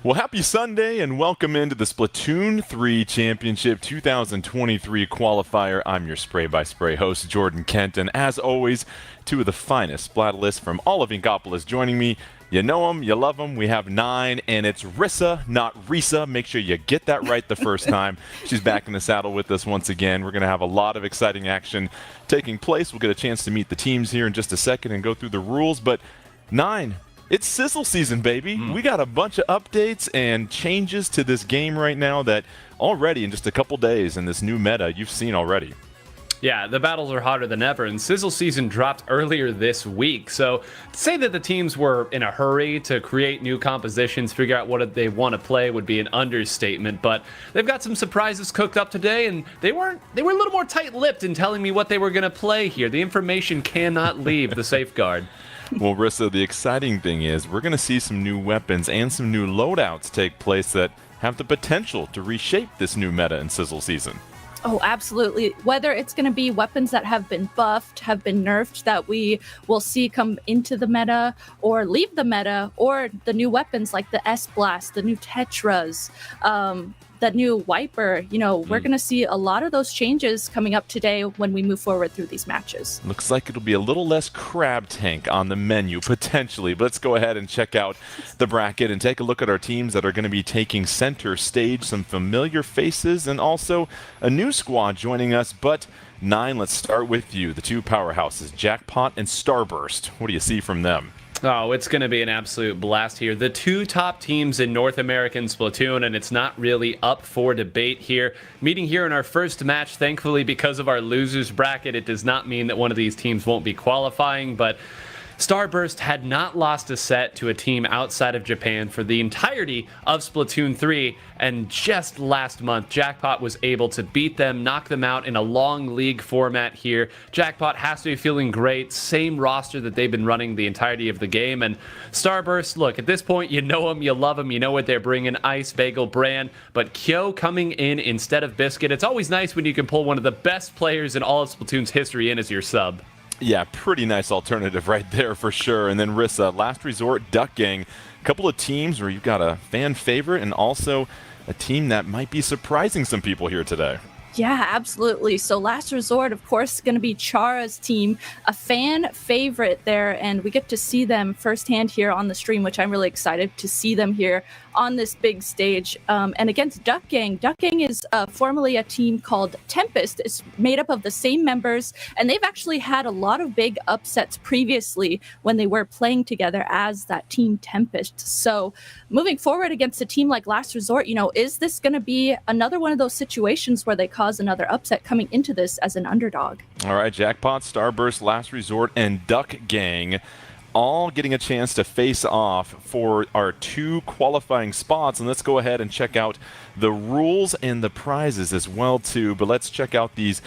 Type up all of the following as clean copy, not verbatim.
Well, happy Sunday and welcome into the Splatoon 3 Championship 2023 Qualifier. I'm your spray-by-spray host, Jordan Kent, and as always, two of the finest Splatists from all of Inkopolis joining me. You know them, you love them. We have 9, and it's Rissa, not Risa. Make sure you get that right the first time. She's back in the saddle with us once again. We're going to have a lot of exciting action taking place. We'll get a chance to meet the teams here in just a second and go through the rules, but 9. It's sizzle season, baby. We got a bunch of updates and changes to this game right now that already in just a couple days in this new meta you've seen already. Yeah, the battles are hotter than ever, and Sizzle Season dropped earlier this week. So to say that the teams were in a hurry to create new compositions, figure out what they want to play would be an understatement. But they've got some surprises cooked up today, and they were a little more tight-lipped in telling me what they were going to play here. The information cannot leave the safeguard. Well, Rissa, the exciting thing is we're going to see some new weapons and some new loadouts take place that have the potential to reshape this new meta in Sizzle Season. Oh, absolutely. Whether it's going to be weapons that have been buffed, have been nerfed, that we will see come into the meta or leave the meta, or the new weapons like the S-Blast, the new Tetras, the new Wiper, we're going to see a lot of those changes coming up today when we move forward through these matches. Looks like it'll be a little less crab tank on the menu, potentially. But let's go ahead and check out the bracket and take a look at our teams that are going to be taking center stage. Some familiar faces and also a new squad joining us. But 9, let's start with you. The two powerhouses, Jackpot and Starburst. What do you see from them? Oh, it's going to be an absolute blast here. The two top teams in North American Splatoon, and it's not really up for debate here. Meeting here in our first match, thankfully, because of our losers bracket, it does not mean that one of these teams won't be qualifying, but Starburst had not lost a set to a team outside of Japan for the entirety of Splatoon 3, and just last month, Jackpot was able to beat them, knock them out in a long league format here. Jackpot has to be feeling great, same roster that they've been running the entirety of the game, and Starburst, look, at this point, you know them, you love them, you know what they're bringing, Ice, Bagel, Bran, but Kyo coming in instead of Biscuit. It's always nice when you can pull one of the best players in all of Splatoon's history in as your sub. Yeah, pretty nice alternative right there for sure. And then Rissa, Last Resort, Duck Gang. A couple of teams where you've got a fan favorite and also a team that might be surprising some people here today. Yeah, absolutely. So Last Resort, of course, is going to be Chara's team, a fan favorite there, and we get to see them firsthand here on the stream, which I'm really excited to see them here on this big stage. And against Duck Gang. Duck Gang is formerly a team called Tempest. It's made up of the same members, and they've actually had a lot of big upsets previously when they were playing together as that team Tempest. So moving forward against a team like Last Resort, is this going to be another one of those situations where they cause another upset coming into this as an underdog? All right, Jackpot, Starburst, Last Resort, and Duck Gang all getting a chance to face off for our 2 qualifying spots. And let's go ahead and check out the rules and the prizes as well too. But let's check out these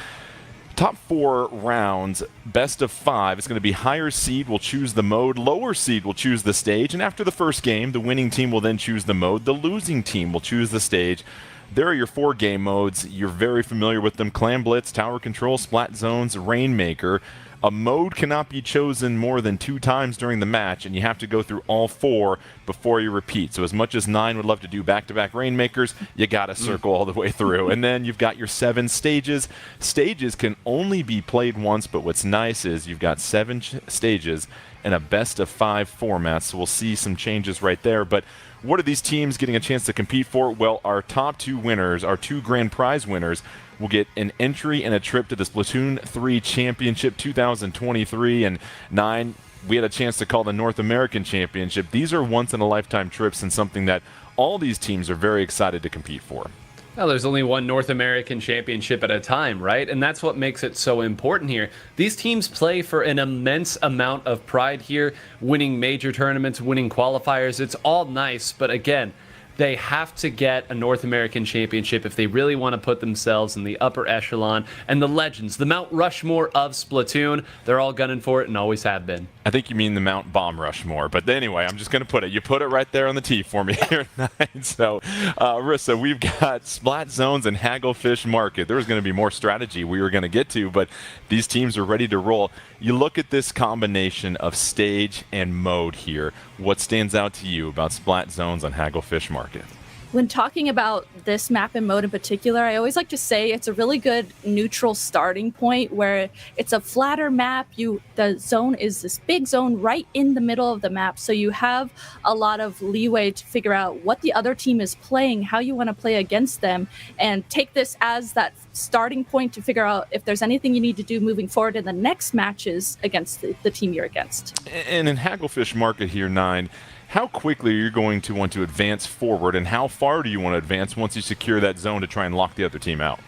top 4 rounds. Best of 5. It's going to be higher seed will choose the mode, lower seed will choose the stage, and after the first game, the winning team will then choose the mode, the losing team will choose the stage. There are your 4 game modes. You're very familiar with them. Clam Blitz, Tower Control, Splat Zones, Rainmaker. A mode cannot be chosen more than 2 times during the match, and you have to go through all 4 before you repeat. So as much as 9 would love to do back-to-back Rainmakers, you got to circle all the way through. And then you've got your 7 stages. Stages can only be played once, but what's nice is you've got 7 stages in a best-of-5 format, so we'll see some changes right there. But what are these teams getting a chance to compete for? Well, our top 2 winners, our 2 grand prize winners, will get an entry and a trip to the Splatoon 3 Championship 2023. And 9, we had a chance to call the North American Championship. These are once-in-a-lifetime trips and something that all these teams are very excited to compete for. Well, there's only one North American Championship at a time, right? And that's what makes it so important here. These teams play for an immense amount of pride here, winning major tournaments, winning qualifiers. It's all nice, but again, they have to get a North American Championship if they really want to put themselves in the upper echelon. And the legends, the Mount Rushmore of Splatoon, they're all gunning for it and always have been. I think you mean the Mount Bomb Rushmore, but anyway, I'm just going to put it. You put it right there on the tee for me here tonight. So, Rissa, we've got Splat Zones and Hagglefish Market. There's going to be more strategy we were going to get to, but these teams are ready to roll. You look at this combination of stage and mode here. What stands out to you about Splat Zones on Hagglefish Market? market. When talking about this map and mode in particular, I always like to say it's a really good neutral starting point where it's a flatter map. The zone is this big zone right in the middle of the map, so you have a lot of leeway to figure out what the other team is playing, how you want to play against them, and take this as that starting point to figure out if there's anything you need to do moving forward in the next matches against the team you're against. And in Hagglefish Market here, 9, how quickly are you going to want to advance forward, and how far do you want to advance once you secure that zone to try and lock the other team out?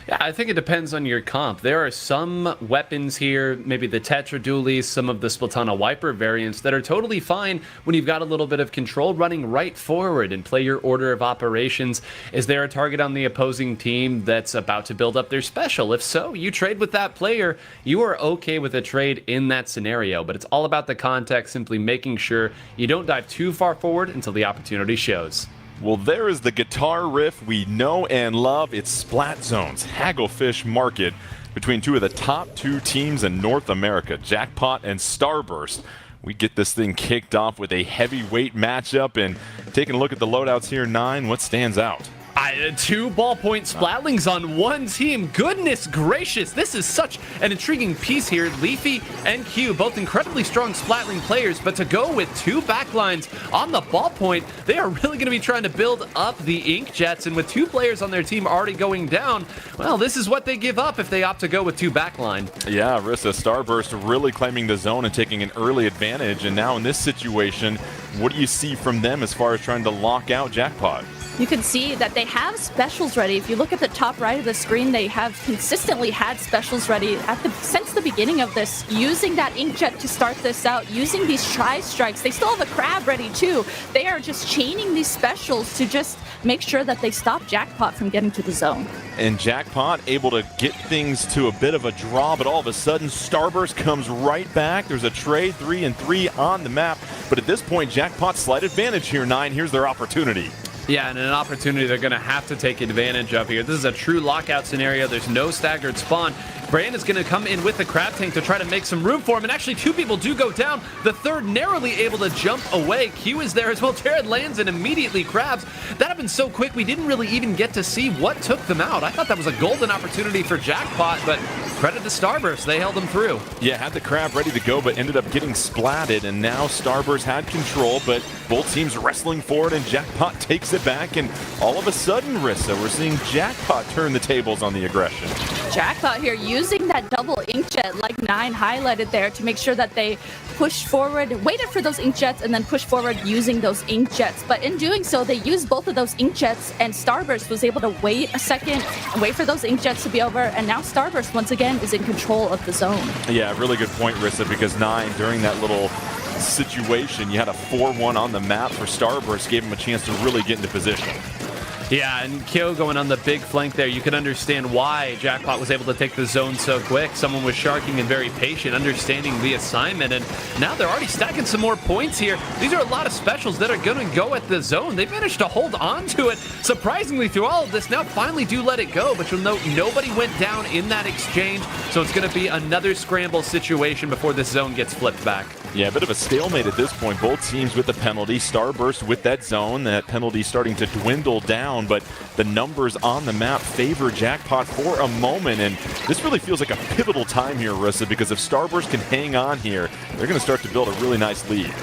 Yeah, I think it depends on your comp. There are some weapons here, maybe the Tetra Dualies, some of the Splatana Wiper variants that are totally fine when you've got a little bit of control running right forward and play your order of operations. Is there a target on the opposing team that's about to build up their special? If so, you trade with that player. You are okay with a trade in that scenario, but it's all about the context, simply making sure you don't dive too far forward until the opportunity shows. Well, there is the guitar riff we know and love. It's Splat Zones, Hagglefish Market, between two of the top 2 teams in North America, Jackpot and Starburst. We get this thing kicked off with a heavyweight matchup, and taking a look at the loadouts here, 9, what stands out? 2 ballpoint Splatlings on one team. Goodness gracious, this is such an intriguing piece here. Leafy and Q, both incredibly strong Splatling players, but to go with 2 backlines on the ballpoint, they are really going to be trying to build up the Inkjets, and with 2 players on their team already going down, well, this is what they give up if they opt to go with 2 backline. Yeah, Rissa, Starburst really claiming the zone and taking an early advantage, and now in this situation, what do you see from them as far as trying to lock out Jackpot? You can see that they have specials ready. If you look at the top right of the screen, they have consistently had specials ready since the beginning of this, using that Inkjet to start this out, using these tri-strikes. They still have a crab ready too. They are just chaining these specials to just make sure that they stop Jackpot from getting to the zone. And Jackpot able to get things to a bit of a draw, but all of a sudden Starburst comes right back. There's a trade, 3 and 3 on the map, but at this point Jackpot's slight advantage here, 9. Here's their opportunity. Yeah, and an opportunity they're going to have to take advantage of here. This is a true lockout scenario. There's no staggered spawn. Brand is going to come in with the crab tank to try to make some room for him, and actually 2 people do go down. The third narrowly able to jump away. Q is there as well. Jared lands and immediately crabs. That happened so quick we didn't really even get to see what took them out. I thought that was a golden opportunity for Jackpot, but credit to Starburst. They held him through. Yeah, had the crab ready to go, but ended up getting splatted, and now Starburst had control, but both teams wrestling forward, and Jackpot takes it back, and all of a sudden, Rissa, we're seeing Jackpot turn the tables on the aggression. Jackpot here using that double Inkjet, like 9 highlighted there, to make sure that they pushed forward, waited for those Inkjets, and then pushed forward using those Inkjets. But in doing so, they used both of those Inkjets, and Starburst was able to wait a second and wait for those Inkjets to be over, and now Starburst once again is in control of the zone. Yeah, really good point, Rissa, because 9, during that little situation, you had a 4-1 on the map for Starburst, gave him a chance to really get into position. Yeah, and Kyo going on the big flank there. You can understand why Jackpot was able to take the zone so quick. Someone was sharking and very patient, understanding the assignment, and now they're already stacking some more points here. These are a lot of specials that are going to go at the zone. They managed to hold on to it, surprisingly, through all of this. Now finally do let it go, but you'll note nobody went down in that exchange, so it's going to be another scramble situation before this zone gets flipped back. Yeah, a bit of a stalemate at this point. Both teams with the penalty. Starburst with that zone. That penalty starting to dwindle down, but the numbers on the map favor Jackpot for a moment, and this really feels like a pivotal time here, Rissa, because if Starburst can hang on here, they're going to start to build a really nice lead.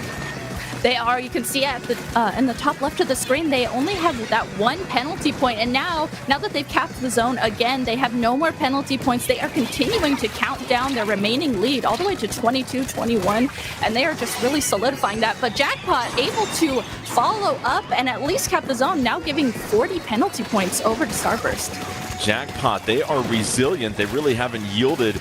They are. You can see at the in the top left of the screen, they only have that 1 penalty point, and now that they've capped the zone again, they have no more penalty points. They are continuing to count down their remaining lead all the way to 22-21, and they are just really solidifying that. But Jackpot able to follow up and at least cap the zone, now giving 40 penalty points over to Starburst. Jackpot, they are resilient. They really haven't yielded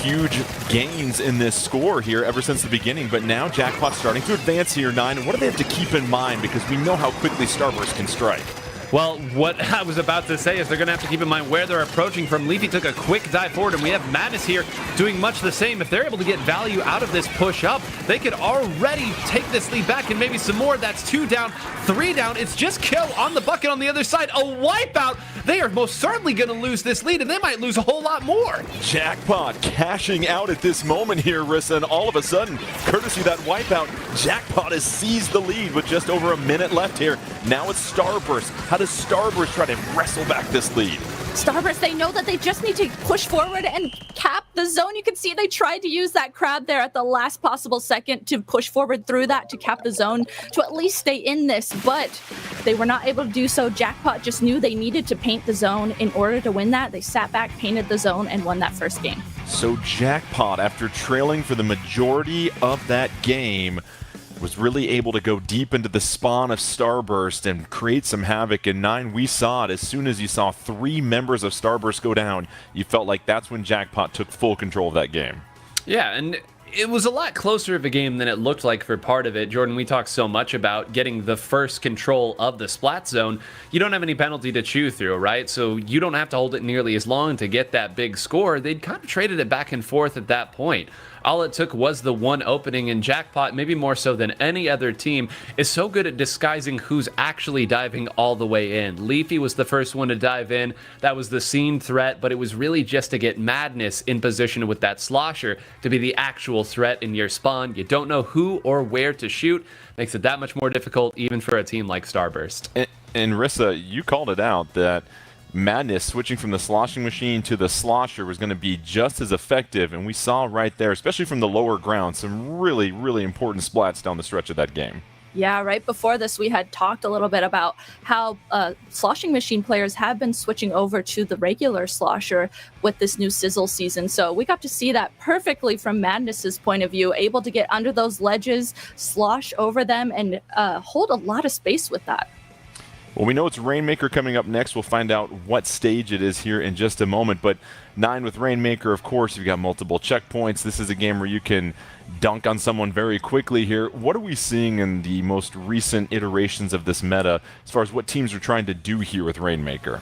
huge gains in this score here ever since the beginning, but now Jackpot's starting to advance here, 9, and what do they have to keep in mind, because we know how quickly Starburst can strike? Well, what I was about to say is they're going to have to keep in mind where they're approaching from. Leafy took a quick dive forward, and we have Madness here doing much the same. If they're able to get value out of this push up, they could already take this lead back and maybe some more. That's 2 down, 3 down. It's just Kill on the bucket on the other side. A wipeout. They are most certainly going to lose this lead, and they might lose a whole lot more. Jackpot cashing out at this moment here, Rissa, and all of a sudden, courtesy of that wipeout, Jackpot has seized the lead with just over a minute left here. Now it's Starburst. How does Starburst try to wrestle back this lead? Starburst, they know that they just need to push forward and cap the zone. You can see they tried to use that crab there at the last possible second to push forward through that to cap the zone to at least stay in this, but they were not able to do so. Jackpot just knew they needed to paint the zone in order to win that. They sat back, painted the zone, and won that first game. So Jackpot, after trailing for the majority of that game, was really able to go deep into the spawn of Starburst and create some havoc. And 9, we saw it as soon as you saw 3 members of Starburst go down. You felt like that's when Jackpot took full control of that game. Yeah, and it was a lot closer of a game than it looked like for part of it. Jordan, we talked so much about getting the first control of the Splat Zone. You don't have any penalty to chew through, right? So you don't have to hold it nearly as long to get that big score. They'd kind of traded it back and forth at that point. All it took was the one opening, and Jackpot, maybe more so than any other team, is so good at disguising who's actually diving all the way in. Leafy was the first one to dive in. That was the seen threat, but it was really just to get Madness in position with that slosher to be the actual threat in your spawn. You don't know who or where to shoot. Makes it that much more difficult, even for a team like Starburst. And Rissa, you called it out that Madness switching from the sloshing machine to the slosher was going to be just as effective, and we saw right there, especially from the lower ground, some really, really important splats down the stretch of that game. Yeah, right before this, we had talked a little bit about how sloshing machine players have been switching over to the regular slosher with this new sizzle season. So we got to see that perfectly from Madness's point of view, able to get under those ledges, slosh over them, and hold a lot of space with that. Well, we know it's Rainmaker coming up next. We'll find out what stage it is here in just a moment. But 9 with Rainmaker, of course, you've got multiple checkpoints. This is a game where you can dunk on someone very quickly here. What are we seeing in the most recent iterations of this meta as far as what teams are trying to do here with Rainmaker?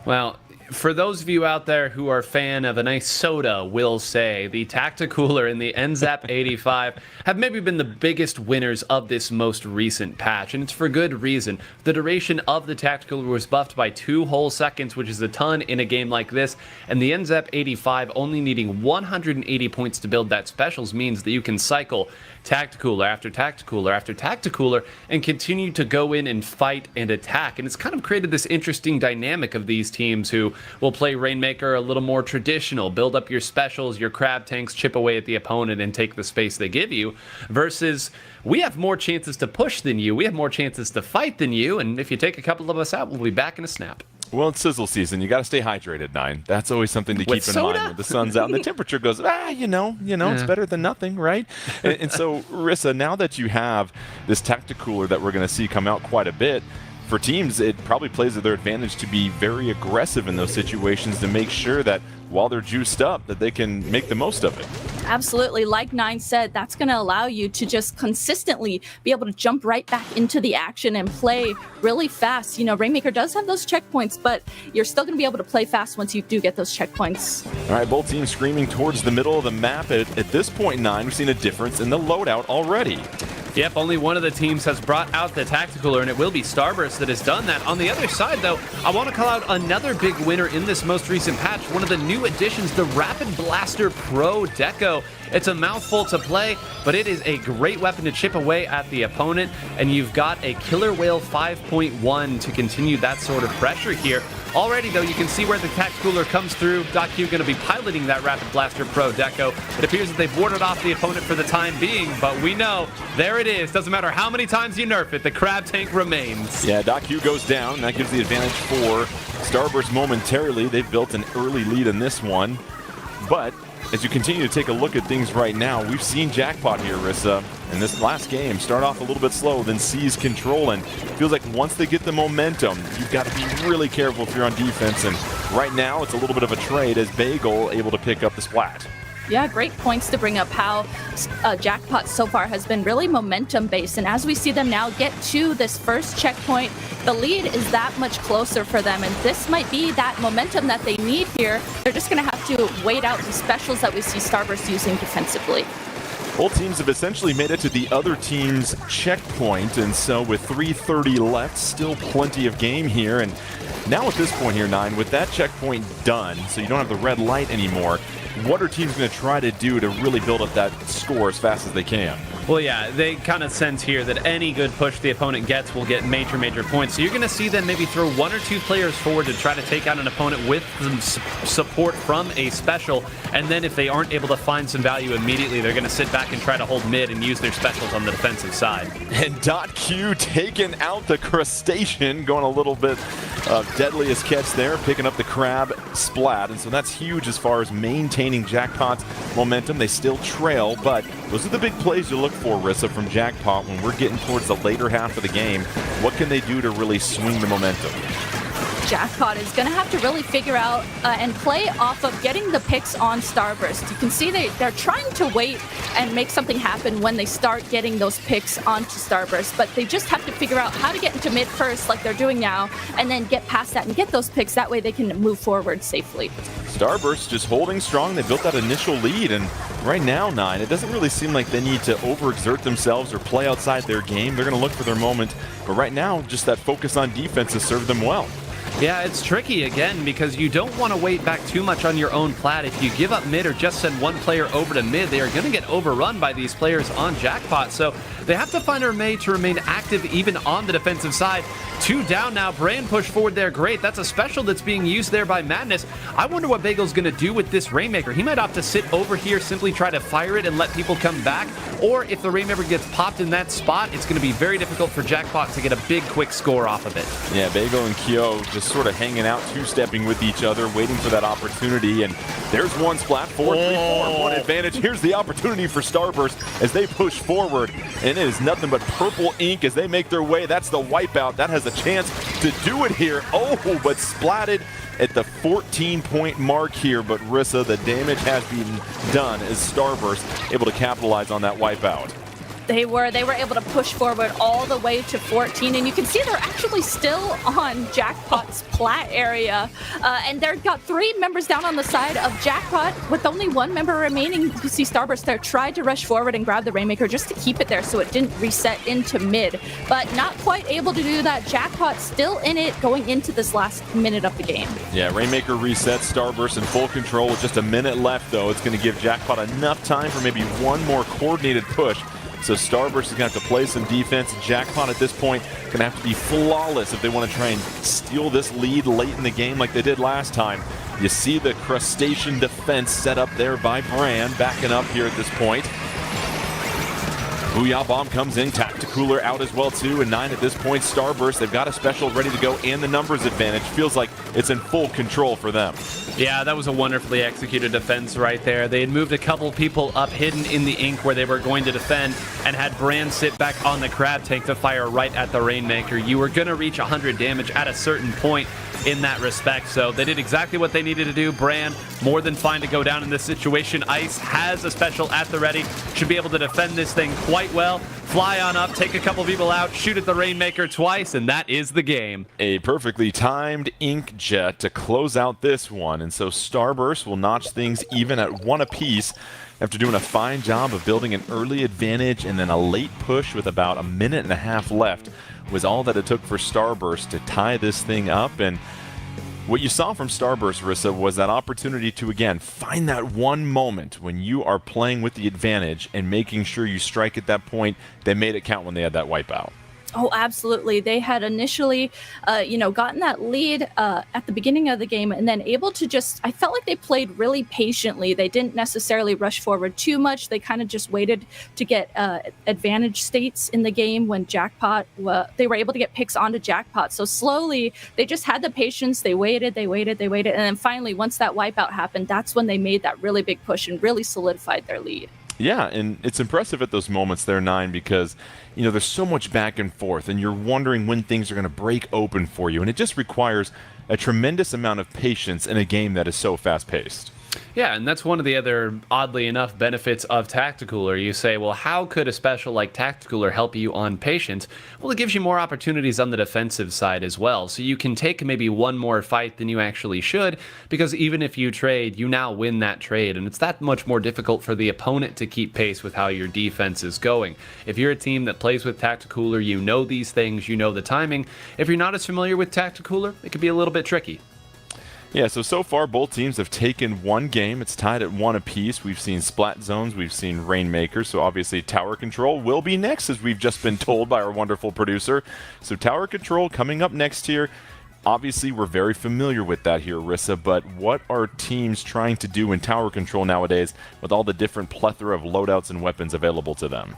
Well, for those of you out there who are a fan of a nice soda, will say the Tacticooler and the NZAP 85 have maybe been the biggest winners of this most recent patch, and it's for good reason. The duration of the Tacticooler was buffed by 2 whole seconds, which is a ton in a game like this, and the NZAP 85 only needing 180 points to build that specials means that you can cycle Tacticooler after Tacticooler after Tacticooler and continue to go in and fight and attack. And it's kind of created this interesting dynamic of these teams who will play Rainmaker a little more traditional, build up your specials, your crab tanks, chip away at the opponent and take the space they give you, versus we have more chances to push than you, we have more chances to fight than you, and if you take a couple of us out, we'll be back in a snap. Well, it's sizzle season. You got to stay hydrated, 9. That's always something to keep in mind when the sun's out and the temperature goes, it's better than nothing, right? And so, Rissa, now that you have this Tacticooler that we're going to see come out quite a bit, for teams, it probably plays to their advantage to be very aggressive in those situations to make sure that while they're juiced up, that they can make the most of it. Absolutely. Like 9 said, that's going to allow you to just consistently be able to jump right back into the action and play really fast. You know, Rainmaker does have those checkpoints, but you're still going to be able to play fast once you do get those checkpoints. All right, both teams screaming towards the middle of the map. At this point, 9, we've seen a difference in the loadout already. Yep, only one of the teams has brought out the Tacticooler, and it will be Starburst that has done that. On the other side, though, I want to call out another big winner in this most recent patch, one of the new additions, the Rapid Blaster Pro Deco. It's a mouthful to play, but it is a great weapon to chip away at the opponent, and you've got a Killer Whale 5.1 to continue that sort of pressure here. Already, though, you can see where the Tacticooler comes through. Doc Q going to be piloting that Rapid Blaster Pro Deco. It appears that they've warded off the opponent for the time being, but we know there it is. Doesn't matter how many times you nerf it, the crab tank remains. Yeah, Doc Q goes down. That gives the advantage for Starburst momentarily. They've built an early lead in this one, but as you continue to take a look at things right now, we've seen Jackpot here, Rissa, in this last game start off a little bit slow, then seize control, and it feels like once they get the momentum, you've got to be really careful if you're on defense, and right now it's a little bit of a trade as Bagel able to pick up the splat. Yeah, great points to bring up how Jackpot so far has been really momentum-based. And as we see them now get to this first checkpoint, the lead is that much closer for them. And this might be that momentum that they need here. They're just going to have to wait out the specials that we see Starburst using defensively. Both teams have essentially made it to the other team's checkpoint, and so with 3:30 left, still plenty of game here. And now at this point here, 9, with that checkpoint done, so you don't have the red light anymore, what are teams going to try to do to really build up that score as fast as they can? Well, yeah, they kind of sense here that any good push the opponent gets will get major points. So you're going to see them maybe throw 1 or 2 players forward to try to take out an opponent with some support from a special. And then if they aren't able to find some value immediately, they're going to sit back and try to hold mid and use their specials on the defensive side. And .Q taking out the crustacean, going a little bit of deadliest catch there, picking up the crab splat. And so that's huge as far as maintaining Jackpot's momentum. They still trail, but those are the big plays you look for, Rissa, from Jackpot when we're getting towards the later half of the game. What can they do to really swing the momentum? Jackpot is going to have to really figure out and play off of getting the picks on Starburst. You can see they're trying to wait and make something happen when they start getting those picks onto Starburst, but they just have to figure out how to get into mid first like they're doing now, and then get past that and get those picks. That way they can move forward safely. Starburst just holding strong. They built that initial lead, and right now, 9, it doesn't really seem like they need to overexert themselves or play outside their game. They're going to look for their moment, but right now, just that focus on defense has served them well. Yeah, it's tricky again because you don't want to wait back too much on your own plat. If you give up mid or just send one player over to mid, they are going to get overrun by these players on Jackpot. So they have to find a way to remain active even on the defensive side. 2 down now. Brand push forward there. Great. That's a special that's being used there by Madness. I wonder what Bagel's going to do with this Rainmaker. He might opt to sit over here, simply try to fire it and let people come back. Or if the Rainmaker gets popped in that spot, it's going to be very difficult for Jackpot to get a big, quick score off of it. Yeah, Bagel and Kyo just sort of hanging out, two-stepping with each other, waiting for that opportunity. And there's one Splat, 4-3-4, one advantage. Here's the opportunity for Starburst as they push forward. And it is nothing but purple ink as they make their way. That's the wipeout. That has a chance to do it here. Oh, but splatted at the 14-point mark here. But Rissa, the damage has been done as Starburst able to capitalize on that wipeout. They were able to push forward all the way to 14, and you can see they're actually still on Jackpot's plat area, and they've got 3 members down on the side of Jackpot with only 1 member remaining. You can see Starburst there tried to rush forward and grab the Rainmaker just to keep it there so it didn't reset into mid, but not quite able to do that. Jackpot still in it going into this last minute of the game. Yeah, Rainmaker resets, Starburst in full control with just a minute left, though. It's going to give Jackpot enough time for maybe one more coordinated push. So Starburst is going to have to play some defense. Jackpot at this point going to have to be flawless if they want to try and steal this lead late in the game like they did last time. You see the crustacean defense set up there by Brand, backing up here at this point. Booyah Bomb comes in, Tacticooler out as well too, and 9 at this point. Starburst, they've got a special ready to go and the numbers advantage. Feels like it's in full control for them. Yeah, that was a wonderfully executed defense right there. They had moved a couple people up hidden in the ink where they were going to defend and had Brand sit back on the crab tank to fire right at the Rainmaker. You were going to reach 100 damage at a certain point in that respect, so they did exactly what they needed to do. Brand, more than fine to go down in this situation. Ice has a special at the ready, should be able to defend this thing quite well. Fly on up, take a couple people out, shoot at the Rainmaker twice, and that is the game. A perfectly timed ink jet to close out this one, and so Starburst will notch things even at 1 apiece after doing a fine job of building an early advantage, and then a late push with about a minute and a half left was all that it took for Starburst to tie this thing up. And what you saw from Starburst, Rissa, was that opportunity to, again, find that one moment when you are playing with the advantage and making sure you strike at that point. They made it count when they had that wipeout. Oh, absolutely. They had initially, gotten that lead at the beginning of the game and then able to just, I felt like they played really patiently. They didn't necessarily rush forward too much. They kind of just waited to get advantage states in the game when Jackpot, they were able to get picks onto Jackpot. So slowly, they just had the patience. They waited. And then finally, once that wipeout happened, that's when they made that really big push and really solidified their lead. Yeah, and it's impressive at those moments there, 9, because, there's so much back and forth, and you're wondering when things are going to break open for you, and it just requires a tremendous amount of patience in a game that is so fast-paced. Yeah, and that's one of the other, oddly enough, benefits of Tacticooler. You say, well, how could a special like Tacticooler help you on Patience? Well, it gives you more opportunities on the defensive side as well. So you can take maybe one more fight than you actually should, because even if you trade, you now win that trade. And it's that much more difficult for the opponent to keep pace with how your defense is going. If you're a team that plays with Tacticooler, you know these things, you know the timing. If you're not as familiar with Tacticooler, it could be a little bit tricky. Yeah, so far both teams have taken one game. It's tied at 1 apiece. We've seen Splat Zones, we've seen Rainmaker, so obviously Tower Control will be next, as we've just been told by our wonderful producer. So Tower Control coming up next here. Obviously, we're very familiar with that here, Rissa, but what are teams trying to do in Tower Control nowadays with all the different plethora of loadouts and weapons available to them?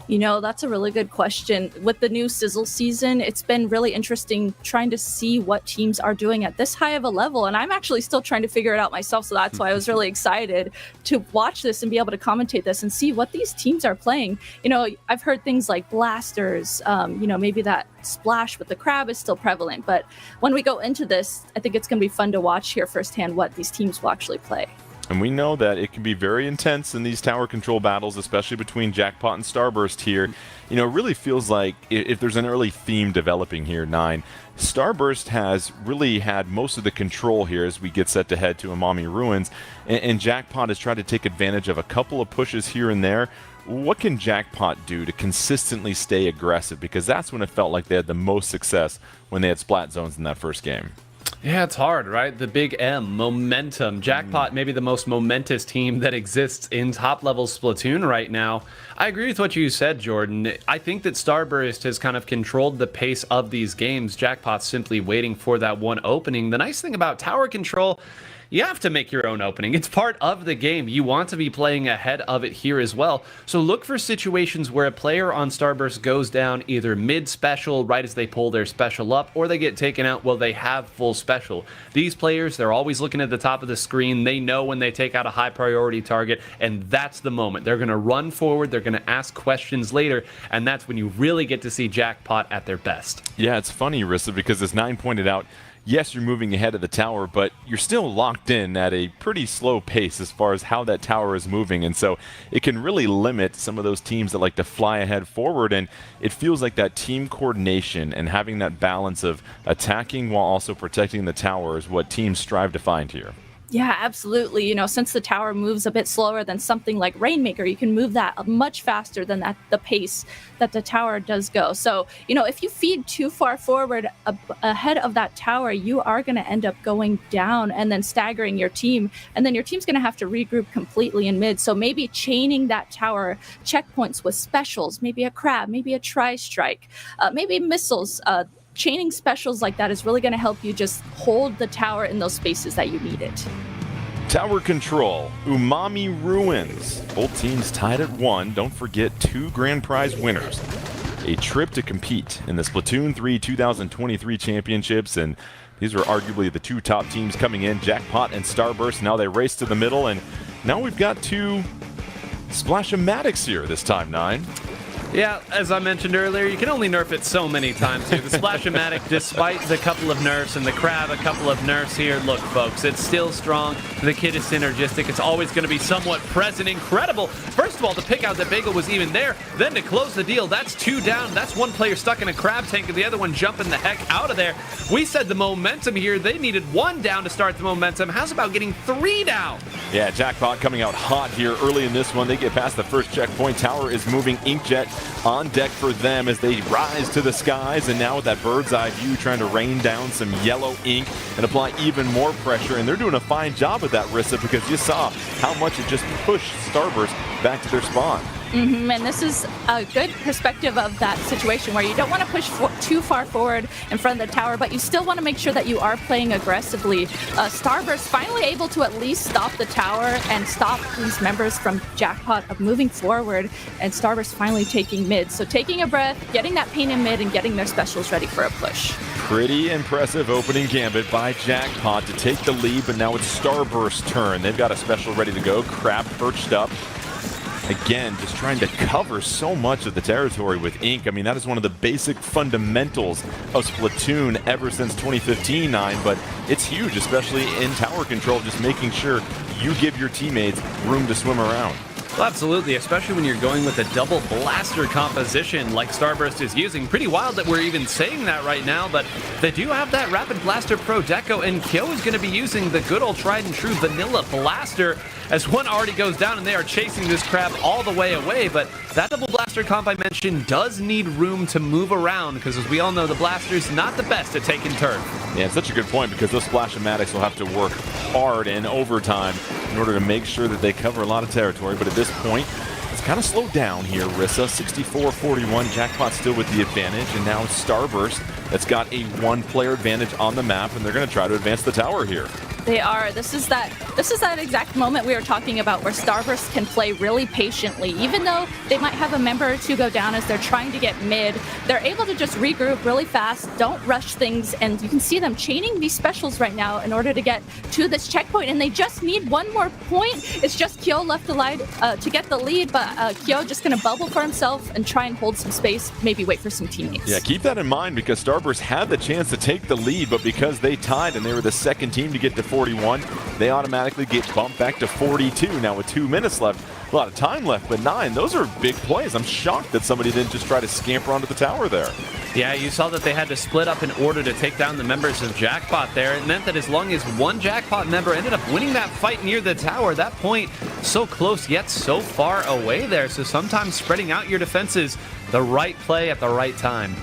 You know, that's a really good question. With the new Sizzle season, it's been really interesting trying to see what teams are doing at this high of a level. And I'm actually still trying to figure it out myself. So that's why I was really excited to watch this and be able to commentate this and see what these teams are playing. You know, I've heard things like blasters, you know, maybe that splash with the crab is still prevalent. But when we go into this, I think it's going to be fun to watch here firsthand what these teams will actually play. And we know that it can be very intense in these tower control battles, especially between Jackpot and Starburst here. You know, it really feels like if there's an early theme developing here, 9, Starburst has really had most of the control here as we get set to head to Amami Ruins, and Jackpot has tried to take advantage of a couple of pushes here and there. What can Jackpot do to consistently stay aggressive? Because that's when it felt like they had the most success, when they had Splat Zones in that first game. Yeah, it's hard, right? The big M, momentum. Jackpot may be the most momentous team that exists in top-level Splatoon right now. I agree with what you said, Jordan. I think that Starburst has kind of controlled the pace of these games. Jackpot's simply waiting for that one opening. The nice thing about tower control, you have to make your own opening. It's part of the game. You want to be playing ahead of it here as well. So look for situations where a player on Starburst goes down either mid-special, right as they pull their special up, or they get taken out while they have full special. These players, they're always looking at the top of the screen. They know when they take out a high priority target, and that's the moment. They're going to run forward, they're going to ask questions later, and that's when you really get to see Jackpot at their best. Yeah, it's funny, Rissa, because as 9 pointed out, yes, you're moving ahead of the tower, but you're still locked in at a pretty slow pace as far as how that tower is moving. And so it can really limit some of those teams that like to fly ahead forward. And it feels like that team coordination and having that balance of attacking while also protecting the tower is what teams strive to find here. Yeah, absolutely. You know, since the tower moves a bit slower than something like Rainmaker, you can move that much faster than the pace that the tower does go. So, you know, if you feed too far forward ahead of that tower, you are going to end up going down and then staggering your team. And then your team's going to have to regroup completely in mid. So maybe chaining that tower checkpoints with specials, maybe a crab, maybe a tri-strike, maybe missiles. Chaining specials like that is really going to help you just hold the tower in those spaces that you need it. Tower control, Umami Ruins. Both teams tied at 1. Don't forget 2 grand prize winners. A trip to compete in the Splatoon 3 2023 championships, and these were arguably the 2 top teams coming in, Jackpot and Starburst. Now they race to the middle, and now we've got 2 Splash-O-Matics here this time, 9. Yeah, as I mentioned earlier, you can only nerf it so many times here. The Splash-O-Matic, despite the couple of nerfs, and the Crab a couple of nerfs here, look, folks, it's still strong. The kit is synergistic. It's always going to be somewhat present. Incredible. First of all, to pick out that Bagel was even there. Then to close the deal, that's 2 down. That's 1 player stuck in a Crab tank, and the other one jumping the heck out of there. We said the momentum here, they needed 1 down to start the momentum. How's about getting 3 down? Yeah, Jackpot coming out hot here early in this one. They get past the first checkpoint. Tower is moving. Inkjet on deck for them as they rise to the skies, and now with that bird's eye view trying to rain down some yellow ink and apply even more pressure, and they're doing a fine job with that, Rissa, because you saw how much it just pushed Starburst back to their spawn. And this is a good perspective of that situation where you don't want to push too far forward in front of the tower, but you still want to make sure that you are playing aggressively. Starburst finally able to at least stop the tower and stop these members from Jackpot of moving forward, and Starburst finally taking mid. So taking a breath, getting that pain in mid, and getting their specials ready for a push. Pretty impressive opening gambit by Jackpot to take the lead, but now it's Starburst's turn. They've got a special ready to go. Crab perched up. Again, just trying to cover so much of the territory with Ink. I mean, that is one of the basic fundamentals of Splatoon ever since 2015-9, but it's huge, especially in tower control, just making sure you give your teammates room to swim around. Well, absolutely, especially when you're going with a double blaster composition like Starburst is using. Pretty wild that we're even saying that right now, but they do have that Rapid Blaster Pro Deco, and Kyo is going to be using the good old tried and true vanilla blaster as one already goes down and they are chasing this crab all the way away. But that double blaster comp I mentioned does need room to move around because, as we all know, the blaster's not the best at taking turf. Yeah, it's such a good point because those Splash-O-Matics will have to work hard in overtime in order to make sure that they cover a lot of territory. But at this point, it's kind of slowed down here. Rissa, 64-41. Jackpot still with the advantage. And now Starburst that's got a one-player advantage on the map, and they're going to try to advance the tower here. They are. This is that exact moment we were talking about where Starburst can play really patiently. Even though they might have a member or two go down as they're trying to get mid, they're able to just regroup really fast, don't rush things, and you can see them chaining these specials right now in order to get to this checkpoint, and they just need one more point. It's just Kyo left alive to get the lead, but Kyo just going to bubble for himself and try and hold some space, maybe wait for some teammates. Yeah, keep that in mind because Starburst had the chance to take the lead, but because they tied and they were the second team to get to 41, they automatically get bumped back to 42. Now with 2 minutes left, a lot of time left, but 9, those are big plays. I'm shocked that somebody didn't just try to scamper onto the tower there. Yeah, you saw that they had to split up in order to take down the members of Jackpot there. It meant that as long as one Jackpot member ended up winning that fight near the tower, that point so close yet so far away there. So sometimes spreading out your defenses, the right play at the right time.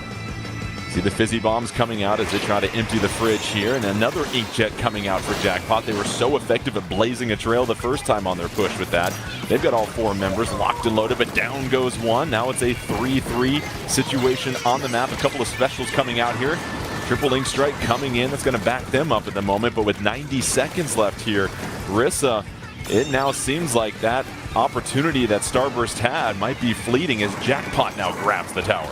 See the fizzy bombs coming out as they try to empty the fridge here, and another inkjet coming out for Jackpot. They were so effective at blazing a trail the first time on their push with that. They've got all 4 members locked and loaded, but down goes one. Now it's a 3-3 situation on the map. A couple of specials coming out here. Triple Ink Strike coming in. That's going to back them up at the moment, but with 90 seconds left here, Rissa, it now seems like that opportunity that Starburst had might be fleeting as Jackpot now grabs the tower.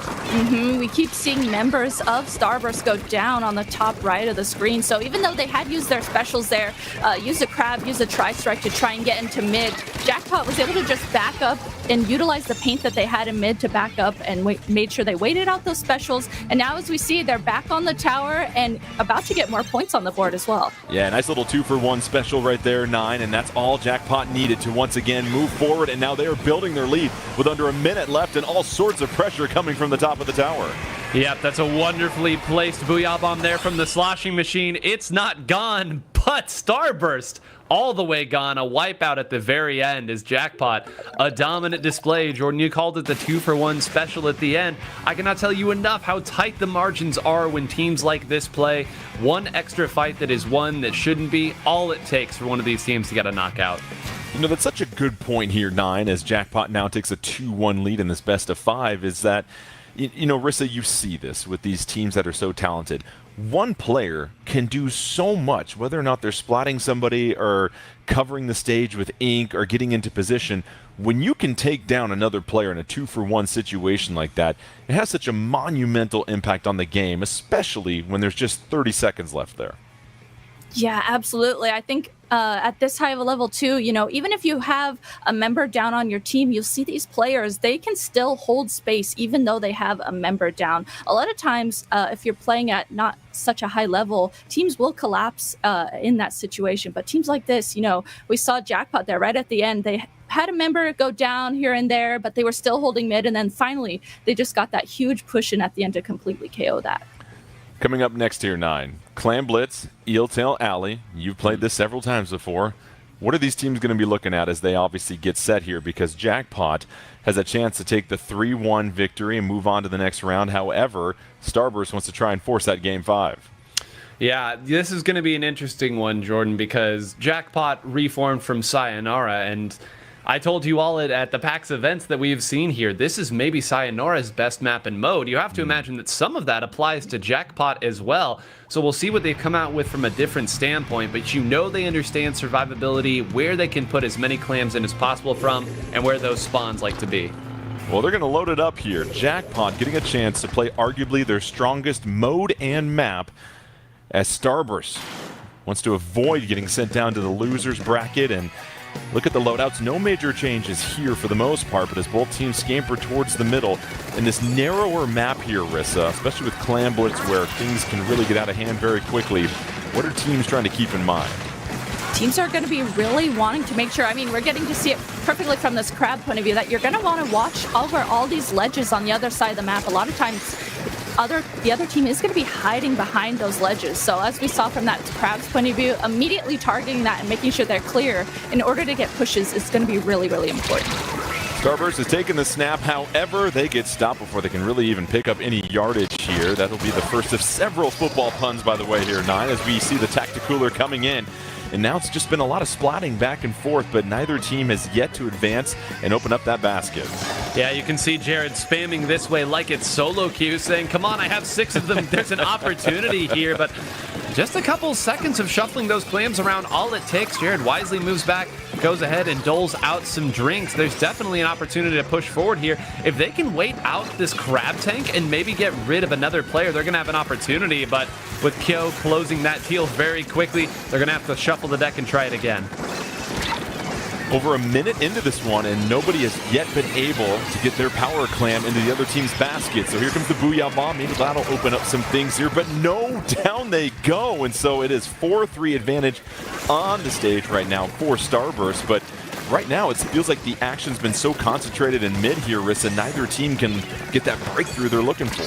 We keep seeing members of Starburst go down on the top right of the screen. So even though they had used their specials there, use a crab, use a tri-strike to try and get into mid, Jackpot was able to just back up and utilize the paint that they had in mid to back up and made sure they waited out those specials. And now as we see, they're back on the tower and about to get more points on the board as well. Yeah, nice little 2-for-1 special right there, 9, and that's all Jackpot needed to once again move forward, and now they are building their lead with under a minute left and all sorts of pressure coming from the top of the tower. Yep, that's a wonderfully placed Booyah Bomb there from the sloshing machine. It's not gone, but Starburst all the way gone. A wipeout at the very end is Jackpot. A dominant display. Jordan, you called it the 2-for-1 special at the end. I cannot tell you enough how tight the margins are when teams like this play. One extra fight that is won that shouldn't be, all it takes for one of these teams to get a knockout. You know, that's such a good point here, 9, as Jackpot now takes a 2-1 lead in this best of 5, is that, you know, Rissa, you see this with these teams that are so talented. One player can do so much, whether or not they're splatting somebody or covering the stage with ink or getting into position. When you can take down another player in a 2-for-1 situation like that, it has such a monumental impact on the game, especially when there's just 30 seconds left there. Yeah, absolutely. I think at this high of a level too, you know, even if you have a member down on your team, you'll see these players, they can still hold space even though they have a member down. A lot of times, if you're playing at not such a high level, teams will collapse in that situation. But teams like this, you know, we saw Jackpot there right at the end. They had a member go down here and there, but they were still holding mid. And then finally, they just got that huge push in at the end to completely KO that. Coming up next here, 9, Clam Blitz, Eeltail Alley. You've played this several times before. What are these teams going to be looking at as they obviously get set here? Because Jackpot has a chance to take the 3-1 victory and move on to the next round. However, Starburst wants to try and force that Game 5. Yeah, this is going to be an interesting one, Jordan, because Jackpot reformed from Sayonara, and I told you all at the PAX events that we've seen here, this is maybe Sayonara's best map and mode. You have to imagine that some of that applies to Jackpot as well. So we'll see what they come out with from a different standpoint, but you know they understand survivability, where they can put as many clams in as possible from, and where those spawns like to be. Well, they're going to load it up here. Jackpot getting a chance to play arguably their strongest mode and map as Starburst wants to avoid getting sent down to the losers bracket, and Look at the loadouts. No major changes here for the most part, but as both teams scamper towards the middle in this narrower map here, Rissa, especially with Clam Blitz where things can really get out of hand very quickly, what are teams trying to keep in mind? Teams are going to be really wanting to make sure, I mean, we're getting to see it perfectly from this crab point of view, that you're going to want to watch over all these ledges on the other side of the map. A lot of times, the other team is going to be hiding behind those ledges. So as we saw from that crab's point of view, immediately targeting that and making sure they're clear in order to get pushes is going to be really, really important. Starburst has taken the snap. However, they get stopped before they can really even pick up any yardage here. That'll be the first of several football puns, by the way, here, 9, as we see the Tacticooler coming in. And now it's just been a lot of splatting back and forth, but neither team has yet to advance and open up that basket. Yeah, you can see Jared spamming this way like it's solo queue, saying, come on, I have 6 of them. There's an opportunity here, but just a couple seconds of shuffling those clams around, all it takes. Jared wisely moves back, goes ahead and doles out some drinks. There's definitely an opportunity to push forward here. If they can wait out this crab tank and maybe get rid of another player, they're going to have an opportunity, but with Kyo closing that teal very quickly, they're going to have to shuffle the deck and try it again. Over a minute into this one, and nobody has yet been able to get their power clam into the other team's basket. So here comes the Booyah Bomb. Maybe that'll open up some things here, but no, down they go. And so it is 4-3 advantage on the stage right now for Starburst. But right now, it feels like the action's been so concentrated in mid here, Rissa, neither team can get that breakthrough they're looking for.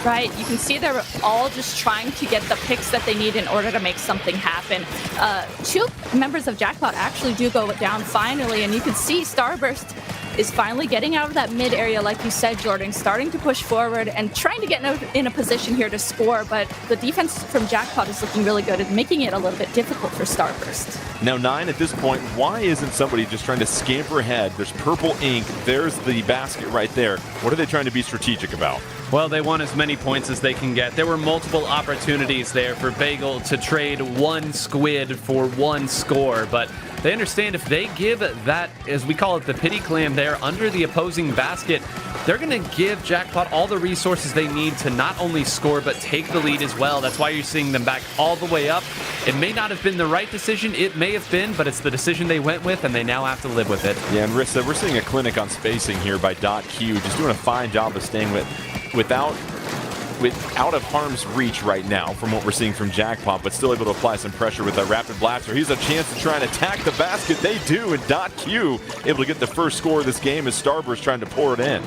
Right, you can see they're all just trying to get the picks that they need in order to make something happen. 2 members of Jackpot actually do go down finally, and you can see Starburst is finally getting out of that mid area, like you said, Jordan, starting to push forward and trying to get in a position here to score, but the defense from Jackpot is looking really good and making it a little bit difficult for Starburst. Now 9 at this point, why isn't somebody just trying to scamper ahead? There's purple ink, there's the basket right there. What are they trying to be strategic about? Well, they want as many points as they can get. There were multiple opportunities there for Bagel to trade 1 squid for 1 score, but they understand if they give that, as we call it, the pity clam there under the opposing basket, they're going to give Jackpot all the resources they need to not only score, but take the lead as well. That's why you're seeing them back all the way up. It may not have been the right decision. It may have been, but it's the decision they went with, and they now have to live with it. Yeah, and Rissa, we're seeing a clinic on spacing here by .Q, just doing a fine job of staying out of harm's reach right now from what we're seeing from Jackpot, but still able to apply some pressure with that rapid blaster. He's a chance to try and attack the basket. They do, and .Q able to get the first score of this game as Starburst trying to pour it in.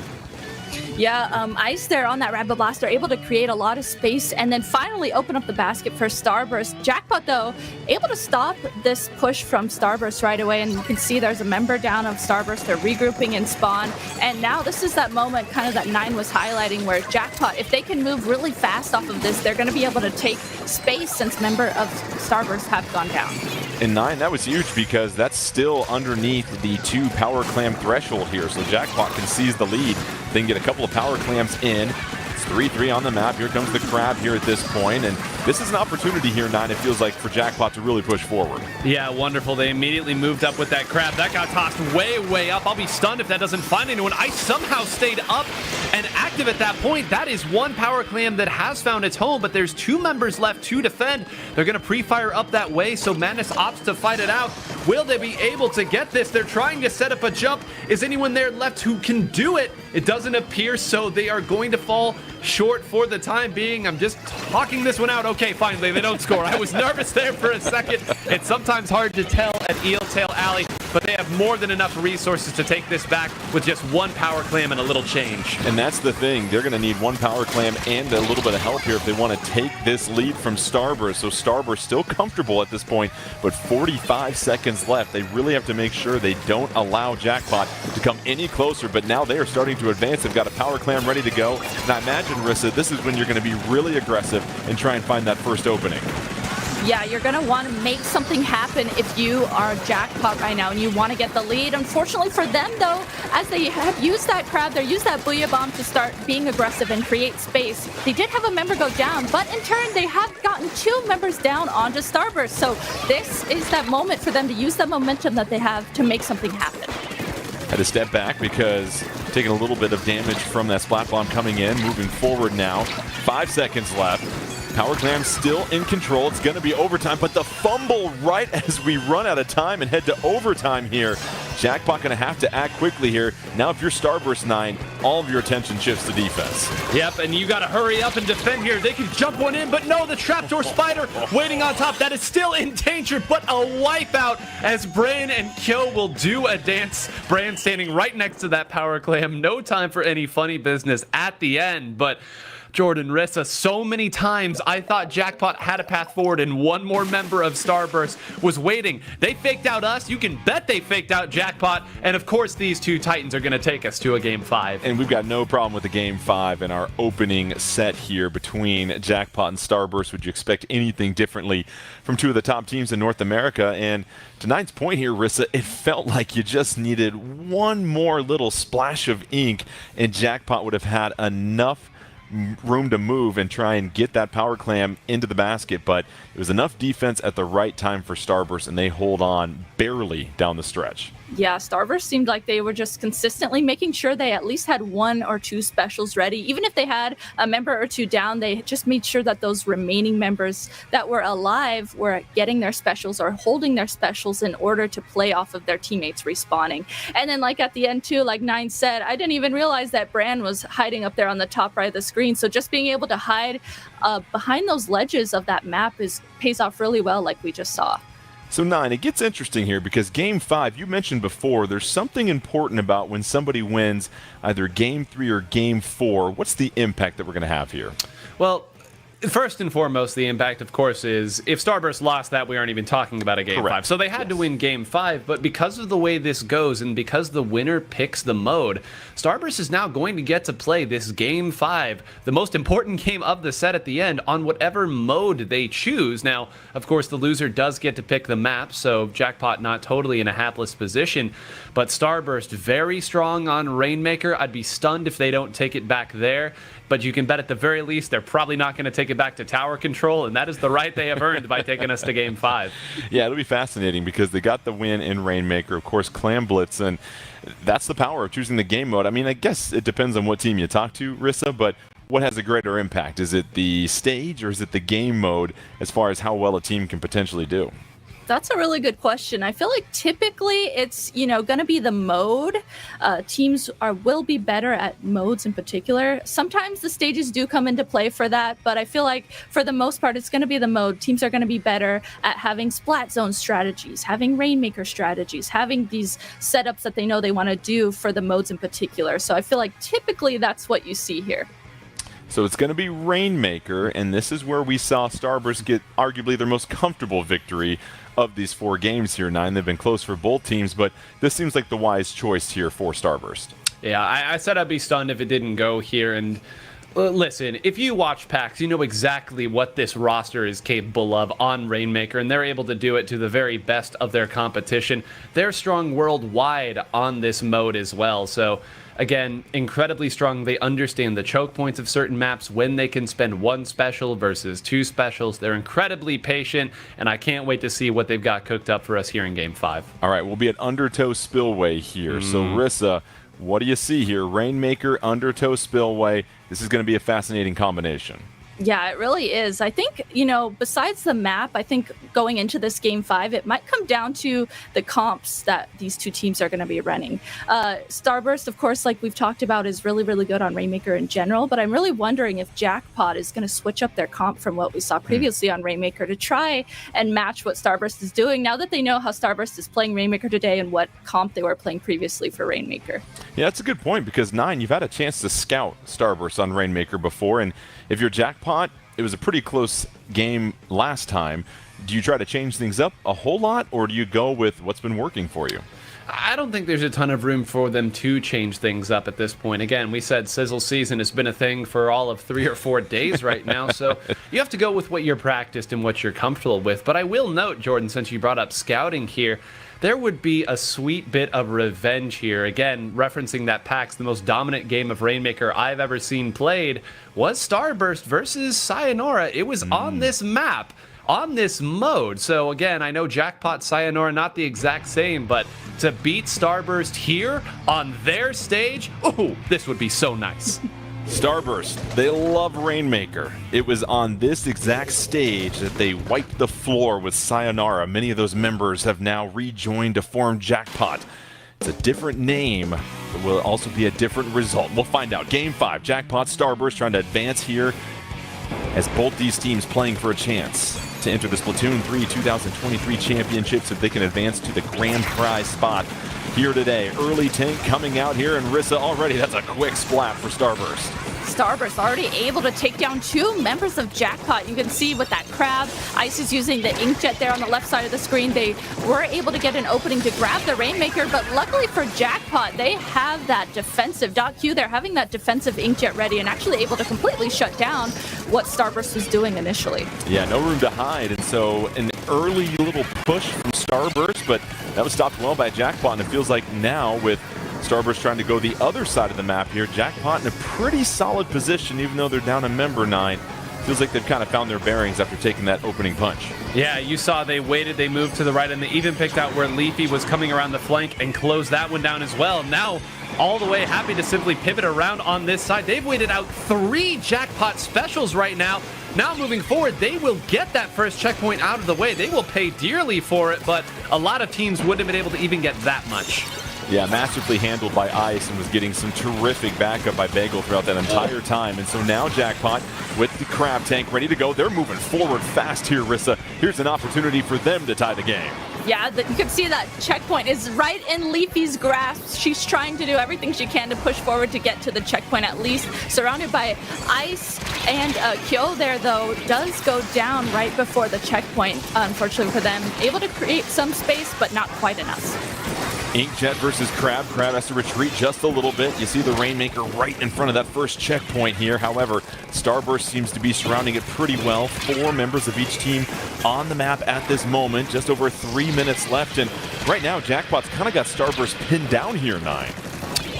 Yeah, Ice there on that Rapid Blaster, able to create a lot of space and then finally open up the basket for Starburst. Jackpot, though, able to stop this push from Starburst right away, and you can see there's a member down of Starburst. They're regrouping in spawn, and now this is that moment kind of that 9 was highlighting where Jackpot, if they can move really fast off of this, they're going to be able to take space since member of Starburst have gone down. And 9, that was huge because that's still underneath the 2 power clam threshold here, so Jackpot can seize the lead. They can get a couple of power clams in. It's 3-3 on the map. Here comes the crab here at this point, and this is an opportunity here, 9, it feels like, for Jackpot to really push forward. Yeah, wonderful. They immediately moved up with that crab. That got tossed way, way up. I'll be stunned if that doesn't find anyone. I somehow stayed up and active at that point. That is 1 power clam that has found its home, but there's 2 members left to defend. They're going to pre-fire up that way, so Madness opts to fight it out. Will they be able to get this? They're trying to set up a jump. Is anyone there left who can do it? It doesn't appear so. They are going to fall short for the time being. I'm just talking this one out. Okay, finally, they don't score. I was nervous there for a second. It's sometimes hard to tell at Eel Tail Alley, but they have more than enough resources to take this back with just 1 power clam and a little change. And that's the thing. They're going to need 1 power clam and a little bit of help here if they want to take this lead from Starburst. So Starburst still comfortable at this point, but 45 seconds left. They really have to make sure they don't allow Jackpot to come any closer, but now they are starting to advance. They've got a power clam ready to go. And I imagine, Rissa, this is when you're going to be really aggressive and try and find that first opening. Yeah, you're going to want to make something happen if you are Jackpot right now and you want to get the lead. Unfortunately for them, though, as they have used that crab, they used that Booyah Bomb to start being aggressive and create space. They did have a member go down, but in turn, they have gotten 2 members down onto Starburst. So this is that moment for them to use the momentum that they have to make something happen. Had to step back because taking a little bit of damage from that Splat Bomb coming in, moving forward now. 5 seconds left. Power Clam still in control. It's going to be overtime, but the fumble right as we run out of time and head to overtime here. Jackpot going to have to act quickly here. Now if you're Starburst 9, all of your attention shifts to defense. Yep, and you got to hurry up and defend here. They can jump one in, but no, the trapdoor spider waiting on top. That is still in danger, but a wipeout as Brain and Kyo will do a dance. Brain standing right next to that Power Clam. No time for any funny business at the end, but Jordan, Rissa, so many times I thought Jackpot had a path forward and one more member of Starburst was waiting. They faked out us. You can bet they faked out Jackpot. And of course, these two Titans are going to take us to a Game 5. And we've got no problem with the Game 5 in our opening set here between Jackpot and Starburst. Would you expect anything differently from two of the top teams in North America? And to Nine's point here, Rissa, it felt like you just needed one more little splash of ink and Jackpot would have had enough room to move and try and get that Power Clam into the basket, but it was enough defense at the right time for Starburst, and they hold on barely down the stretch. Yeah, Starburst seemed like they were just consistently making sure they at least had one or two specials ready. Even if they had a member or two down, they just made sure that those remaining members that were alive were getting their specials or holding their specials in order to play off of their teammates respawning. And then like at the end too, like Nine said, I didn't even realize that Bran was hiding up there on the top right of the screen. So just being able to hide behind those ledges of that map pays off really well, like we just saw. So Nine, it gets interesting here because Game 5, you mentioned before, there's something important about when somebody wins either Game 3 or Game 4. What's the impact that we're going to have here? Well, first and foremost, the impact, of course, is if Starburst lost that, we aren't even talking about a Game 5. So they had to win Game 5, but because of the way this goes and because the winner picks the mode, Starburst is now going to get to play this Game 5, the most important game of the set at the end, on whatever mode they choose. Now, of course, the loser does get to pick the map, so Jackpot not totally in a hapless position, but Starburst very strong on Rainmaker. I'd be stunned if they don't take it back there. But you can bet at the very least they're probably not going to take it back to tower control, and that is the right they have earned by taking us to Game 5. Yeah, it'll be fascinating because they got the win in Rainmaker, of course, Clam Blitz, and that's the power of choosing the game mode. I mean, I guess it depends on what team you talk to, Rissa, but what has a greater impact? Is it the stage or is it the game mode as far as how well a team can potentially do? That's a really good question. I feel like typically it's, going to be the mode. Teams will be better at modes in particular. Sometimes the stages do come into play for that, but I feel like for the most part, it's going to be the mode. Teams are going to be better at having Splat Zone strategies, having Rainmaker strategies, having these setups that they know they want to do for the modes in particular. So I feel like typically that's what you see here. So it's going to be Rainmaker, and this is where we saw Starburst get arguably their most comfortable victory of these 4 games here. Nine, they've been close for both teams, but this seems like the wise choice here for Starburst. Yeah, I said I'd be stunned if it didn't go here, and listen, if you watch PAX, you know exactly what this roster is capable of on Rainmaker, and they're able to do it to the very best of their competition. They're strong worldwide on this mode as well, so again, incredibly strong. They understand the choke points of certain maps, when they can spend 1 special versus 2 specials. They're incredibly patient, and I can't wait to see what they've got cooked up for us here in Game 5. All right, we'll be at Undertow Spillway here. So, Rissa, what do you see here? Rainmaker, Undertow Spillway. This is going to be a fascinating combination. Yeah, it really is. I think, besides the map, I think going into this Game 5, it might come down to the comps that these two teams are going to be running. Starburst, of course, like we've talked about, is really, really good on Rainmaker in general, but I'm really wondering if Jackpot is going to switch up their comp from what we saw previously on Rainmaker to try and match what Starburst is doing now that they know how Starburst is playing Rainmaker today and what comp they were playing previously for Rainmaker. Yeah, that's a good point because, Nine, you've had a chance to scout Starburst on Rainmaker before, and if you're Jackpot, it was a pretty close game last time. Do you try to change things up a whole lot, or do you go with what's been working for you? I don't think there's a ton of room for them to change things up at this point. Again, we said Sizzle Season has been a thing for all of 3 or 4 days right now, so you have to go with what you're practiced and what you're comfortable with. But I will note, Jordan, since you brought up scouting here, there would be a sweet bit of revenge here. Again, referencing that PAX, the most dominant game of Rainmaker I've ever seen played was Starburst versus Sayonara. It was on this map, on this mode. So again, I know Jackpot, Sayonara, not the exact same, but to beat Starburst here on their stage, ooh, this would be so nice. Starburst, they love Rainmaker. It was on this exact stage that they wiped the floor with Sayonara. Many of those members have now rejoined to form Jackpot. It's a different name, but will also be a different result. We'll find out. Game 5, Jackpot, Starburst trying to advance here as both these teams playing for a chance to enter the Splatoon 3 2023 Championship so they can advance to the grand prize spot here today. Early tank coming out here, and Rissa already, that's a quick splat for Starburst. Starburst already able to take down 2 members of Jackpot. You can see with that crab, Ice is using the inkjet there on the left side of the screen. They were able to get an opening to grab the Rainmaker, but luckily for Jackpot, they have that defensive .Q. They're having that defensive inkjet ready and actually able to completely shut down what Starburst was doing initially. Yeah, no room to hide, and so an early little push from Starburst, but that was stopped well by Jackpot, and it feels like now with Starburst trying to go the other side of the map here, Jackpot in a pretty solid position, even though they're down a member 9. Feels like they've kind of found their bearings after taking that opening punch. Yeah, you saw they waited, they moved to the right, and they even picked out where Leafy was coming around the flank and closed that one down as well. Now, all the way happy to simply pivot around on this side. They've waited out 3 Jackpot specials right now. Now moving forward, they will get that first checkpoint out of the way. They will pay dearly for it, but a lot of teams wouldn't have been able to even get that much. Yeah, masterfully handled by Ice, and was getting some terrific backup by Bagel throughout that entire time. And so now Jackpot with the crab tank ready to go. They're moving forward fast here, Rissa. Here's an opportunity for them to tie the game. Yeah, you can see that checkpoint is right in Leafy's grasp. She's trying to do everything she can to push forward to get to the checkpoint at least. Surrounded by Ice and Kyo there, though, does go down right before the checkpoint, unfortunately for them. Able to create some space, but not quite enough. Inkjet versus Crab. Crab has to retreat just a little bit. You see the Rainmaker right in front of that first checkpoint here. However, Starburst seems to be surrounding it pretty well. 4 members of each team on the map at this moment. Just over 3 minutes left. And right now, Jackpot's kind of got Starburst pinned down here, 9.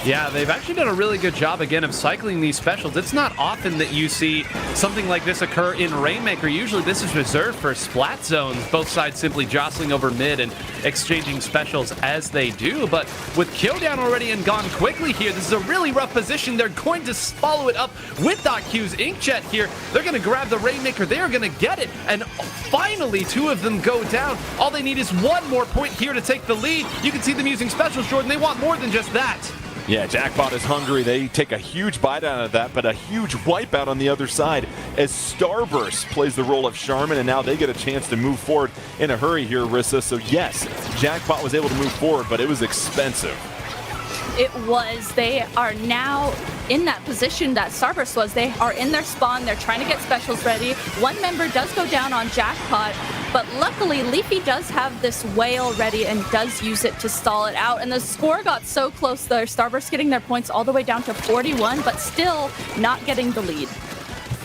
Yeah, they've actually done a really good job, again, of cycling these specials. It's not often that you see something like this occur in Rainmaker. Usually this is reserved for Splat Zones, both sides simply jostling over mid and exchanging specials as they do. But with Kyo down already and gone quickly here, this is a really rough position. They're going to follow it up with .Q's Inkjet here. They're going to grab the Rainmaker. They are going to get it. And finally, 2 of them go down. All they need is 1 more point here to take the lead. You can see them using specials, Jordan. They want more than just that. Yeah, Jackpot is hungry. They take a huge bite out of that, but a huge wipeout on the other side as Starburst plays the role of Charmin, and now they get a chance to move forward in a hurry here, Rissa. So yes, Jackpot was able to move forward, but it was expensive. It was. They are now in that position that Starburst was. They are in their spawn. They're trying to get specials ready. 1 member does go down on Jackpot, but luckily Leafy does have this whale ready and does use it to stall it out. And the score got so close there. Starburst getting their points all the way down to 41, but still not getting the lead.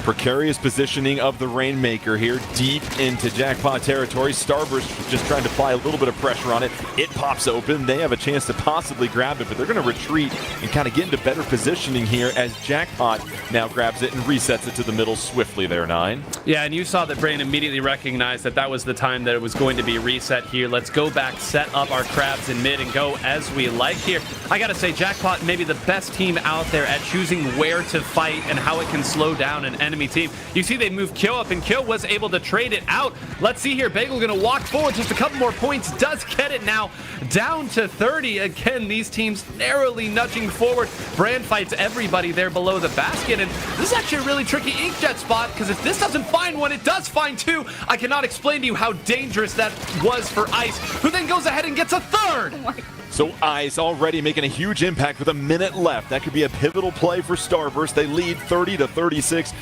Precarious positioning of the Rainmaker here deep into Jackpot territory. Starburst just trying to apply a little bit of pressure on it. It pops open. They have a chance to possibly grab it, but they're going to retreat and kind of get into better positioning here as Jackpot now grabs it and resets it to the middle swiftly there, 9. Yeah, and you saw that Brain immediately recognized that that was the time that it was going to be reset here. Let's go back, set up our crabs in mid, and go as we like here. I got to say, Jackpot may be the best team out there at choosing where to fight and how it can slow down an enemy team. You see they moved Kyo up, and Kyo was able to trade it out. Let's see here. Bagel going to walk forward. Just a couple more points. Does get it now down to 30. Again, these teams narrowly nudging forward. Brand fights everybody there below the basket, and this is actually a really tricky inkjet spot, because if this doesn't find one, it does find 2. I cannot explain to you how dangerous that was for Ice, who then goes ahead and gets a 3rd. Oh my. So Ice already making a huge impact with a minute left. That could be a pivotal play for Starburst. They lead 30-36.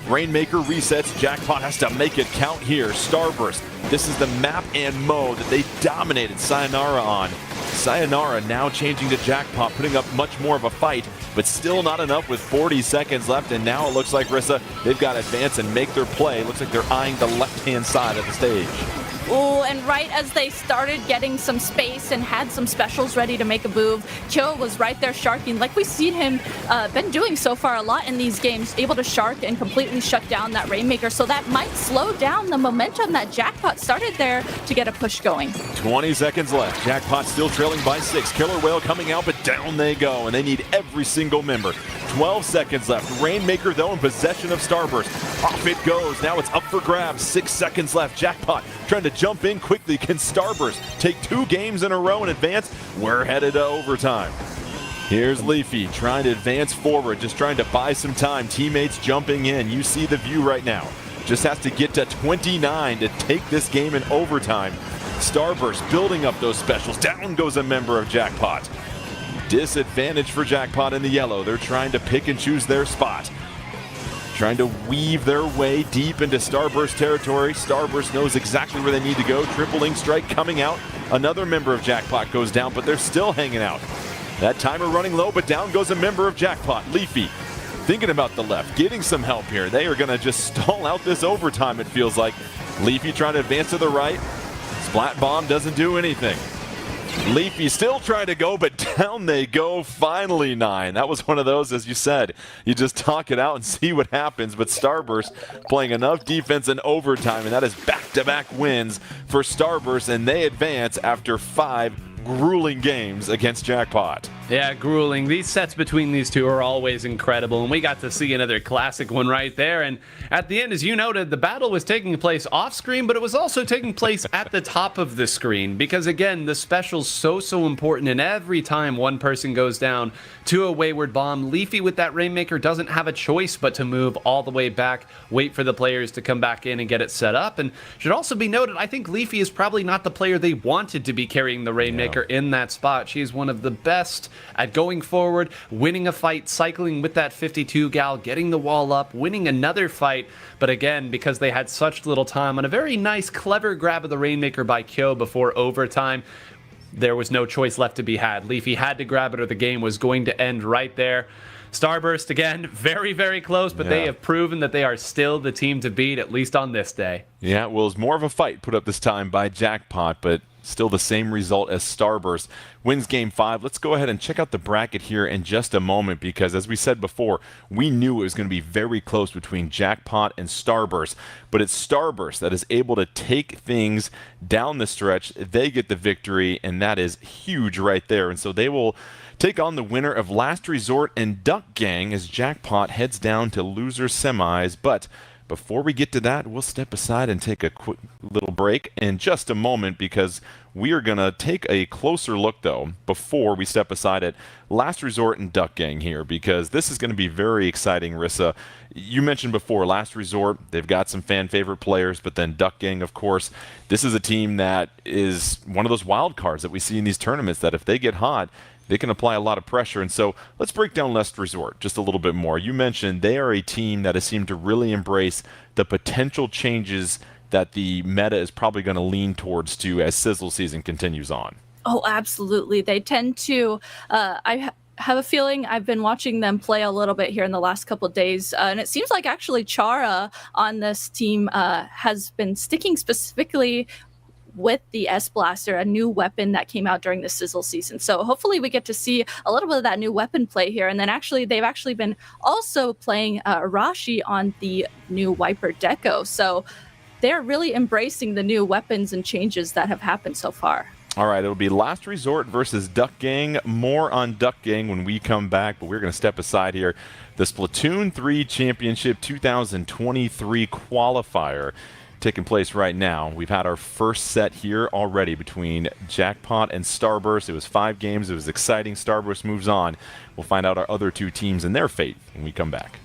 Rainmaker resets. Jackpot has to make it count here. Starburst, this is the map and mode that they dominated Sayonara on. Sayonara now changing to Jackpot, putting up much more of a fight, but still not enough with 40 seconds left. And now it looks like, Rissa, they've got to advance and make their play. Looks like they're eyeing the left-hand side of the stage. Ooh, and right as they started getting some space and had some specials ready to make a move, Kyo was right there sharking, like we've seen him been doing so far a lot in these games, able to shark and completely shut down that Rainmaker. So that might slow down the momentum that Jackpot started there to get a push going. 20 seconds left. Jackpot still trailing by 6. Killer Whale coming out, but down they go, and they need every single member. 12 seconds left. Rainmaker, though, in possession of Starburst. Off it goes. Now it's up for grabs. 6 seconds left. Jackpot trying to jump in quickly. Can Starburst take 2 games in a row and advance? We're headed to overtime. Here's Leafy trying to advance forward, just trying to buy some time. Teammates jumping in. You see the view right now. Just has to get to 29 to take this game in overtime. Starburst building up those specials. Down goes a member of Jackpot. Disadvantage for Jackpot in the yellow. They're trying to pick and choose their spot. Trying to weave their way deep into Starburst territory. Starburst knows exactly where they need to go. Triple Ink Strike coming out. Another member of Jackpot goes down, but they're still hanging out. That timer running low, but down goes a member of Jackpot. Leafy thinking about the left, getting some help here. They are going to just stall out this overtime, it feels like. Leafy trying to advance to the right. Splat Bomb doesn't do anything. Leafy still trying to go, but down they go. Finally 9. That was one of those, as you said, you just talk it out and see what happens. But Starburst playing enough defense in overtime, and that is back-to-back wins for Starburst, and they advance after 5 grueling games against Jackpot. Yeah, grueling. These sets between these two are always incredible, and we got to see another classic one right there. And at the end, as you noted, the battle was taking place off-screen, but it was also taking place at the top of the screen because, again, the special's so important, and every time one person goes down to a wayward bomb, Leafy with that Rainmaker doesn't have a choice but to move all the way back, wait for the players to come back in and get it set up. And should also be noted, I think Leafy is probably not the player they wanted to be carrying the Rainmaker in that spot. She is one of the best at going forward, winning a fight, cycling with that 52 gal, getting the wall up, winning another fight. But again, because they had such little time on a very nice, clever grab of the Rainmaker by Kyo before overtime, there was no choice left to be had. Leafy had to grab it or the game was going to end right there. Starburst, again, very close, but they have proven that they are still the team to beat, at least on this day. Yeah, well, it was more of a fight put up this time by Jackpot, but still the same result as Starburst. Wins Game 5. Let's go ahead and check out the bracket here in just a moment because, as we said before, we knew it was going to be very close between Jackpot and Starburst. But it's Starburst that is able to take things down the stretch. They get the victory, and that is huge right there. And so they will take on the winner of Last Resort and Duck Gang as Jackpot heads down to loser semis. But before we get to that, we'll step aside and take a quick little break in just a moment because we are going to take a closer look, though, before we step aside at Last Resort and Duck Gang here because this is going to be very exciting, Rissa. You mentioned before, Last Resort, they've got some fan favorite players, but then Duck Gang, of course, this is a team that is one of those wild cards that we see in these tournaments that if they get hot, they can apply a lot of pressure. And so let's break down Last Resort just a little bit more. You mentioned they are a team that has seemed to really embrace the potential changes that the meta is probably going to lean towards to as Sizzle season continues on. Oh, absolutely. They tend to, I have a feeling I've been watching them play a little bit here in the last couple of days. And it seems like actually Chara on this team has been sticking specifically with the S-Blaster, a new weapon that came out during the Sizzle season. So hopefully we get to see a little bit of that new weapon play here. And then they've actually been also playing Arashi on the new Wiper Deco. So they're really embracing the new weapons and changes that have happened so far. All right, it'll be Last Resort versus Duck Gang. More on Duck Gang when we come back, but we're going to step aside here. The Splatoon 3 Championship 2023 Qualifier taking place right now. We've had our first set here already between Jackpot and Starburst. It was 5 games. It was exciting. Starburst moves on. We'll find out our other 2 teams and their fate when we come back.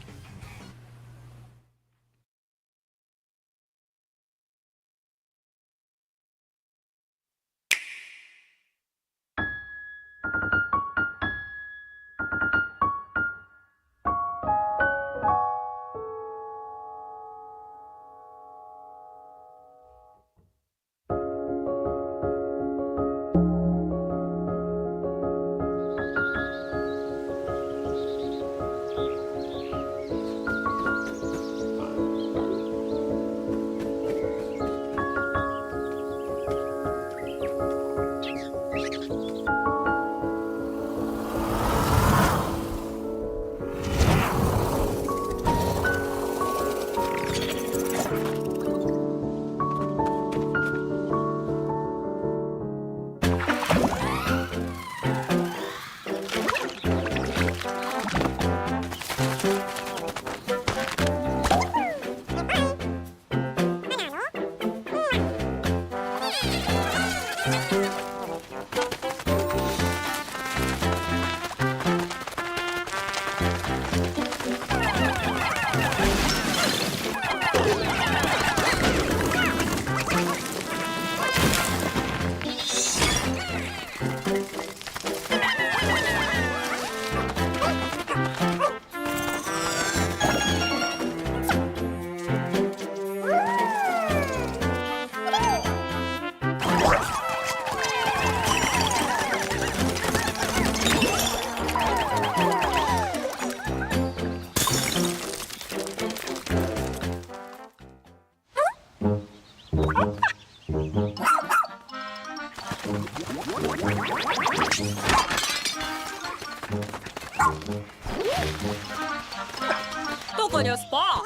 どこですか?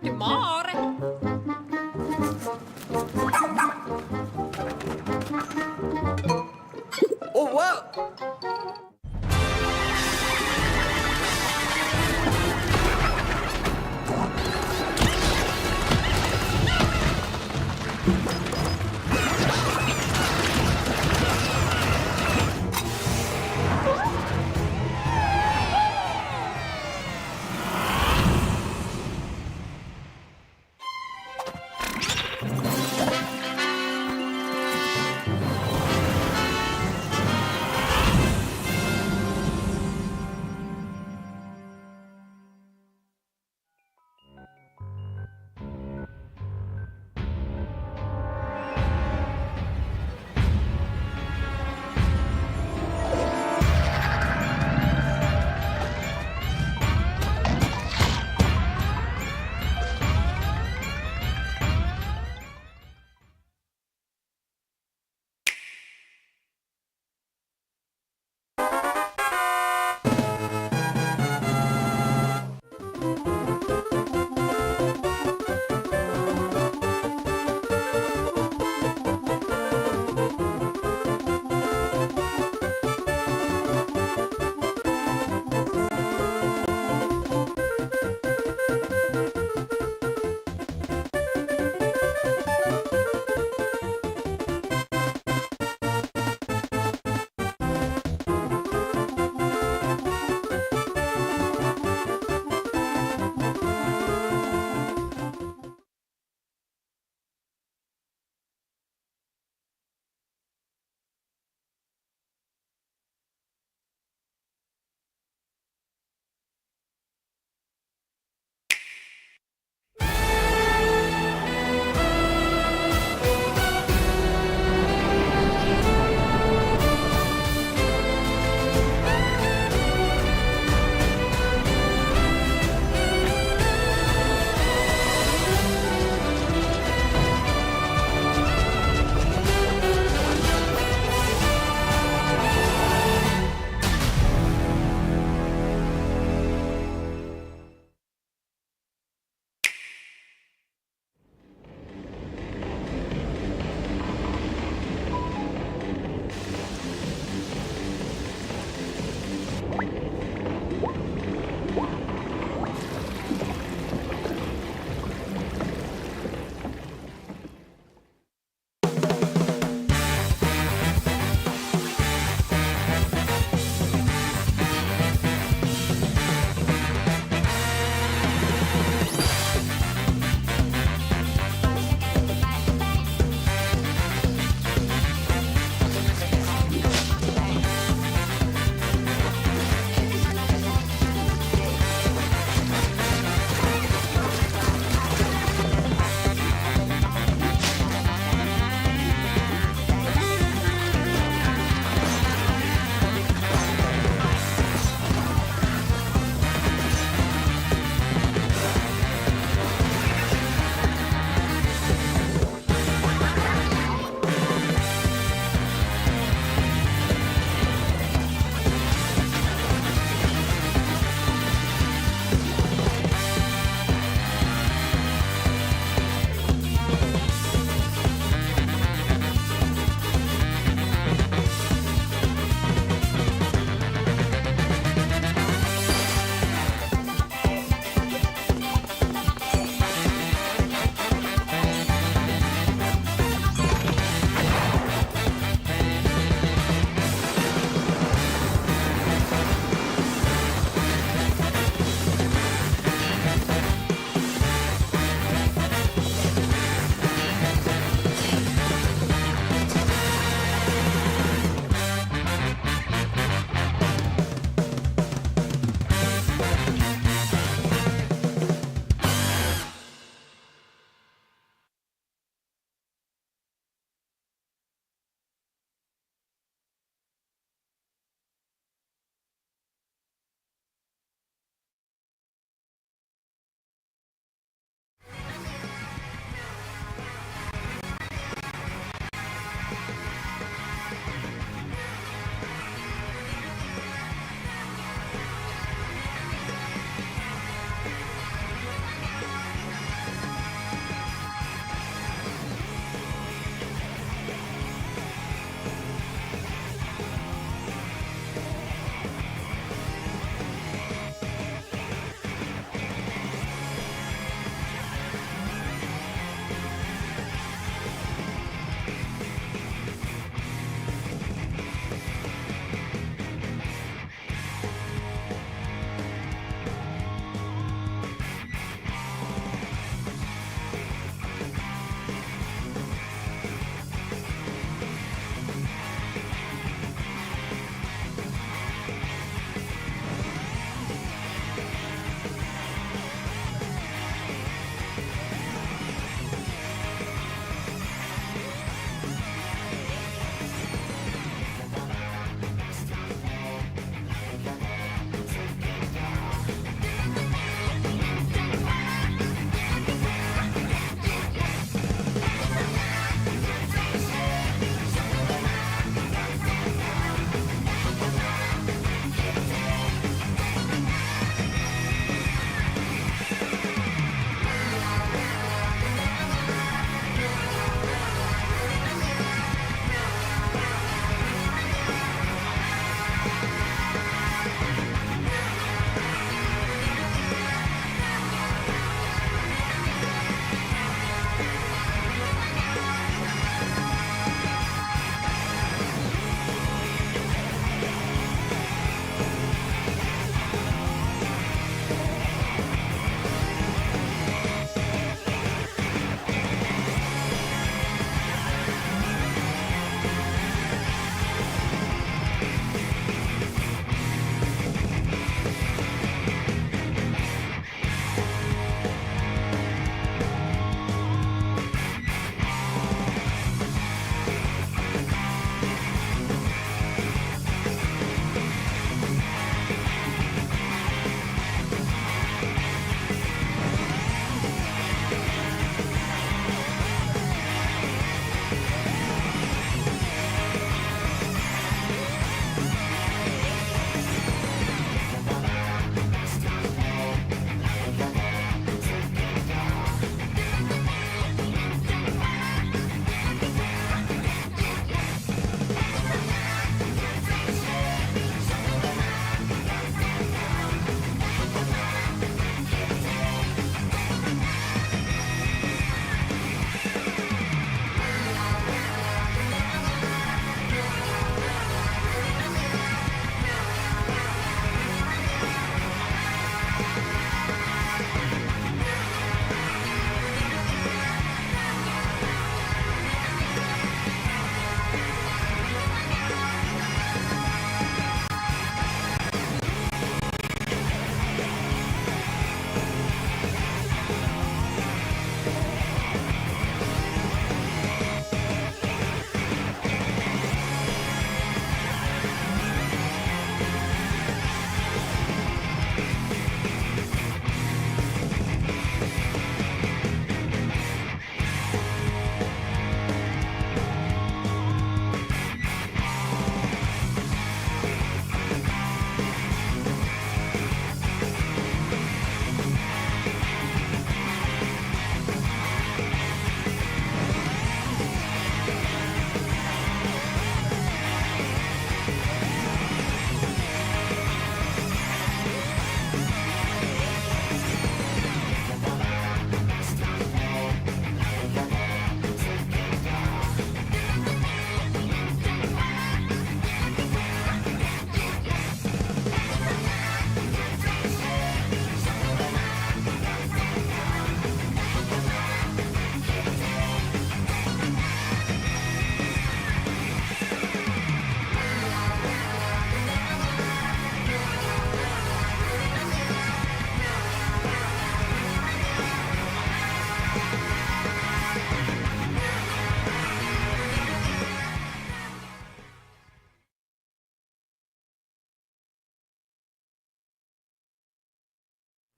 Che mare? Oh, wow!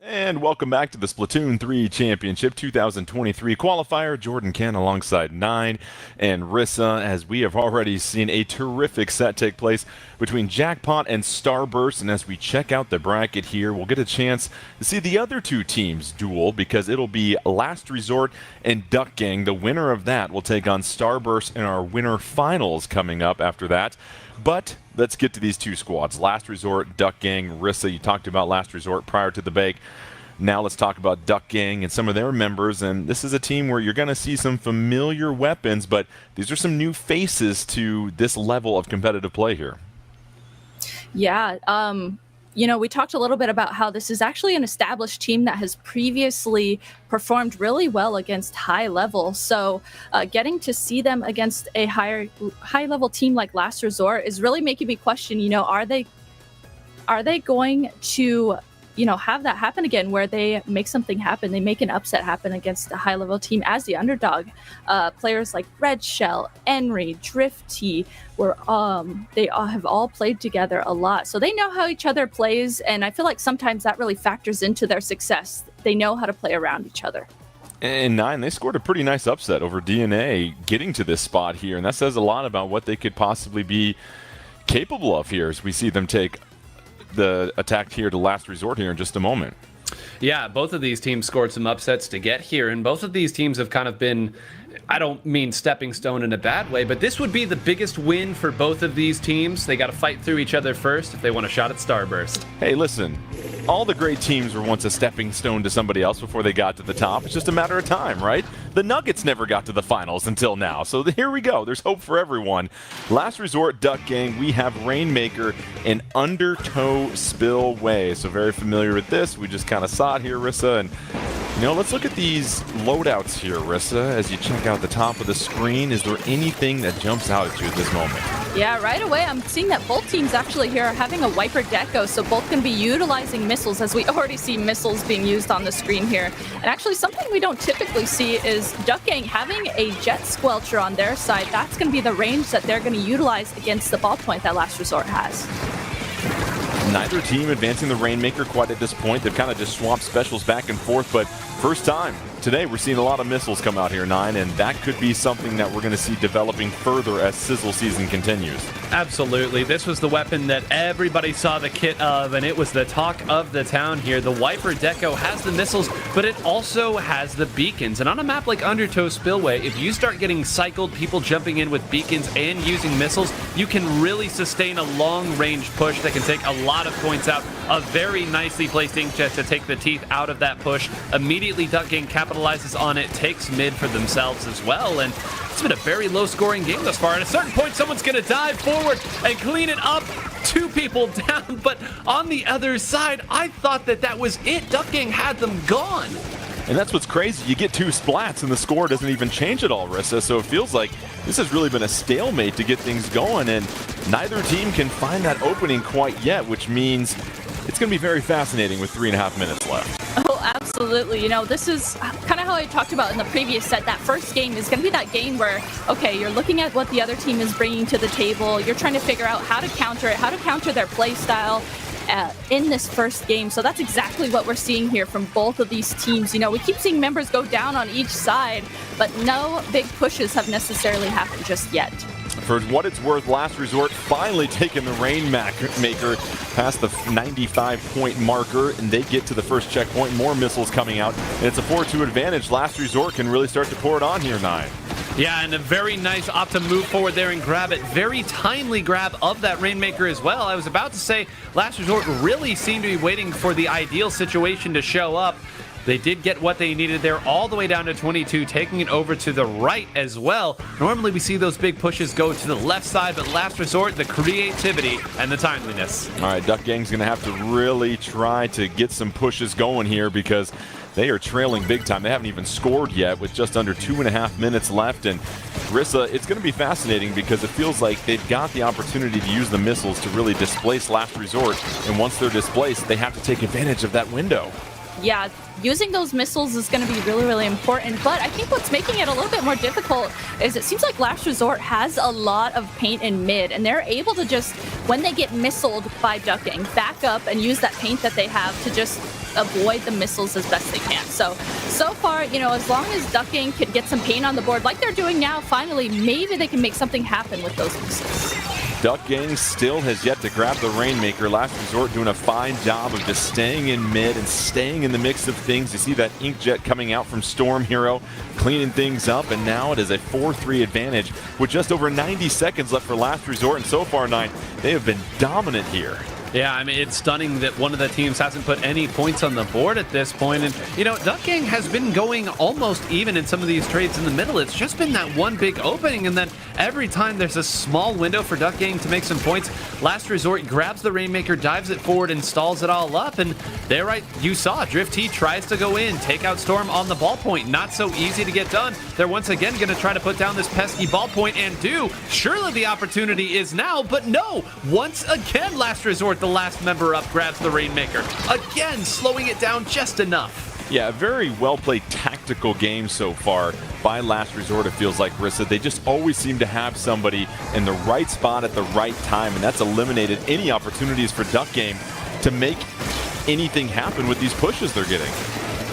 And welcome back to the Splatoon 3 Championship 2023 qualifier. Jordan Ken alongside 9 and Rissa, as we have already seen a terrific set take place between Jackpot and Starburst. And as we check out the bracket here, we'll get a chance to see the other two teams duel, because it'll be Last Resort and Duck Gang. The winner of that will take on Starburst in our winner finals coming up after that. But let's get to these two squads. Last Resort, Duck Gang, Rissa. You talked about Last Resort prior to the break. Now let's talk about Duck Gang and some of their members. And this is a team where you're going to see some familiar weapons, but these are some new faces to this level of competitive play here. Yeah, we talked a little bit about how this is actually an established team that has previously performed really well against high level. So getting to see them against a high level team like Last Resort is really making me question, are they going to have that happen again, where they make something happen, they make an upset happen against a high level team as the underdog. Players like Red Shell, Enry, Drifty, they all have all played together a lot, so they know how each other plays, and I feel like sometimes that really factors into their success. They know how to play around each other. And 9, they scored a pretty nice upset over DNA getting to this spot here, and that says a lot about what they could possibly be capable of here as we see them take the attack here to Last Resort here in just a moment. Yeah, both of these teams scored some upsets to get here, and both of these teams have kind of been, I don't mean stepping stone in a bad way, but this would be the biggest win for both of these teams. They got to fight through each other first if they want a shot at Starburst. Hey, listen, all the great teams were once a stepping stone to somebody else before they got to the top. It's just a matter of time, right? The Nuggets never got to the finals until now, so here we go. There's hope for everyone. Last Resort, Duck Gang, we have Rainmaker and Undertow Spillway. So very familiar with this. We just kind of saw it here, Rissa, and let's look at these loadouts here, Rissa. As you check out the top of the screen, is there anything that jumps out at you at this moment? Yeah, right away I'm seeing that both teams actually here are having a Wiper Deco, so both can be utilizing missiles, as we already see missiles being used on the screen here. And actually something we don't typically see is Duck Gang having a Jet Squelcher on their side. That's going to be the range that they're going to utilize against the ballpoint that Last Resort has. Neither team advancing the Rainmaker quite at this point. They've kind of just swapped specials back and forth, but first time today we're seeing a lot of missiles come out here, 9, and that could be something that we're going to see developing further as Sizzle season continues. Absolutely. This was the weapon that everybody saw the kit of, and it was the talk of the town here. The Wiper Deco has the missiles, but it also has the beacons. And on a map like Undertow Spillway, if you start getting cycled, people jumping in with beacons and using missiles, you can really sustain a long-range push that can take a lot of points out. A very nicely placed inkjet to take the teeth out of that push. Immediately, Duck Gang capitalizes on it, takes mid for themselves as well, and it's been a very low-scoring game thus far. At a certain point, someone's going to dive forward and clean it up. 2 people down, but on the other side, I thought that was it. Duck Gang had them gone. And that's what's crazy. You get 2 splats and the score doesn't even change at all, Rissa. So it feels like this has really been a stalemate to get things going, and neither team can find that opening quite yet, which means it's going to be very fascinating with 3.5 minutes left. Oh, absolutely. This is kind of how I talked about in the previous set. That first game is going to be that game where, okay, you're looking at what the other team is bringing to the table. You're trying to figure out how to counter it, how to counter their play style in this first game. So that's exactly what we're seeing here from both of these teams. We keep seeing members go down on each side, but no big pushes have necessarily happened just yet. For what it's worth, Last Resort finally taking the Rainmaker past the 95-point marker, and they get to the first checkpoint. More missiles coming out, and it's a 4-2 advantage. Last Resort can really start to pour it on here, 9. Yeah, and a very nice opt to move forward there and grab it. Very timely grab of that Rainmaker as well. I was about to say, Last Resort really seemed to be waiting for the ideal situation to show up. They did get what they needed there, all the way down to 22, taking it over to the right as well. Normally we see those big pushes go to the left side, but Last Resort, the creativity and the timeliness. All right, Duck Gang's going to have to really try to get some pushes going here, because they are trailing big time. They haven't even scored yet with just under 2.5 minutes left. And Rissa, it's going to be fascinating because it feels like they've got the opportunity to use the missiles to really displace Last Resort. And once they're displaced, they have to take advantage of that window. Yeah, using those missiles is going to be really, really important. But I think what's making it a little bit more difficult is it seems like Last Resort has a lot of paint in mid, and they're able to just, when they get missiled by Duck Gang, back up and use that paint that they have to just avoid the missiles as best they can. So far, as long as Duck Gang can get some paint on the board like they're doing now, finally, maybe they can make something happen with those missiles. Duck Gang still has yet to grab the Rainmaker. Last Resort doing a fine job of just staying in mid and staying in the mix of things. You see that Inkjet coming out from Storm Hero, cleaning things up, and now it is a 4-3 advantage with just over 90 seconds left for Last Resort. And so far, Nine, they have been dominant here. Yeah, I mean, it's stunning that one of the teams hasn't put any points on the board at this point. And, Duck Gang has been going almost even in some of these trades in the middle. It's just been that one big opening, and then every time there's a small window for Duck Gang to make some points, Last Resort grabs the Rainmaker, dives it forward, and stalls it all up. And there, right, you saw Drift T tries to go in, take out Storm on the ball point. Not so easy to get done. They're once again going to try to put down this pesky ball point and do. Surely the opportunity is now, but no. Once again, Last Resort, the last member up, grabs the Rainmaker. Again, slowing it down just enough. Yeah, a very well-played tactical game so far by Last Resort, it feels like, Rissa. They just always seem to have somebody in the right spot at the right time, and that's eliminated any opportunities for Duck Game to make anything happen with these pushes they're getting.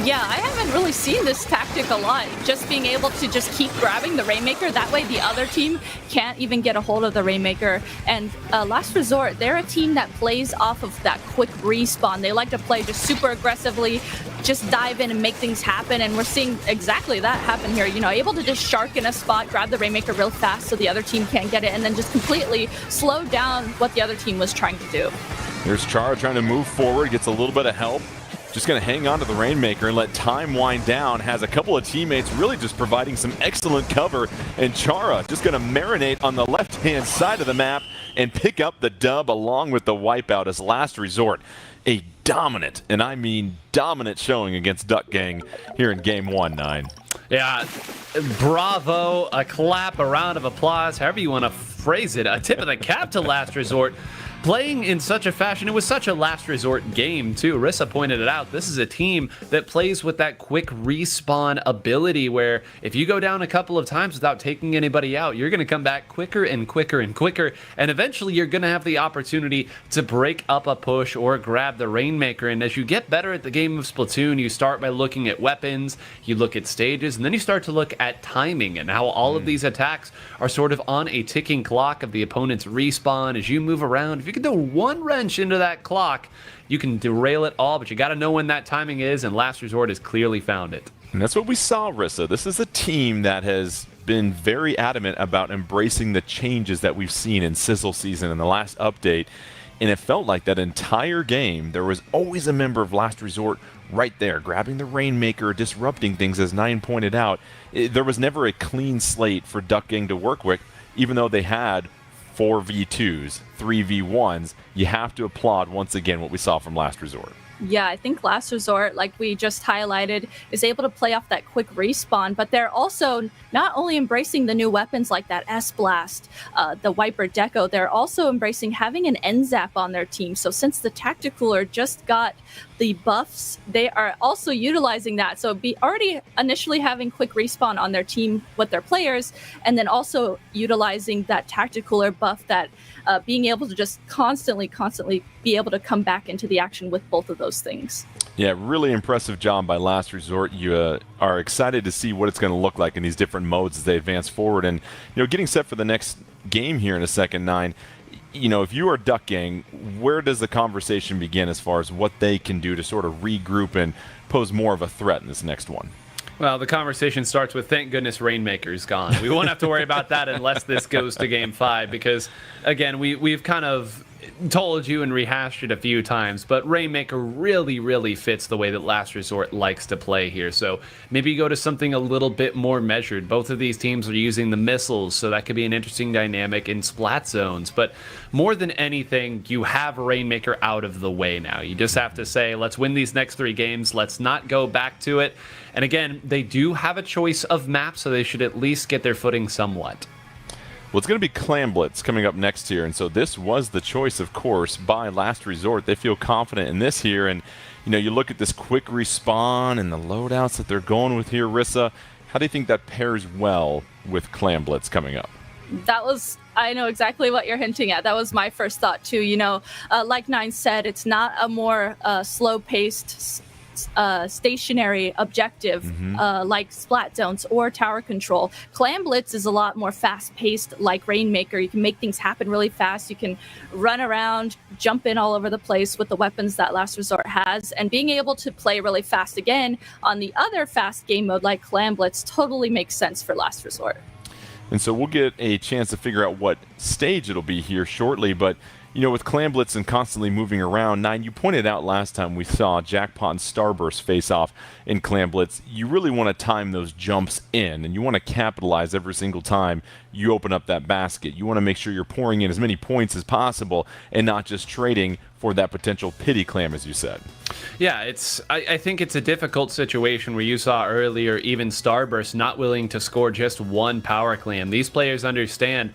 Yeah, I haven't really seen this tactic a lot. Just being able to just keep grabbing the Rainmaker. That way the other team can't even get a hold of the Rainmaker. And Last Resort, they're a team that plays off of that quick respawn. They like to play just super aggressively, just dive in and make things happen. And we're seeing exactly that happen here. Able to just shark in a spot, grab the Rainmaker real fast so the other team can't get it, and then just completely slow down what the other team was trying to do. There's Chara trying to move forward, gets a little bit of help. Just going to hang on to the Rainmaker and let time wind down. Has a couple of teammates really just providing some excellent cover. And Chara just going to marinate on the left-hand side of the map and pick up the dub along with the wipeout as Last Resort. A dominant, and I mean dominant, showing against Duck Gang here in Game 1, 9. Yeah, bravo, a clap, a round of applause, however you want to phrase it. A tip of the cap to Last Resort. Playing in such a fashion, it was such a Last Resort game too. Rissa pointed it out. This is a team that plays with that quick respawn ability where if you go down a couple of times without taking anybody out, you're going to come back quicker and quicker and quicker, and eventually you're going to have the opportunity to break up a push or grab the Rainmaker. And as you get better at the game of Splatoon, you start by looking at weapons, you look at stages, and then you start to look at timing and how all of these attacks are sort of on a ticking clock of the opponent's respawn. As you move around, if you can throw one wrench into that clock, you can derail it all, but you got to know when that timing is, and Last Resort has clearly found it. And that's what we saw, Rissa. This is a team that has been very adamant about embracing the changes that we've seen in Sizzle Season in the last update, and it felt like that entire game there was always a member of Last Resort right there, grabbing the Rainmaker, disrupting things, as Nine pointed out. There was never a clean slate for Duck Gang to work with, even though they had 4v2s, 3v1s. You have to applaud once again what we saw from Last Resort. Yeah, I think Last Resort, like we just highlighted, is able to play off that quick respawn, but they're also not only embracing the new weapons like that S-Blast, the Wiper Deco, they're also embracing having an N-Zap on their team. So since the Tacticooler just got the buffs, they are also utilizing that. So be already initially having quick respawn on their team with their players, and then also utilizing that Tacticooler buff, that being able to just constantly be able to come back into the action with both of those things. Yeah, really impressive job by Last Resort. You are excited to see what it's going to look like in these different modes as they advance forward. And, getting set for the next game here in a second, Nine, if you are Duck Gang, where does the conversation begin as far as what they can do to sort of regroup and pose more of a threat in this next one? Well, the conversation starts with, thank goodness Rainmaker's gone. We won't have to worry about that unless this goes to Game 5, because, again, we've kind of told you and rehashed it a few times, but Rainmaker really fits the way that Last Resort likes to play here. So maybe go to something a little bit more measured. Both of these teams are using the missiles, so that could be an interesting dynamic in Splat Zones. But more than anything, you have Rainmaker out of the way now. You just have to say, let's win these next 3 games. Let's not go back to it. And again, they do have a choice of maps, so they should at least get their footing somewhat. Well, it's going to be Clam Blitz coming up next here, and so this was the choice, of course, by Last Resort. They feel confident in this here, and you look at this quick respawn and the loadouts that they're going with here, Rissa. How do you think that pairs well with Clam Blitz coming up? I know exactly what you're hinting at. That was my first thought too. Like Nine said, it's not a more slow-paced stationary objective like Splat Zones or tower control. Clam Blitz is a lot more fast-paced like Rainmaker. You can make things happen really fast. You can run around, jump in all over the place with the weapons that Last Resort has, and being able to play really fast again on the other fast game mode like Clam Blitz totally makes sense for Last Resort. And so we'll get a chance to figure out what stage it'll be here shortly, but you know, with Clam Blitz and constantly moving around, Nine, you pointed out last time we saw Jackpot and Starburst face off in Clam Blitz. You really want to time those jumps in, and you want to capitalize every single time you open up that basket. You want to make sure you're pouring in as many points as possible and not just trading for that potential pity clam, as you said. Yeah, I think it's a difficult situation where you saw earlier even Starburst not willing to score just one power clam. These players understand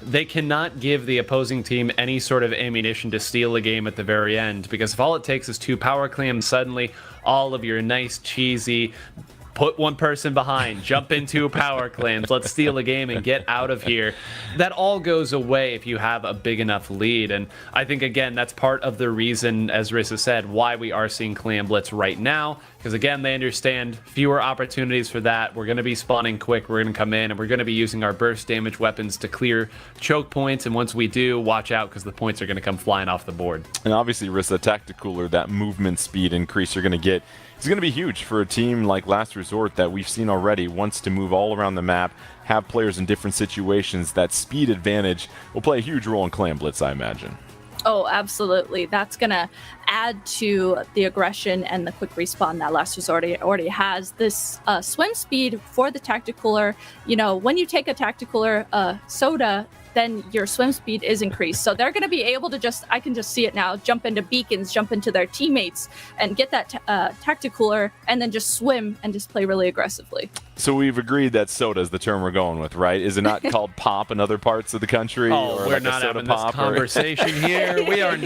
they cannot give the opposing team any sort of ammunition to steal a game at the very end, because if all it takes is 2 power clams, suddenly all of your nice, cheesy, put one person behind, jump into power clams, let's steal a game and get out of here, that all goes away if you have a big enough lead. And I think, again, that's part of the reason, as Rissa said, why we are seeing Clam Blitz right now, because, again, they understand fewer opportunities for that. We're going to be spawning quick, we're going to come in, and we're going to be using our burst damage weapons to clear choke points, and once we do, watch out, because the points are going to come flying off the board. And obviously, Rissa, Tacticooler, that movement speed increase you're going to get, it's going to be huge for a team like Last Resort that we've seen already wants to move all around the map, have players in different situations. That speed advantage will play a huge role in Clam Blitz, I imagine. Oh, absolutely. That's going to add to the aggression and the quick respawn that Last Resort already has. This swim speed for the Tacticooler, you know, when you take a Tacticooler soda, then your swim speed is increased. So they're going to be able to just, I can just see it now, jump into beacons, jump into their teammates, and get that Tacticooler, and then just swim and just play really aggressively. So we've agreed that soda is the term we're going with, right? Is it not called pop in other parts of the country? Oh, or we're like not having pop this conversation here. We are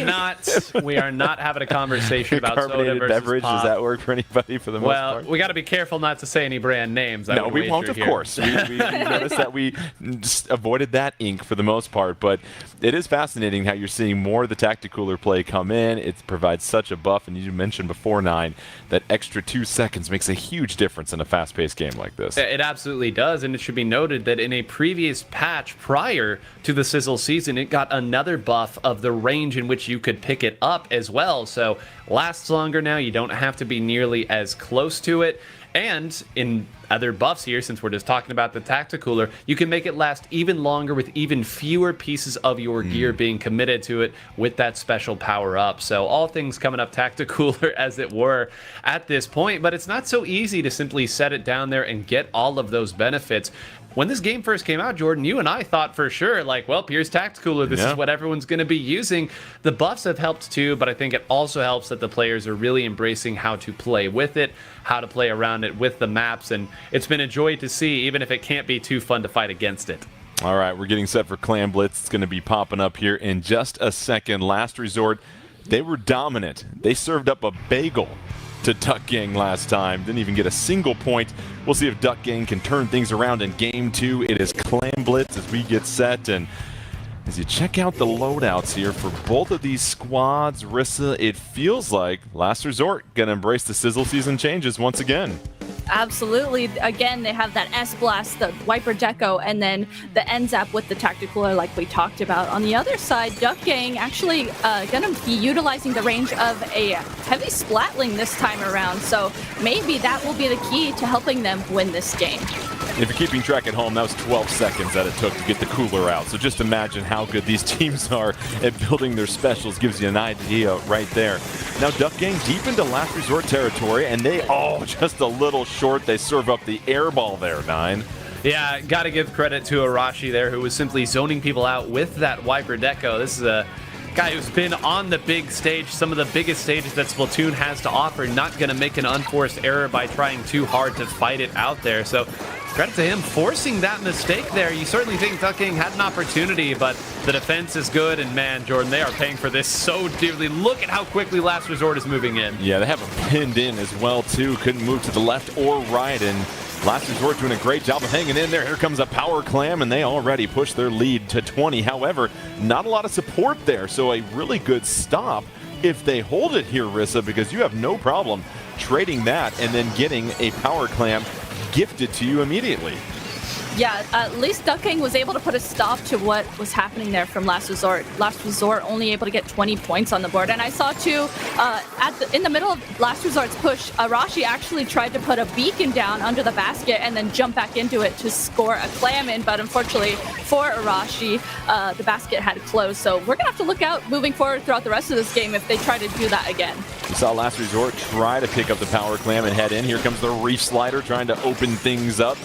not having a conversation about soda carbonated versus beverage. pop. Does that work for anybody for the most part? Well, we got to be careful not to say any brand names. No, we won't, of course. We noticed that we just avoided that ink for the most part, but it is fascinating how you're seeing more of the Tacticooler play come in. It provides such a buff, and you mentioned before, Nine, that extra 2 seconds makes a huge difference in a fast-paced game like this. It absolutely does, and it should be noted that in a previous patch prior to the Sizzle season, it got another buff of the range in which you could pick it up as well, so lasts longer now. You don't have to be nearly as close to it. And in other buffs here, since we're just talking about the Tacticooler, you can make it last even longer with even fewer pieces of your gear being committed to it with that special power-up. So all things coming up Tacticooler, as it were, at this point. But it's not so easy to simply set it down there and get all of those benefits. When this game first came out, Jordan, you and I thought for sure, like, well, here's Tacticooler. This is what everyone's going to be using. The buffs have helped too, but I think it also helps that the players are really embracing how to play with it, how to play around it with the maps, and it's been a joy to see, even if it can't be too fun to fight against it. All right, we're getting set for Clam Blitz. It's going to be popping up here in just a second. Last Resort, they were dominant. They served up a bagel to Duck Gang last time. Didn't even get a single point. We'll see if Duck Gang can turn things around in Game 2. It is Clam Blitz as we get set. And as you check out the loadouts here for both of these squads, Rissa, it feels like Last Resort going to embrace the Sizzle season changes once again. Absolutely. Again, they have that S-Blast, the Wiper Deco, and then the NZAP with the Tacticooler like we talked about. On the other side, Duck Gang actually going to be utilizing the range of a heavy Splatling this time around. So maybe that will be the key to helping them win this game. If you're keeping track at home, that was 12 seconds that it took to get the cooler out. So just imagine how good these teams are at building their specials. Gives you an idea right there. Now Duck Gang deep into Last Resort territory, and they just a little short. They serve up the air ball there, Nine. Yeah, got to give credit to Arashi there, who was simply zoning people out with that Wiper Deco. This is a guy who's been on the big stage, some of the biggest stages that Splatoon has to offer, not going to make an unforced error by trying too hard to fight it out there. So credit to him forcing that mistake there. You certainly think Duck Gang had an opportunity, but the defense is good, and man, Jordan, they are paying for this so dearly. Look at how quickly Last Resort is moving in. Yeah, they have him pinned in as well, too. Couldn't move to the left or right, and Last Resort doing a great job of hanging in there. Here comes a power clam, and they already push their lead to 20. However, not a lot of support there, so a really good stop if they hold it here, Rissa, because you have no problem trading that and then getting a power clam gifted to you immediately. Yeah, at least Duck Gang was able to put a stop to what was happening there from Last Resort. Last Resort only able to get 20 points on the board. And I saw too, in the middle of Last Resort's push, Arashi actually tried to put a beacon down under the basket and then jump back into it to score a clam in. But unfortunately for Arashi, the basket had closed. So we're going to have to look out moving forward throughout the rest of this game if they try to do that again. We saw Last Resort try to pick up the power clam and head in. Here comes the Reef Slider trying to open things up.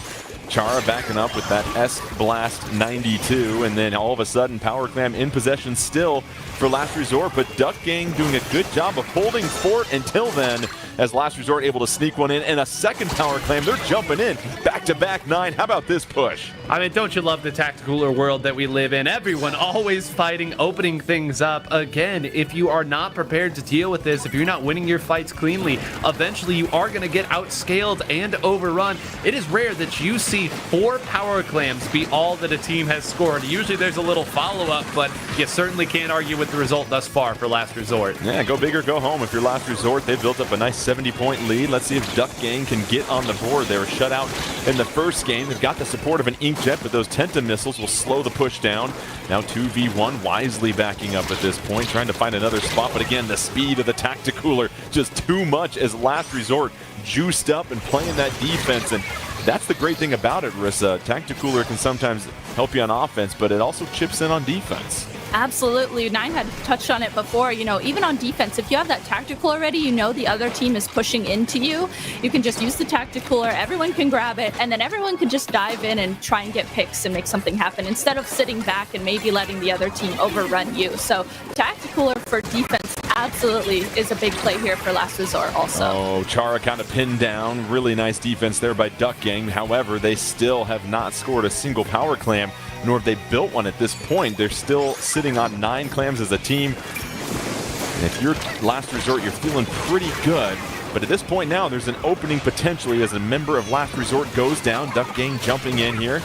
Chara backing up with that S-Blast 92, and then all of a sudden Power Clam in possession still for Last Resort, but Duck Gang doing a good job of holding fort until then, as Last Resort able to sneak one in, and a second Power Clam. They're jumping in, back-to-back 9. How about this push? I mean, don't you love the tacticooler world that we live in? Everyone always fighting, opening things up. Again, if you are not prepared to deal with this, if you're not winning your fights cleanly, eventually you are going to get outscaled and overrun. It is rare that you see 4 power clams be all that a team has scored. Usually there's a little follow-up, but you certainly can't argue with the result thus far for Last Resort. Yeah, go big or go home. If you're Last Resort, they've built up a nice 70-point lead. Let's see if Duck Gang can get on the board. They were shut out in the first game. They've got the support of an Inkjet, but those Tenta missiles will slow the push down. Now 2v1, wisely backing up at this point, trying to find another spot, but again, the speed of the Tacticooler just too much as Last Resort juiced up and playing that defense. And that's the great thing about it, Rissa. Tacticooler can sometimes help you on offense, but it also chips in on defense. Absolutely. Nine had touched on it before. You know, even on defense, if you have that tactical already, you know the other team is pushing into you. You can just use the tacticooler, everyone can grab it, and then everyone can just dive in and try and get picks and make something happen instead of sitting back and maybe letting the other team overrun you. So tacticooler for defense absolutely is a big play here for Last Resort also. Oh, Chara kind of pinned down. Really nice defense there by Duck Gang. However, they still have not scored a single power clam, nor have they built one at this point. They're still sitting on 9 clams as a team. And if you're Last Resort, you're feeling pretty good. But at this point now, there's an opening potentially as a member of Last Resort goes down. Duck Gang jumping in here.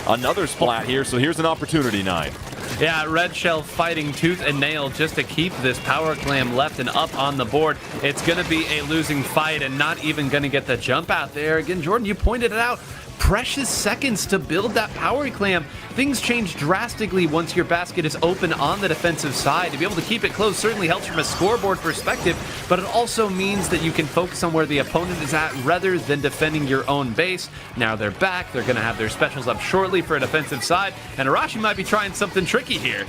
Another splat here, so here's an opportunity, 9. Yeah, Red Shell fighting tooth and nail just to keep this power clam left and up on the board. It's going to be a losing fight and not even going to get the jump out there. Again, Jordan, you pointed it out. Precious seconds to build that power clam. Things change drastically once your basket is open on the defensive side. To be able to keep it close certainly helps from a scoreboard perspective, but it also means that you can focus on where the opponent is at rather than defending your own base. Now they're back. They're going to have their specials up shortly for a defensive side, and Arashi might be trying something tricky here.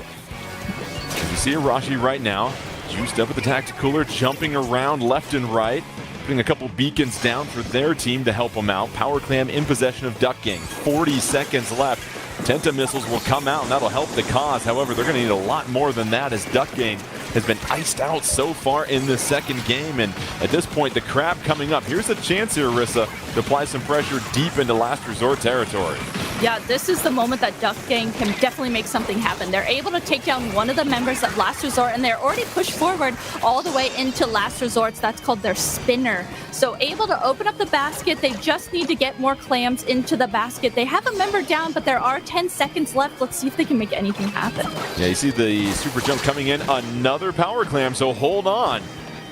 You see Arashi right now, juiced up with the Tacticooler, jumping around left and right. Putting a couple beacons down for their team to help them out. Power Clam in possession of Duck Gang. 40 seconds left. Tenta missiles will come out and that'll help the cause. However, they're going to need a lot more than that as Duck Gang has been iced out so far in the second game. And at this point, the crab coming up. Here's a chance here, Rissa, to apply some pressure deep into Last Resort territory. Yeah, this is the moment that Duck Gang can definitely make something happen. They're able to take down one of the members of Last Resort, and they're already pushed forward all the way into Last Resort's. That's called their spinner. So able to open up the basket. They just need to get more clams into the basket. They have a member down, but there are 10 seconds left. Let's see if they can make anything happen. Yeah, you see the super jump coming in. Another power clam, so hold on.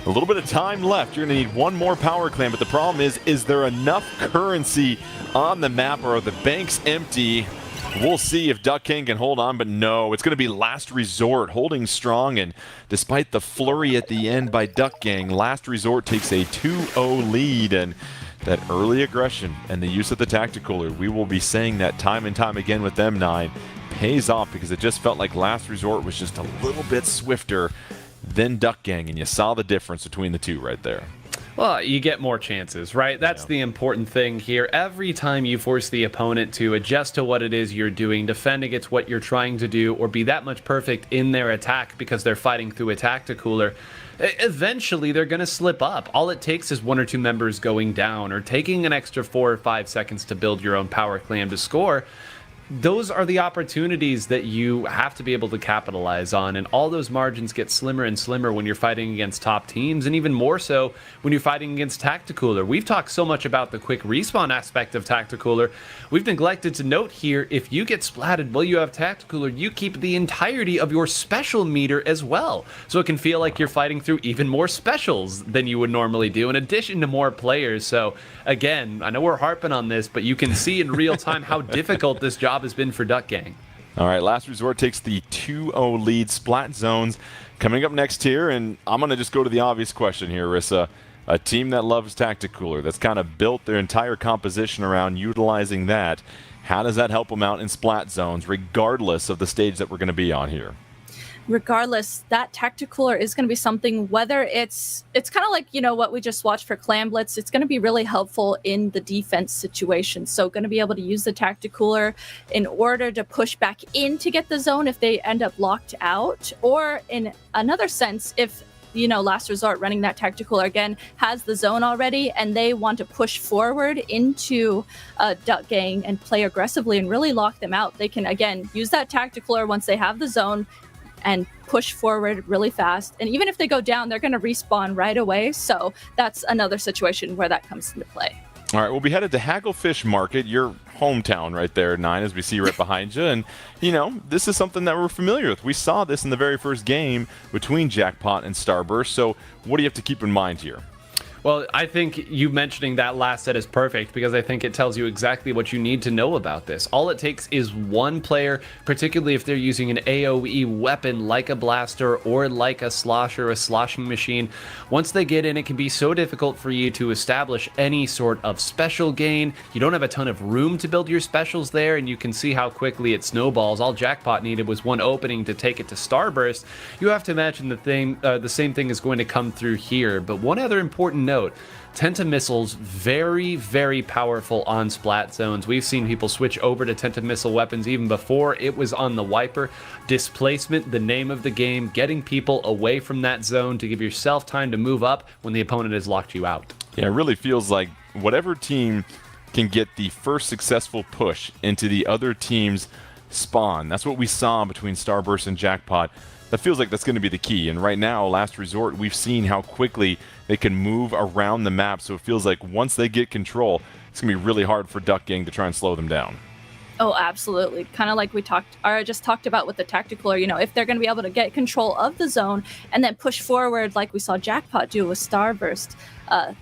A little bit of time left. You're going to need one more power clam, but the problem is there enough currency on the map, or are the banks empty? We'll see if Duck Gang can hold on, but no, it's going to be Last Resort holding strong, and despite the flurry at the end by Duck Gang, Last Resort takes a 2-0 lead, and that early aggression and the use of the Tacticooler, we will be saying that time and time again with them, 9, pays off because it just felt like Last Resort was just a little bit swifter than Duck Gang, and you saw the difference between the two right there. Well, you get more chances, right? That's the important thing here. Every time you force the opponent to adjust to what it is you're doing, defend against what you're trying to do, or be that much perfect in their attack because they're fighting through a Tacticooler, eventually they're going to slip up. All it takes is 1 or 2 members going down or taking an extra 4 or 5 seconds to build your own power clam to score. those are the opportunities that you have to be able to capitalize on, and all those margins get slimmer and slimmer when you're fighting against top teams, and even more so when you're fighting against Tacticooler. We've talked so much about the quick respawn aspect of Tacticooler. We've neglected to note here, if you get splatted while you have Tacticooler, you keep the entirety of your special meter as well. So it can feel like you're fighting through even more specials than you would normally do, in addition to more players. So again, I know we're harping on this, but you can see in real time how difficult this job has been for Duck Gang. All right, Last Resort takes the 2-0 lead. Splat Zones coming up next here, and I'm going to just go to the obvious question here, Rissa. A team that loves Tacticooler, that's kind of built their entire composition around utilizing that. How does that help them out in Splat Zones, regardless of the stage that we're going to be on here? Regardless, that Tacticooler is going to be something, whether it's kind of like, what we just watched for Clam Blitz. It's going to be really helpful in the defense situation. So going to be able to use the Tacticooler in order to push back in to get the zone if they end up locked out. Or in another sense, if Last Resort running that Tacticooler again has the zone already and they want to push forward into Duck Gang and play aggressively and really lock them out, they can again use that Tacticooler once they have the zone and push forward really fast. And even if they go down, they're going to respawn right away. So that's another situation where that comes into play. All right, we'll be headed to Hagglefish Market, your hometown right there, Nine, as we see right behind you. And, this is something that we're familiar with. We saw this in the very first game between Jackpot and Starburst. So what do you have to keep in mind here? Well, I think you mentioning that last set is perfect because I think it tells you exactly what you need to know about this. All it takes is one player, particularly if they're using an AoE weapon like a blaster or like a slosher, a sloshing machine. Once they get in, it can be so difficult for you to establish any sort of special gain. You don't have a ton of room to build your specials there, and you can see how quickly it snowballs. All Jackpot needed was one opening to take it to Starburst. You have to imagine the same thing is going to come through here. But one other important note, Tenta-missiles, very, very powerful on Splat Zones. We've seen people switch over to Tenta-missile weapons even before it was on the wiper. Displacement, the name of the game, getting people away from that zone to give yourself time to move up when the opponent has locked you out. Yeah, it really feels like whatever team can get the first successful push into the other team's spawn. That's what we saw between Starburst and Jackpot. That feels like that's going to be the key. And right now, Last Resort, we've seen how quickly they can move around the map. So it feels like once they get control, it's going to be really hard for Duck Gang to try and slow them down. Oh, absolutely. Kind of like we just talked about with the Tacticooler, if they're going to be able to get control of the zone and then push forward like we saw Jackpot do with Starburst,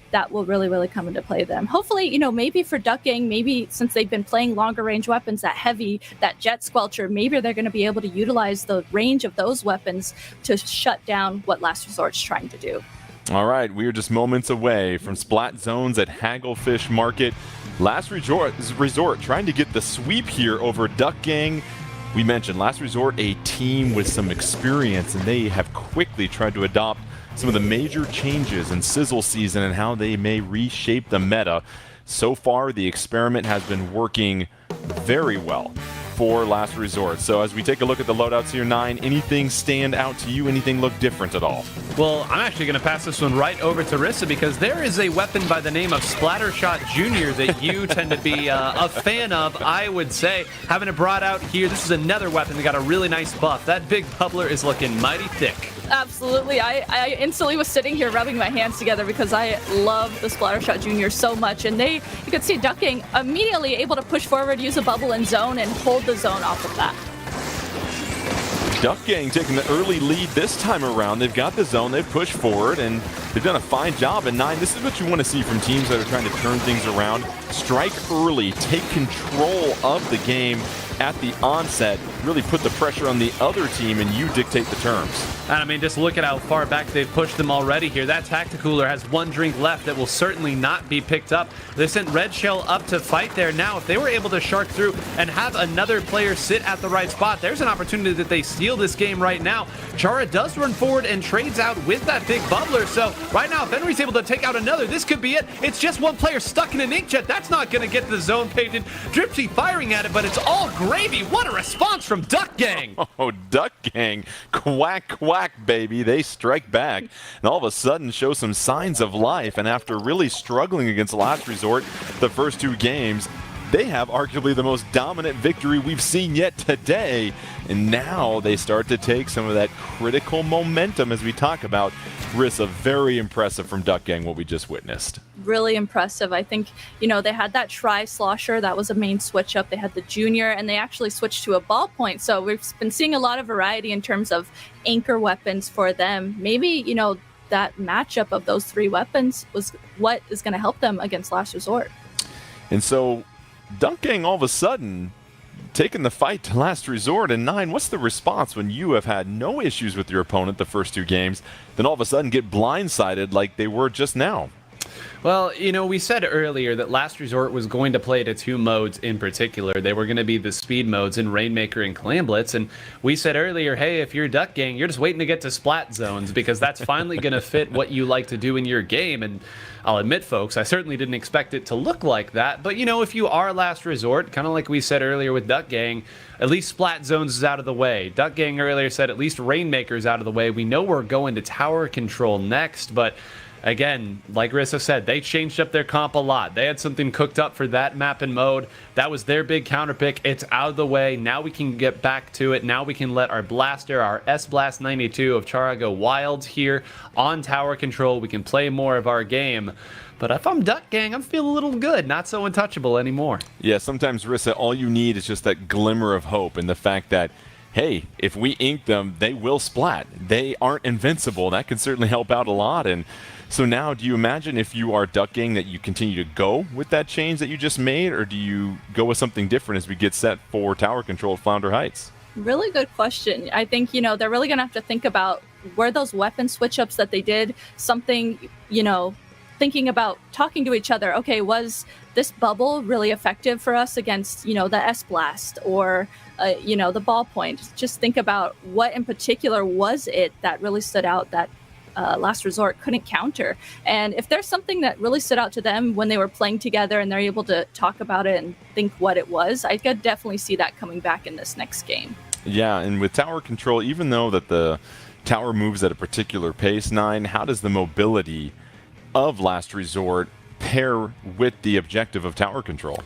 that will really, really come into play then. Hopefully, maybe for Duck Gang, maybe since they've been playing longer range weapons, that heavy, that jet squelcher, maybe they're going to be able to utilize the range of those weapons to shut down what Last Resort's trying to do. All right, we are just moments away from Splat Zones at Hagglefish Market. Last Resort trying to get the sweep here over Duck Gang. We mentioned Last Resort, a team with some experience, and they have quickly tried to adopt some of the major changes in Sizzle Season and how they may reshape the meta. So far, the experiment has been working very well for Last Resort. So as we take a look at the loadouts here, Nine, anything stand out to you? Anything look different at all? Well, I'm actually going to pass this one right over to Rissa because there is a weapon by the name of Splattershot Jr. that you tend to be a fan of, I would say. Having it brought out here, this is another weapon that got a really nice buff. That big bubbler is looking mighty thick. Absolutely. I instantly was sitting here rubbing my hands together because I love the Splattershot Jr. so much. And you could see Duck Gang immediately able to push forward, use a bubble and zone, and hold the zone off of that. Duck Gang taking the early lead this time around. They've got the zone, they've pushed forward, and they've done a fine job. And Nine, this is what you want to see from teams that are trying to turn things around. Strike early, take control of the game at the onset, really put the pressure on the other team, and you dictate the terms. And I mean, just look at how far back they've pushed them already here. That Tacticooler has one drink left that will certainly not be picked up. They sent Red Shell up to fight there. Now, if they were able to shark through and have another player sit at the right spot, there's an opportunity that they steal this game right now. Chara does run forward and trades out with that big bubbler. So right now, if Henry's able to take out another, this could be it. It's just one player stuck in an inkjet. That's not going to get the zone painted. Dripsy firing at it, but it's all gravy. What a response from Duck Gang. Oh, Duck Gang. Quack, quack, baby. They strike back and all of a sudden show some signs of life. And after really struggling against Last Resort the first two games, they have arguably the most dominant victory we've seen yet today. And now they start to take some of that critical momentum as we talk about. Rissa, very impressive from Duck Gang, what we just witnessed. Really impressive. I think, they had that tri-slosher. That was a main switch up. They had the junior, and they actually switched to a ballpoint. So we've been seeing a lot of variety in terms of anchor weapons for them. Maybe, that matchup of those 3 weapons was what is going to help them against Last Resort. And so Duck Gang all of a sudden taking the fight to Last Resort. And 9, what's the response when you have had no issues with your opponent the first 2 games, then all of a sudden get blindsided like they were just now? Well, we said earlier that Last Resort was going to play to 2 modes in particular. They were going to be the speed modes in Rainmaker and Clam Blitz. And we said earlier, hey, if you're Duck Gang, you're just waiting to get to Splat Zones because that's finally going to fit what you like to do in your game. And I'll admit, folks, I certainly didn't expect it to look like that. But, if you are Last Resort, kind of like we said earlier with Duck Gang, at least Splat Zones is out of the way. Duck Gang earlier said at least Rainmaker is out of the way. We know we're going to tower control next, but again, like Rissa said, they changed up their comp a lot. They had something cooked up for that map and mode. That was their big counter pick. It's out of the way. Now we can get back to it. Now we can let our blaster, our S-Blast 92 of Chara go wild here on tower control. We can play more of our game. But if I'm Duck Gang, I'm feeling a little good. Not so untouchable anymore. Yeah, sometimes, Rissa, all you need is just that glimmer of hope and the fact that, hey, if we ink them, they will splat. They aren't invincible. That can certainly help out a lot. And so now, do you imagine if you are Duck Gang that you continue to go with that change that you just made, or do you go with something different as we get set for tower control at Flounder Heights? Really good question. I think, they're really going to have to think about were those weapon switch ups that they did something, thinking about talking to each other. Okay, was this bubble really effective for us against, the S-Blast or, the ballpoint? Just think about what in particular was it that really stood out that Last Resort couldn't counter. And if there's something that really stood out to them when they were playing together and they're able to talk about it and think what it was, I could definitely see that coming back in this next game. Yeah, and with tower control, even though that the tower moves at a particular pace, 9, how does the mobility of Last Resort pair with the objective of tower control?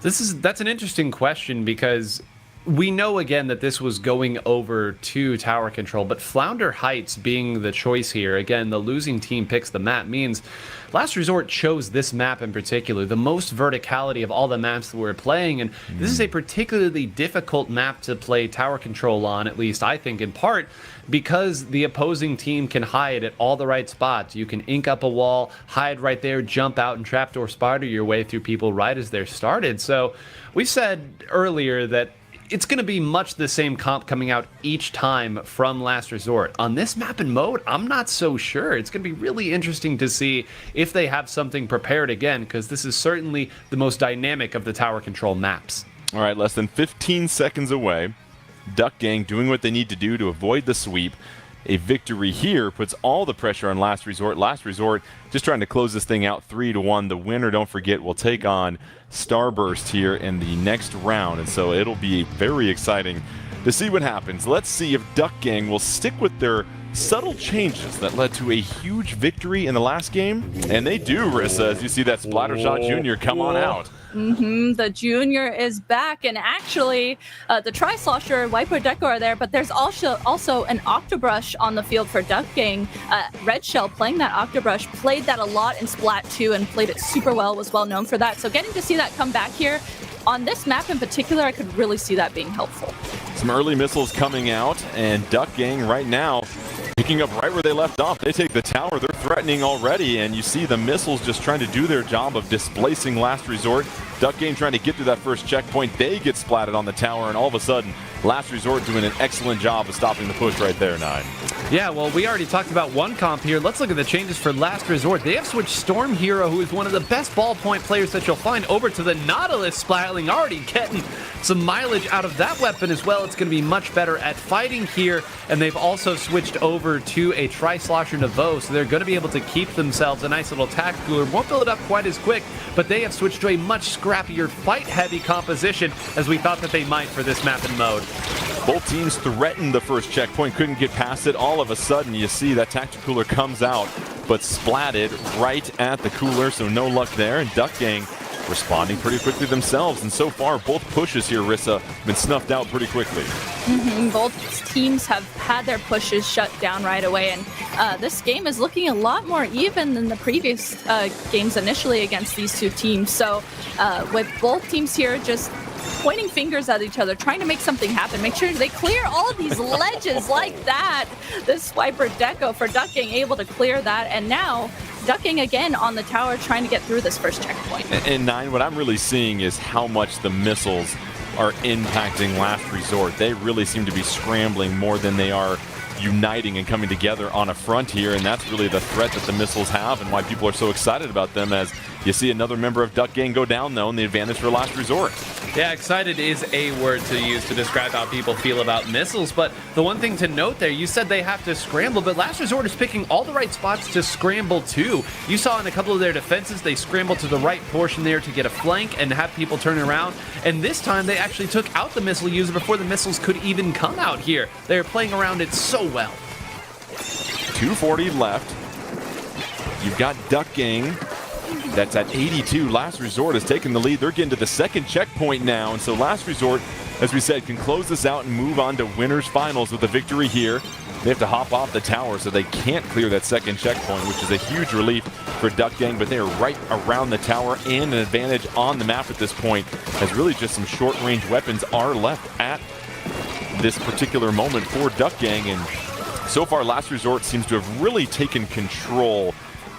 That's an interesting question because we know again that this was going over to tower control, but Flounder Heights being the choice here, again, the losing team picks the map, means Last Resort chose this map in particular, the most verticality of all the maps that we're playing, and this is a particularly difficult map to play tower control on, at least I think in part, because the opposing team can hide at all the right spots. You can ink up a wall, hide right there, jump out, and trapdoor spider your way through people right as they're started. So we said earlier that it's going to be much the same comp coming out each time from Last Resort. On this map and mode, I'm not so sure. It's going to be really interesting to see if they have something prepared again, because this is certainly the most dynamic of the tower control maps. All right, less than 15 seconds away. Duck Gang doing what they need to do to avoid the sweep. A victory here puts all the pressure on Last Resort. Last Resort just trying to close this thing out 3-1. The winner, don't forget, will take on Starburst here in the next round. And so it'll be very exciting to see what happens. Let's see if Duck Gang will stick with their subtle changes that led to a huge victory in the last game. And they do, Rissa, as you see that Splattershot Junior come on out. The junior is back, and actually the tri-slosher Wiper Deco are there, but there's also an Octobrush on the field for Duck Gang. Red Shell playing that Octobrush, played that a lot in Splat 2 and played it super well, was well known for that. So getting to see that come back here on this map in particular, I could really see that being helpful. Some early missiles coming out, and Duck Gang right now picking up right where they left off. They take the tower, they're threatening already, and you see the missiles just trying to do their job of displacing Last Resort. Duck Gang trying to get to that first checkpoint. They get splatted on the tower, and all of a sudden, Last Resort doing an excellent job of stopping the push right there, 9. Yeah, well, we already talked about one comp here. Let's look at the changes for Last Resort. They have switched Storm Hero, who is one of the best ballpoint players that you'll find, over to the Nautilus Splatling, already getting some mileage out of that weapon as well. It's going to be much better at fighting here, and they've also switched over to a Tri-Slosher Navo, so they're going to be able to keep themselves a nice little attack cooler. Won't build it up quite as quick, but they have switched to a much scrappier, fight-heavy composition, as we thought that they might for this map and mode. Both teams threatened the first checkpoint, couldn't get past it. All of a sudden, you see that tactical cooler comes out, but splatted right at the cooler, so no luck there. And Duck Gang responding pretty quickly themselves. And so far, both pushes here, Rissa, have been snuffed out pretty quickly. Both teams have had their pushes shut down right away, and this game is looking a lot more even than the previous games initially against these two teams. So with both teams here just pointing fingers at each other, trying to make something happen, make sure they clear all of these ledges like that. This Swiper Deco for Duck Gang able to clear that, and now Duck Gang again on the tower trying to get through this first checkpoint. And Nine, what I'm really seeing is how much the missiles are impacting Last Resort. They really seem to be scrambling more than they are uniting and coming together on a front here, and that's really the threat that the missiles have and why people are so excited about them, as you see another member of Duck Gang go down, though, and the advantage for Last Resort. Yeah, excited is a word to use to describe how people feel about missiles, but the one thing to note there, you said they have to scramble, but Last Resort is picking all the right spots to scramble too. You saw in a couple of their defenses, they scrambled to the right portion there to get a flank and have people turn around, and this time they actually took out the missile user before the missiles could even come out here. They're playing around it so well. 2:40 left. You've got Duck Gang. That's at 82. Last Resort has taken the lead. They're getting to the second checkpoint now. And so Last Resort, as we said, can close this out and move on to winners finals with a victory here. They have to hop off the tower, so they can't clear that second checkpoint, which is a huge relief for Duck Gang. But they are right around the tower and an advantage on the map at this point, as really just some short-range weapons are left at this particular moment for Duck Gang. And so far, Last Resort seems to have really taken control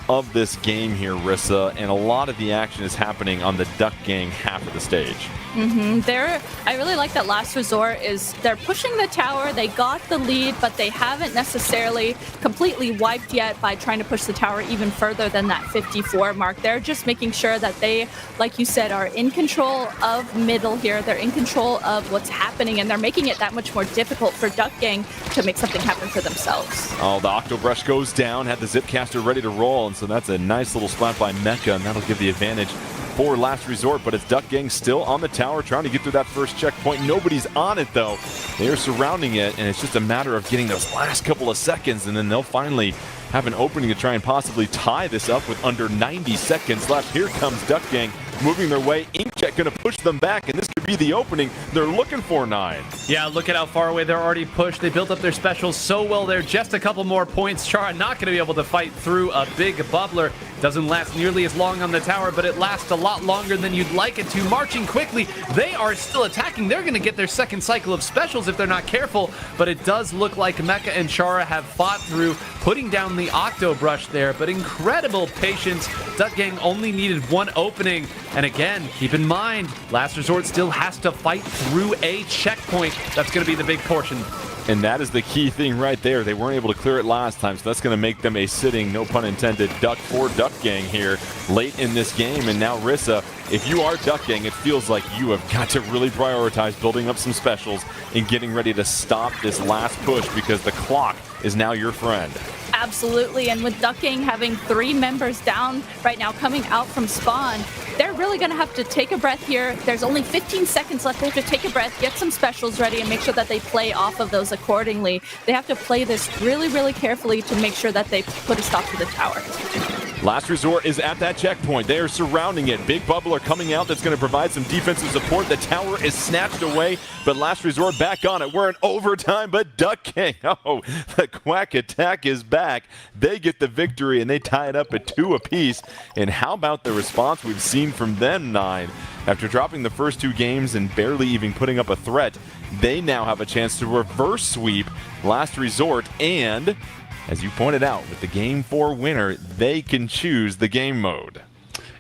of this game here, Rissa, and a lot of the action is happening on the Duck Gang half of the stage. I really like that Last Resort is they're pushing the tower. They got the lead, but they haven't necessarily completely wiped yet by trying to push the tower even further than that 54 mark. They're just making sure that they, like you said, are in control of middle here. They're in control of what's happening, and they're making it that much more difficult for Duck Gang to make something happen for themselves. Oh, the Octobrush goes down, had the Zipcaster ready to roll, and so that's a nice little splat by Mecha, and that'll give the advantage for Last Resort. But it's Duck Gang still on the tower trying to get through that first checkpoint. Nobody's on it, though. They are surrounding it, and it's just a matter of getting those last couple of seconds, and then they'll finally have an opening to try and possibly tie this up with under 90 seconds left. Here comes Duck Gang moving their way. Inkjet going to push them back, and this could be the opening they're looking for, Nine. Yeah, look at how far away they're already pushed. They built up their specials so well there. Just a couple more points. Chara not going to be able to fight through a big bubbler. Doesn't last nearly as long on the tower, but it lasts a lot longer than you'd like it to. Marching quickly, they are still attacking. They're going to get their second cycle of specials if they're not careful, but it does look like Mecha and Chara have fought through, putting down the Octobrush there, but incredible patience. Duck Gang only needed one opening, and again, keep in mind, Last Resort still has to fight through a checkpoint. That's going to be the big portion. And that is the key thing right there. They weren't able to clear it last time, so that's going to make them a sitting, no pun intended, duck for Duck Gang here late in this game. And now, Rissa, if you are Duck Gang, it feels like you have got to really prioritize building up some specials and getting ready to stop this last push, because the clock is now your friend. Absolutely, and with Duck Gang having 3 members down right now coming out from spawn, they're really going to have to take a breath here. There's only 15 seconds left. They have to take a breath, get some specials ready, and make sure that they play off of those accordingly. They have to play this really, really carefully to make sure that they put a stop to the tower. Last Resort is at that checkpoint. They are surrounding it. Big Bubbler coming out that's going to provide some defensive support. The tower is snatched away, but Last Resort back on it. We're in overtime, but Duck Gang, oh, the Quack attack is back. They get the victory, and they tie it up at 2 apiece. And how about the response we've seen from them, Nine? After dropping the first 2 games and barely even putting up a threat, they now have a chance to reverse sweep Last Resort, and as you pointed out, with the Game 4 winner, they can choose the game mode.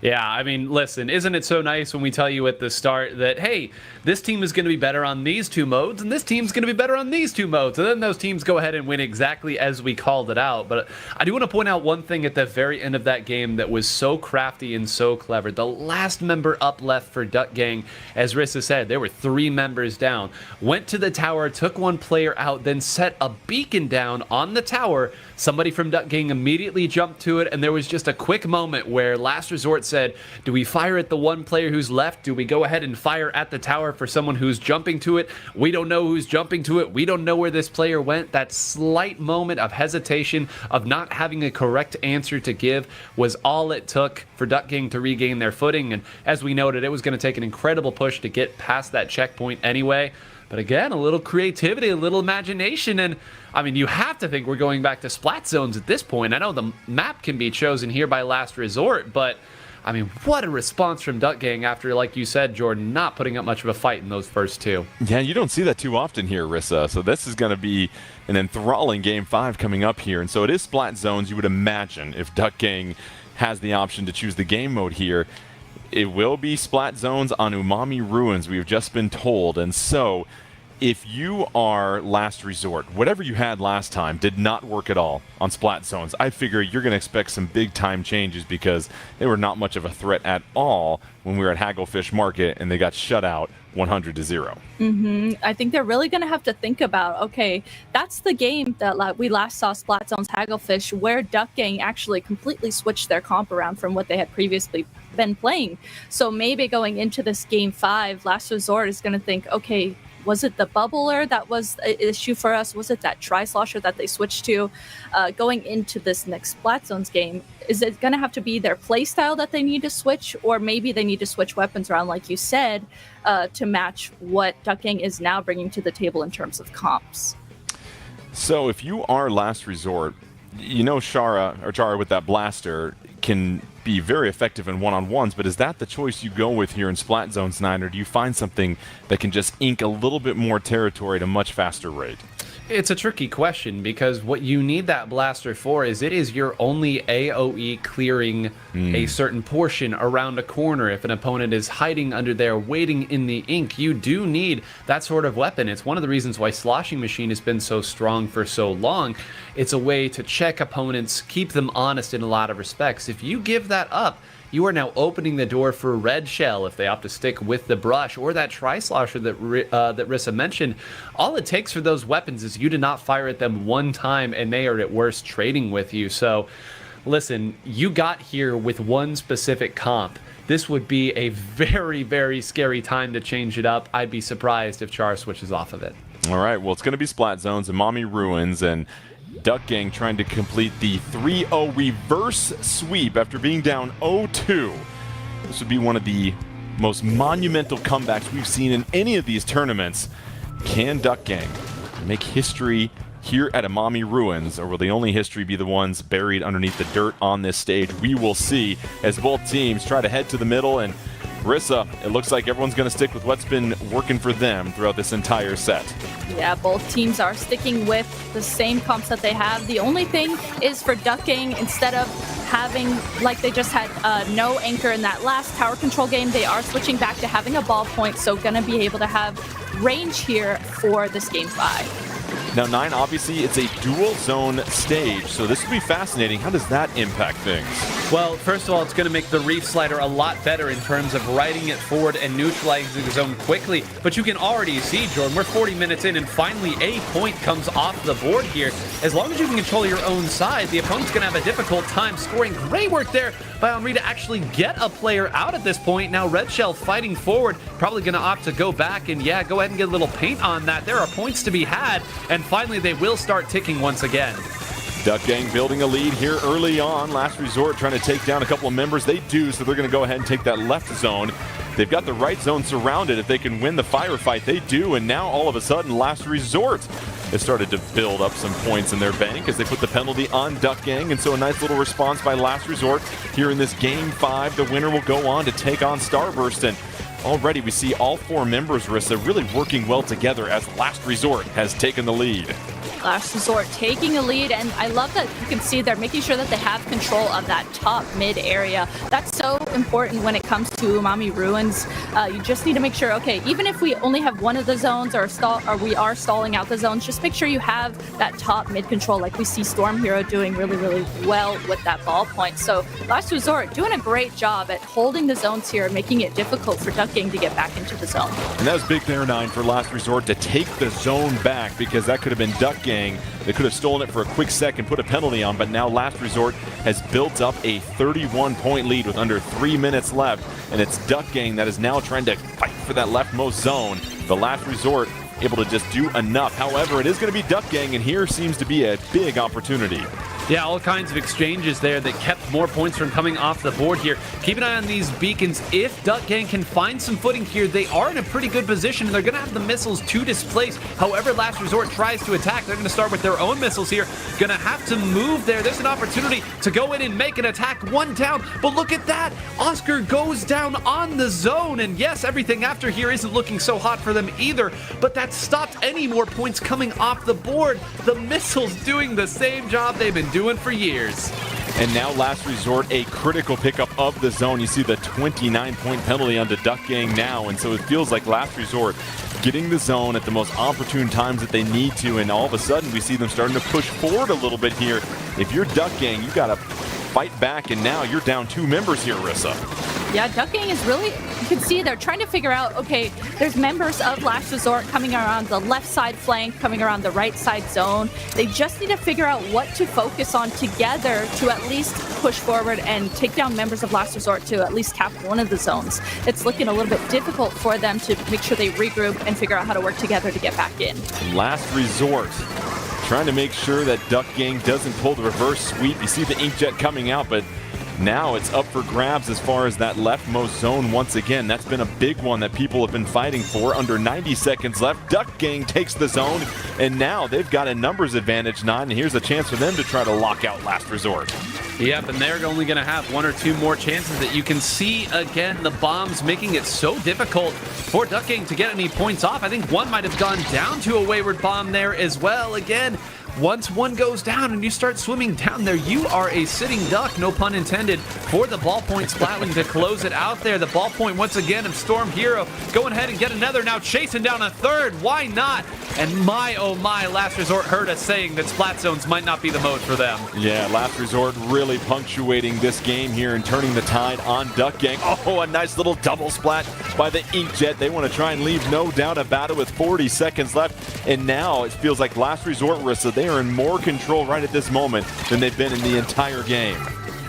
Yeah, I mean, listen, isn't it so nice when we tell you at the start that, hey, this team is going to be better on these 2 modes, and this team's going to be better on these 2 modes, and then those teams go ahead and win exactly as we called it out. But I do want to point out one thing at the very end of that game that was so crafty and so clever. The last member up left for Duck Gang, as Rissa said, there were 3 members down, went to the tower, took 1 player out, then set a beacon down on the tower. Somebody from Duck Gang immediately jumped to it, and there was just a quick moment where Last Resort said, do we fire at the one player who's left? Do we go ahead and fire at the tower for someone who's jumping to it? We don't know who's jumping to it. We don't know where this player went. That slight moment of hesitation, of not having a correct answer to give, was all it took for Duck Gang to regain their footing. And as we noted, it was going to take an incredible push to get past that checkpoint anyway. But again, a little creativity, a little imagination, and I mean, you have to think we're going back to Splat Zones at this point. I know the map can be chosen here by last resort, but I mean, what a response from Duck Gang after, like you said, Jordan, not putting up much of a fight in those first two. Yeah, you don't see that too often here, Rissa. So this is going to be an enthralling Game 5 coming up here. And so it is Splat Zones, you would imagine, if Duck Gang has the option to choose the game mode here. It will be Splat Zones on Umami Ruins, we've just been told. And so, if you are Last Resort, whatever you had last time did not work at all on Splat Zones. I figure you're going to expect some big-time changes because they were not much of a threat at all when we were at Hagglefish Market and they got shut out 100-0. I think they're really going to have to think about, okay, that's the game that we last saw Splat Zones Hagglefish, where Duck Gang actually completely switched their comp around from what they had previously been playing. So maybe going into this Game 5, Last Resort is going to think, okay, was it the bubbler that was an issue for us? Was it that tri-slosher that they switched to? Going into this next Splat Zones game, is it going to have to be their playstyle that they need to switch? Or maybe they need to switch weapons around, like you said, to match what Duck Gang is now bringing to the table in terms of comps? So if you are Last Resort, you know Chara with that blaster can be very effective in one-on-ones, but is that the choice you go with here in Splat Zones 9, or do you find something that can just ink a little bit more territory at a much faster rate? It's a tricky question because what you need that blaster for is it is your only AoE clearing a certain portion around a corner. If an opponent is hiding under there waiting in the ink, you do need that sort of weapon. It's one of the reasons why Sloshing Machine has been so strong for so long. It's a way to check opponents, keep them honest in a lot of respects. If you give that up, you are now opening the door for Red Shell if they opt to stick with the brush, or that Tri-Slosher that Rissa mentioned. All it takes for those weapons is you to not fire at them one time, and they are at worst trading with you. So, listen, you got here with one specific comp. This would be a very, very scary time to change it up. I'd be surprised if Char switches off of it. All right, well, it's going to be Splat Zones and Umami Ruins, and Duck Gang trying to complete the 3-0 reverse sweep after being down 0-2. This would be one of the most monumental comebacks we've seen in any of these tournaments. Can Duck Gang make history here at Umami Ruins, or will the only history be the ones buried underneath the dirt on this stage? We will see as both teams try to head to the middle. And Rissa, it looks like everyone's going to stick with what's been working for them throughout this entire set. Yeah, both teams are sticking with the same comps that they have. The only thing is for Duck Gang, instead of having, like they just had no anchor in that last tower control game, they are switching back to having a ball point, so going to be able to have range here for this Game 5. Now, 9, obviously, it's a dual zone stage, so this will be fascinating. How does that impact things? Well, first of all, it's going to make the Reef Slider a lot better in terms of riding it forward and neutralizing the zone quickly. But you can already see, Jordan, we're 40 minutes in, and finally a point comes off the board here. As long as you can control your own side, the opponent's going to have a difficult time scoring. Great work there by Henri to actually get a player out at this point. Now, Red Shell fighting forward, probably going to opt to go back and, yeah, go ahead and get a little paint on that. There are points to be had, and finally they will start ticking once again. Duck Gang building a lead here early on. Last Resort trying to take down a couple of members. They do, so they're going to go ahead and take that left zone. They've got the right zone surrounded. If they can win the firefight, they do. And now all of a sudden, Last Resort has started to build up some points in their bank as they put the penalty on Duck Gang. And so a nice little response by Last Resort here in this Game 5. The winner will go on to take on Starburst. And already we see all 4 members, Rissa, really working well together as Last Resort has taken the lead. Last Resort taking a lead, and I love that you can see they're making sure that they have control of that top mid area. That's so important when it comes to Umami Ruins. You just need to make sure, okay, even if we only have one of the zones or we are stalling out the zones, just make sure you have that top mid control, like we see Storm Hero doing really, really well with that ball point. So Last Resort doing a great job at holding the zones here, making it difficult for Duck Gang to get back into the zone. And that was big there, 9, for Last Resort to take the zone back, because that could have been Duck Duck Gang. They could have stolen it for a quick second, put a penalty on, but now Last Resort has built up a 31-point lead with under 3 minutes left, and it's Duck Gang that is now trying to fight for that leftmost zone. The Last Resort able to just do enough. However, it is going to be Duck Gang, and here seems to be a big opportunity. Yeah, all kinds of exchanges there that kept more points from coming off the board here. Keep an eye on these beacons. If Duck Gang can find some footing here, they are in a pretty good position. They're going to have the missiles to displace. However, Last Resort tries to attack. They're going to start with their own missiles here. Going to have to move there. There's an opportunity to go in and make an attack. One down, but look at that. Oscar goes down on the zone. And yes, everything after here isn't looking so hot for them either, but that stopped any more points coming off the board. The missiles doing the same job they've been doing for years. And now Last Resort, a critical pickup of the zone. You see the 29-point penalty onto Duck Gang now, and so it feels like Last Resort getting the zone at the most opportune times that they need to, and all of a sudden we see them starting to push forward a little bit here. If you're Duck Gang, you gotta fight back, and now you're down 2 members here, Rissa. Yeah, Duck Gang is really, you can see they're trying to figure out, okay, there's members of Last Resort coming around the left side flank, coming around the right side zone. They just need to figure out what to focus on together to at least push forward and take down members of Last Resort to at least cap one of the zones. It's looking a little bit difficult for them to make sure they regroup and figure out how to work together to get back in. Last Resort trying to make sure that Duck Gang doesn't pull the reverse sweep. You see the inkjet coming out, but now it's up for grabs as far as that leftmost zone once again. That's been a big one that people have been fighting for. Under 90 seconds left, Duck Gang takes the zone, and now they've got a numbers advantage, 9, and here's a chance for them to try to lock out Last Resort. Yep, and they're only going to have 1 or 2 more chances. That you can see, again, the bombs making it so difficult for Duck Gang to get any points off. I think one might have gone down to a wayward bomb there as well. Again, once one goes down and you start swimming down there, you are a sitting duck, no pun intended, for the ballpoint Splatling to close it out there. The ballpoint once again of Storm Hero going ahead and get another, now chasing down a third. Why not? And my, oh my, Last Resort heard us saying that Splat Zones might not be the mode for them. Yeah, Last Resort really punctuating this game here and turning the tide on Duck Gang. Oh, a nice little double splat by the Inkjet. They want to try and leave no doubt about it with 40 seconds left. And now it feels like Last Resort, Rissa, they are in more control right at this moment than they've been in the entire game.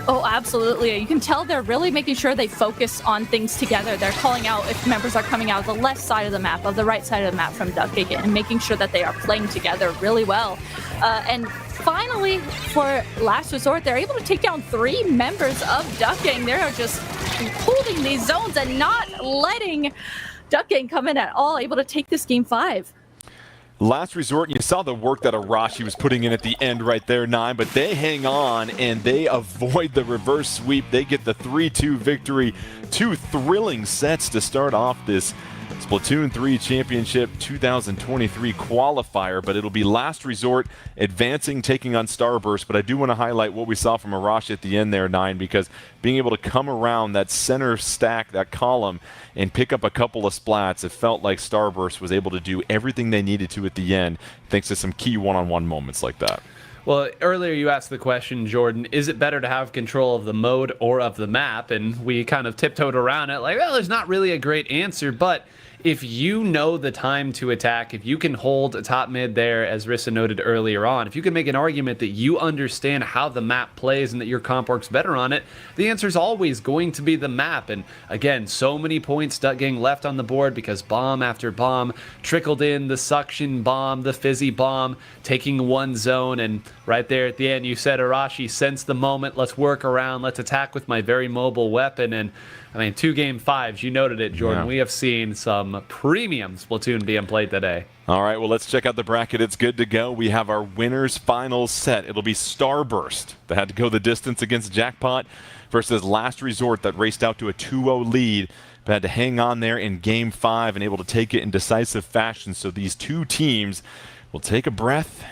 Oh, absolutely. You can tell they're really making sure they focus on things together. They're calling out if members are coming out of the left side of the map, of the right side of the map from Duck Gang, and making sure that they are playing together really well. And finally, for Last Resort, they're able to take down 3 members of Duck Gang. They're just holding these zones and not letting Duck Gang come in at all, able to take this game 5. Last Resort, you saw the work that Arashi was putting in at the end right there, 9, but they hang on and they avoid the reverse sweep. They get the 3-2 victory. 2 thrilling sets to start off this Splatoon 3 Championship 2023 qualifier, but it'll be Last Resort advancing, taking on Starburst. But I do want to highlight what we saw from Arashi at the end there, 9, because being able to come around that center stack, that column, and pick up a couple of splats, it felt like Starburst was able to do everything they needed to at the end, thanks to some key one-on-one moments like that. Well, earlier you asked the question, Jordan, is it better to have control of the mode or of the map? And we kind of tiptoed around it like, well, there's not really a great answer, but if you know the time to attack, if you can hold a top mid there, as Rissa noted earlier on, if you can make an argument that you understand how the map plays and that your comp works better on it, the answer is always going to be the map. And again, so many points Duck Gang left on the board because bomb after bomb trickled in, the suction bomb, the fizzy bomb, taking one zone. And right there at the end, you said, Arashi, sense the moment, let's work around, let's attack with my very mobile weapon. And I mean, 2 game 5s, you noted it, Jordan. Yeah. We have seen some premium Splatoon being played today. All right, well, let's check out the bracket. It's good to go. We have our winners finals set. It'll be Starburst that had to go the distance against Jackpot versus Last Resort that raced out to a 2-0 lead, but had to hang on there in game 5 and able to take it in decisive fashion. So these 2 teams will take a breath,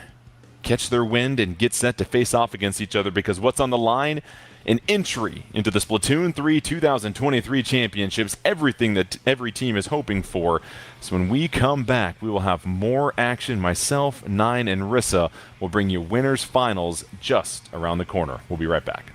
catch their wind, and get set to face off against each other, because what's on the line? An entry into the Splatoon 3 2023 Championships, everything that every team is hoping for. So when we come back, we will have more action. Myself, 9, and Rissa will bring you winners finals just around the corner. We'll be right back.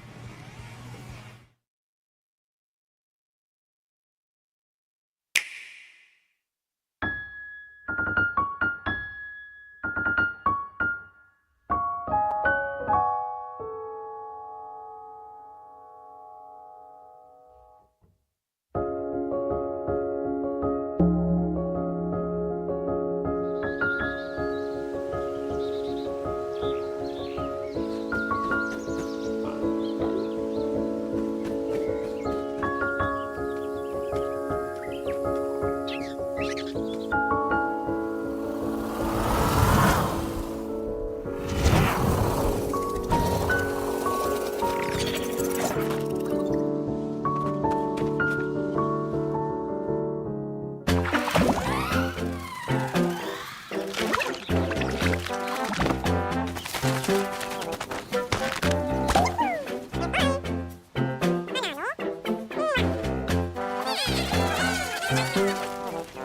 ど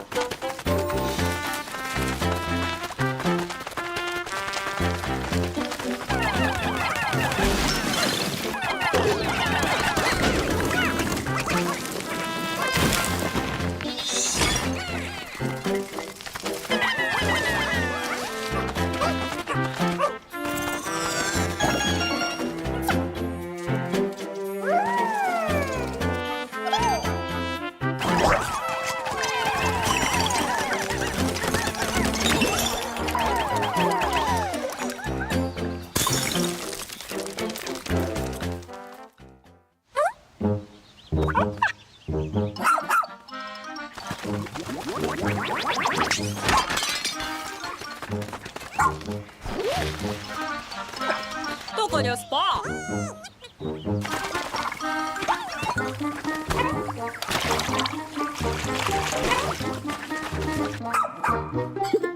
こにスパ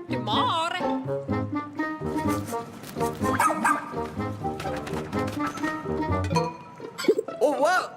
Che mare! Oh wow!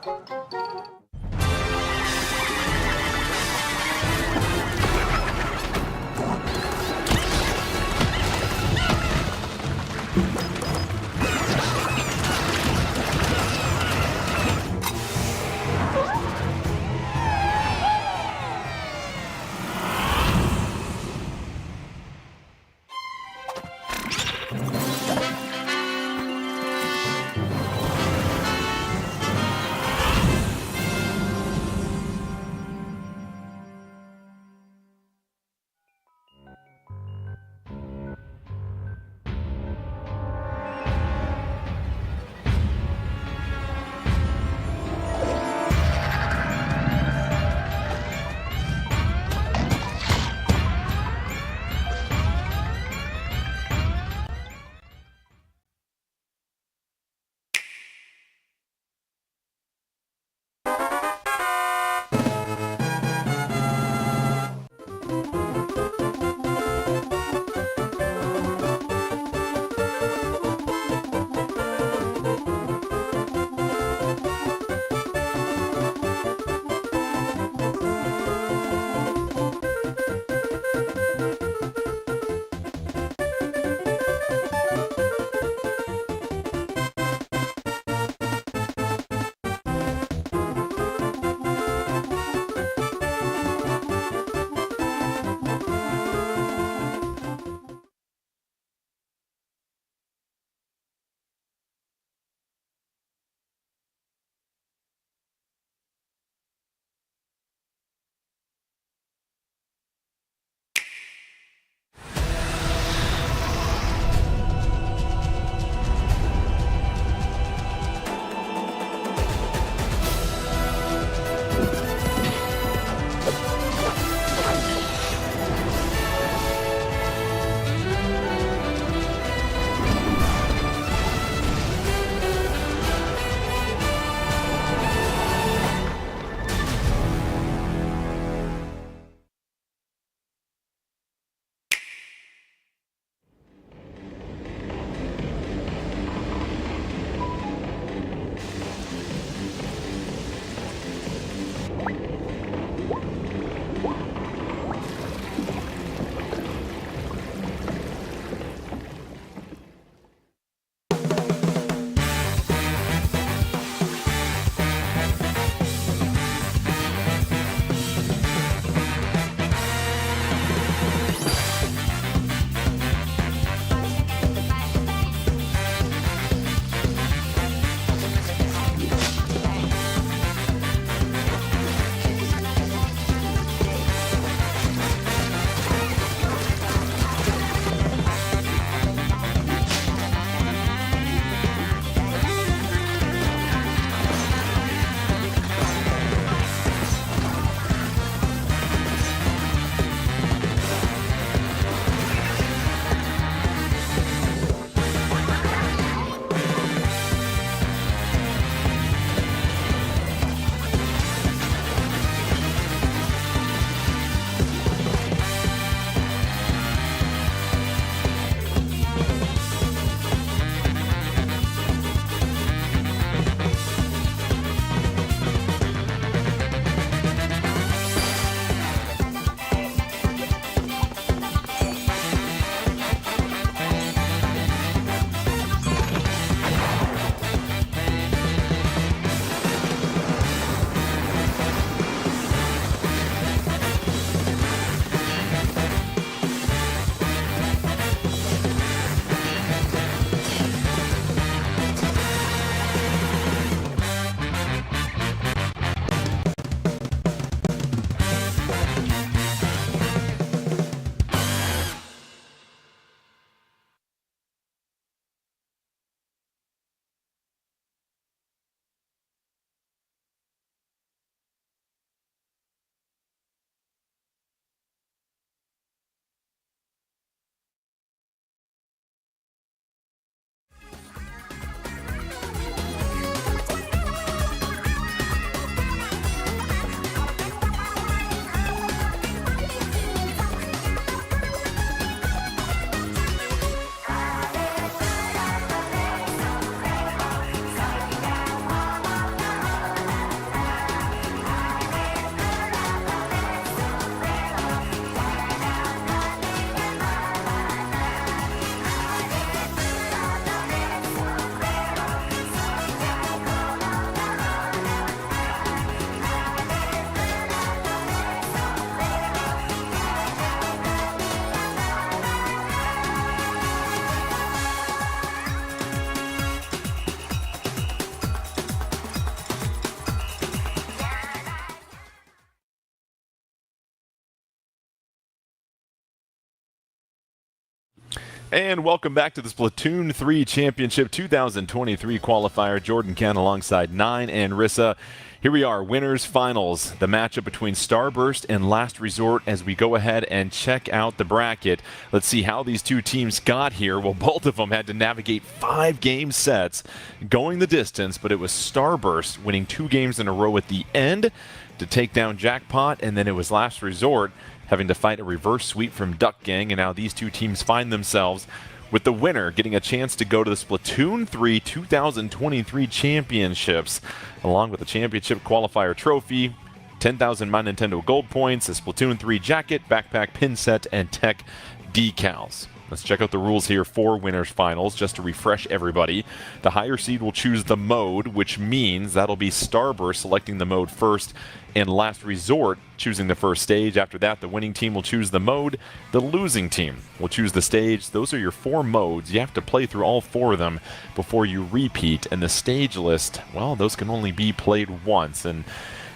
And welcome back to the Splatoon 3 Championship 2023 qualifier. Jordan Ken alongside Nine and Rissa. Here we are, winners finals, the matchup between Starburst and Last Resort as we go ahead and check out the bracket. Let's see how these two teams got here. Well, both of them had to navigate 5 game sets going the distance, but it was Starburst winning 2 games in a row at the end to take down Jackpot, and then it was Last Resort having to fight a reverse sweep from Duck Gang, and now these two teams find themselves with the winner getting a chance to go to the Splatoon 3 2023 Championships, along with the Championship Qualifier Trophy, 10,000 My Nintendo Gold Points, a Splatoon 3 jacket, backpack, pin set, and tech decals. Let's check out the rules here for winners finals just to refresh everybody. The higher seed will choose the mode, which means that'll be Starburst selecting the mode first and Last Resort choosing the first stage. After that, the winning team will choose the mode. The losing team will choose the stage. Those are your 4 modes. You have to play through all 4 of them before you repeat. And the stage list, well, those can only be played once. And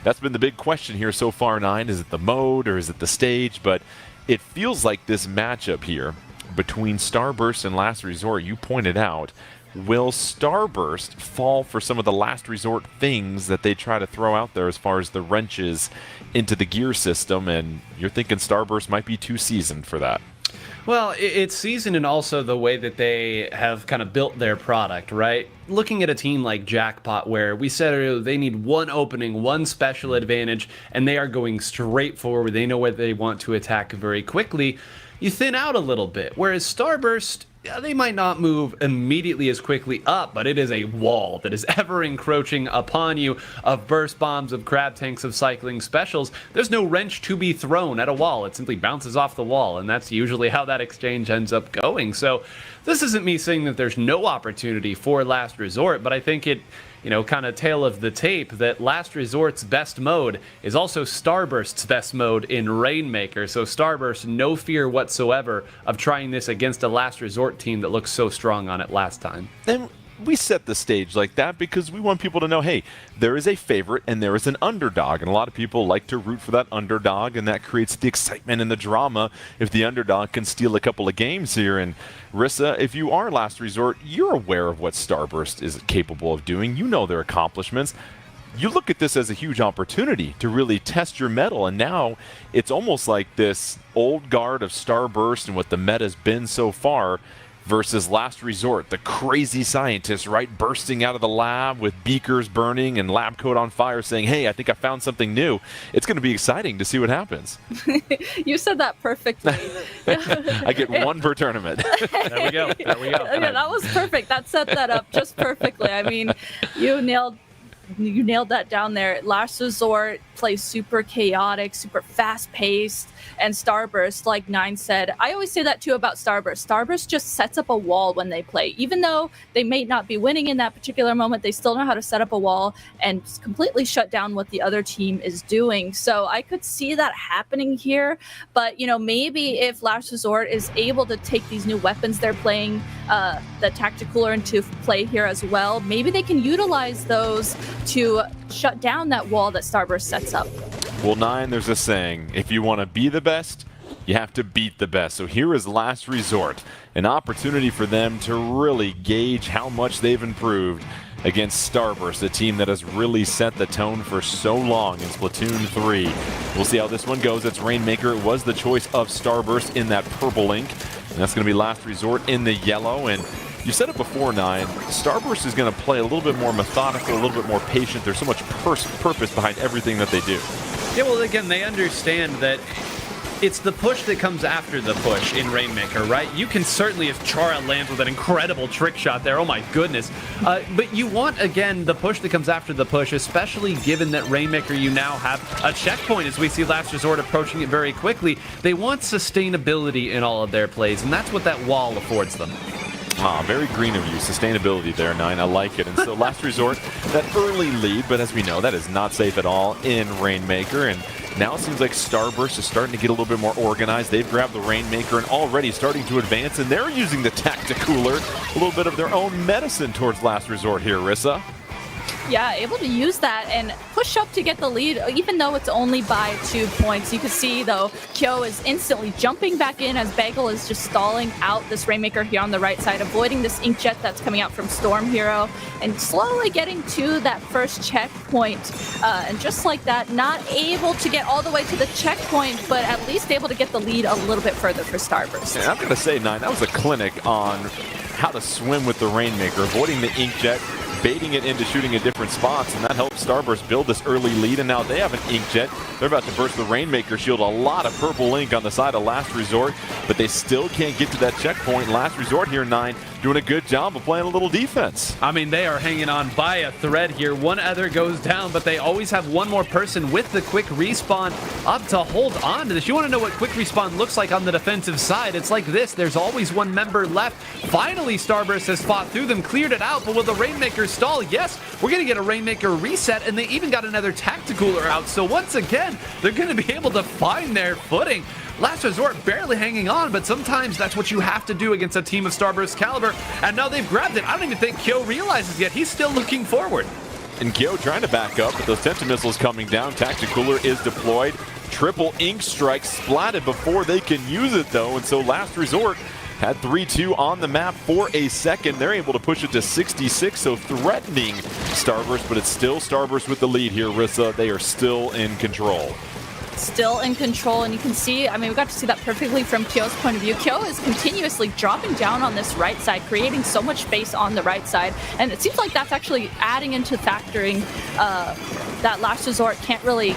that's been the big question here so far, Nine. Is it the mode or is it the stage? But it feels like this matchup here between Starburst and Last Resort, you pointed out, will Starburst fall for some of the Last Resort things that they try to throw out there as far as the wrenches into the gear system? And you're thinking Starburst might be too seasoned for that. Well, it's seasoned and also the way that they have kind of built their product, right? Looking at a team like Jackpot, where we said earlier they need one opening, one special advantage, and they are going straight forward. They know where they want to attack very quickly. You thin out a little bit, whereas Starburst, they might not move immediately as quickly up, but it is a wall that is ever encroaching upon you of burst bombs, of crab tanks, of cycling specials. There's no wrench to be thrown at a wall. It simply bounces off the wall, and that's usually how that exchange ends up going. So this isn't me saying that there's no opportunity for Last Resort, but I think it, kind of tale of the tape that Last Resort's best mode is also Starburst's best mode in Rainmaker. So Starburst, no fear whatsoever of trying this against a Last Resort team that looks so strong on it last time. And we set the stage like that because we want people to know, hey, there is a favorite and there is an underdog. And a lot of people like to root for that underdog, and that creates the excitement and the drama if the underdog can steal a couple of games here. And Rissa, if you are Last Resort, you're aware of what Starburst is capable of doing. You know their accomplishments. You look at this as a huge opportunity to really test your mettle, and now it's almost like this old guard of Starburst and what the meta's been so far versus Last Resort, the crazy scientist, right, bursting out of the lab with beakers burning and lab coat on fire saying, hey, I think I found something new. It's going to be exciting to see what happens. You said that perfectly. I get 1 per tournament. There we go. Yeah, that was perfect. That set that up just perfectly. I mean, you nailed that down there. Last Resort plays super chaotic, super fast-paced, and Starburst, like Nine said, I always say that too about Starburst. Starburst just sets up a wall when they play. Even though they may not be winning in that particular moment, they still know how to set up a wall and completely shut down what the other team is doing. So I could see that happening here, but maybe if Last Resort is able to take these new weapons they're playing, the Tacticooler into play here as well, maybe they can utilize those to shut down that wall that Starburst sets up. Well, Nine, there's a saying, if you want to be the best, you have to beat the best. So here is Last Resort, an opportunity for them to really gauge how much they've improved against Starburst, a team that has really set the tone for so long in Splatoon 3. We'll see how this one goes. It's Rainmaker. It was the choice of Starburst in that purple ink, and that's going to be Last Resort in the yellow. And you said it before, Nine, Starburst is going to play a little bit more methodical, a little bit more patient. There's so much purpose behind everything that they do. Yeah, well, again, they understand that it's the push that comes after the push in Rainmaker, right? You can certainly, if Chara lands with an incredible trick shot there, oh my goodness. But you want, again, the push that comes after the push, especially given that Rainmaker, you now have a checkpoint as we see Last Resort approaching it very quickly. They want sustainability in all of their plays, and that's what that wall affords them. Very green of you. Sustainability there, Nine. I like it. And so Last Resort, that early lead, but as we know, that is not safe at all in Rainmaker. And now it seems like Starburst is starting to get a little bit more organized. They've grabbed the Rainmaker and already starting to advance, and they're using the Tacticooler, a little bit of their own medicine towards Last Resort here, Rissa. Yeah, able to use that and push up to get the lead, even though it's only by 2 points. You can see, though, Kyo is instantly jumping back in as Bagel is just stalling out this Rainmaker here on the right side, avoiding this Inkjet that's coming out from Storm Hero, and slowly getting to that first checkpoint. And just like that, not able to get all the way to the checkpoint, but at least able to get the lead a little bit further for Starburst. And I'm going to say, Nine, that was a clinic on how to swim with the Rainmaker, avoiding the Inkjet, baiting it into shooting at different spots, and that helps Starburst build this early lead. And now they have an Inkjet. They're about to burst the Rainmaker shield. A lot of purple ink on the side of Last Resort, but they still can't get to that checkpoint. Last Resort here, Nine, doing a good job of playing a little defense. I mean, they are hanging on by a thread here. One other goes down, but they always have one more person with the quick respawn up to hold on to this. You want to know what quick respawn looks like on the defensive side? It's like this. There's always one member left. Finally, Starburst has fought through them, cleared it out, but will the Rainmaker stall? Yes, we're going to get a Rainmaker reset, and they even got another Tacticooler out. So once again, they're going to be able to find their footing. Last Resort barely hanging on, but sometimes that's what you have to do against a team of Starburst caliber. And now they've grabbed it. I don't even think Kyo realizes yet. He's still looking forward. And Kyo trying to back up, but those Tenta missiles coming down. Tacticooler is deployed. Triple Ink Strike splatted before they can use it, though. And so Last Resort had 3-2 on the map for a second. They're able to push it to 66, so threatening Starburst, but it's still Starburst with the lead here, Rissa. They are still in control. Still in control, and you can see, I mean, we got to see that perfectly from Kyo's point of view. Kyo is continuously dropping down on this right side, creating so much space on the right side, and it seems like that's actually adding into factoring that Last Resort can't really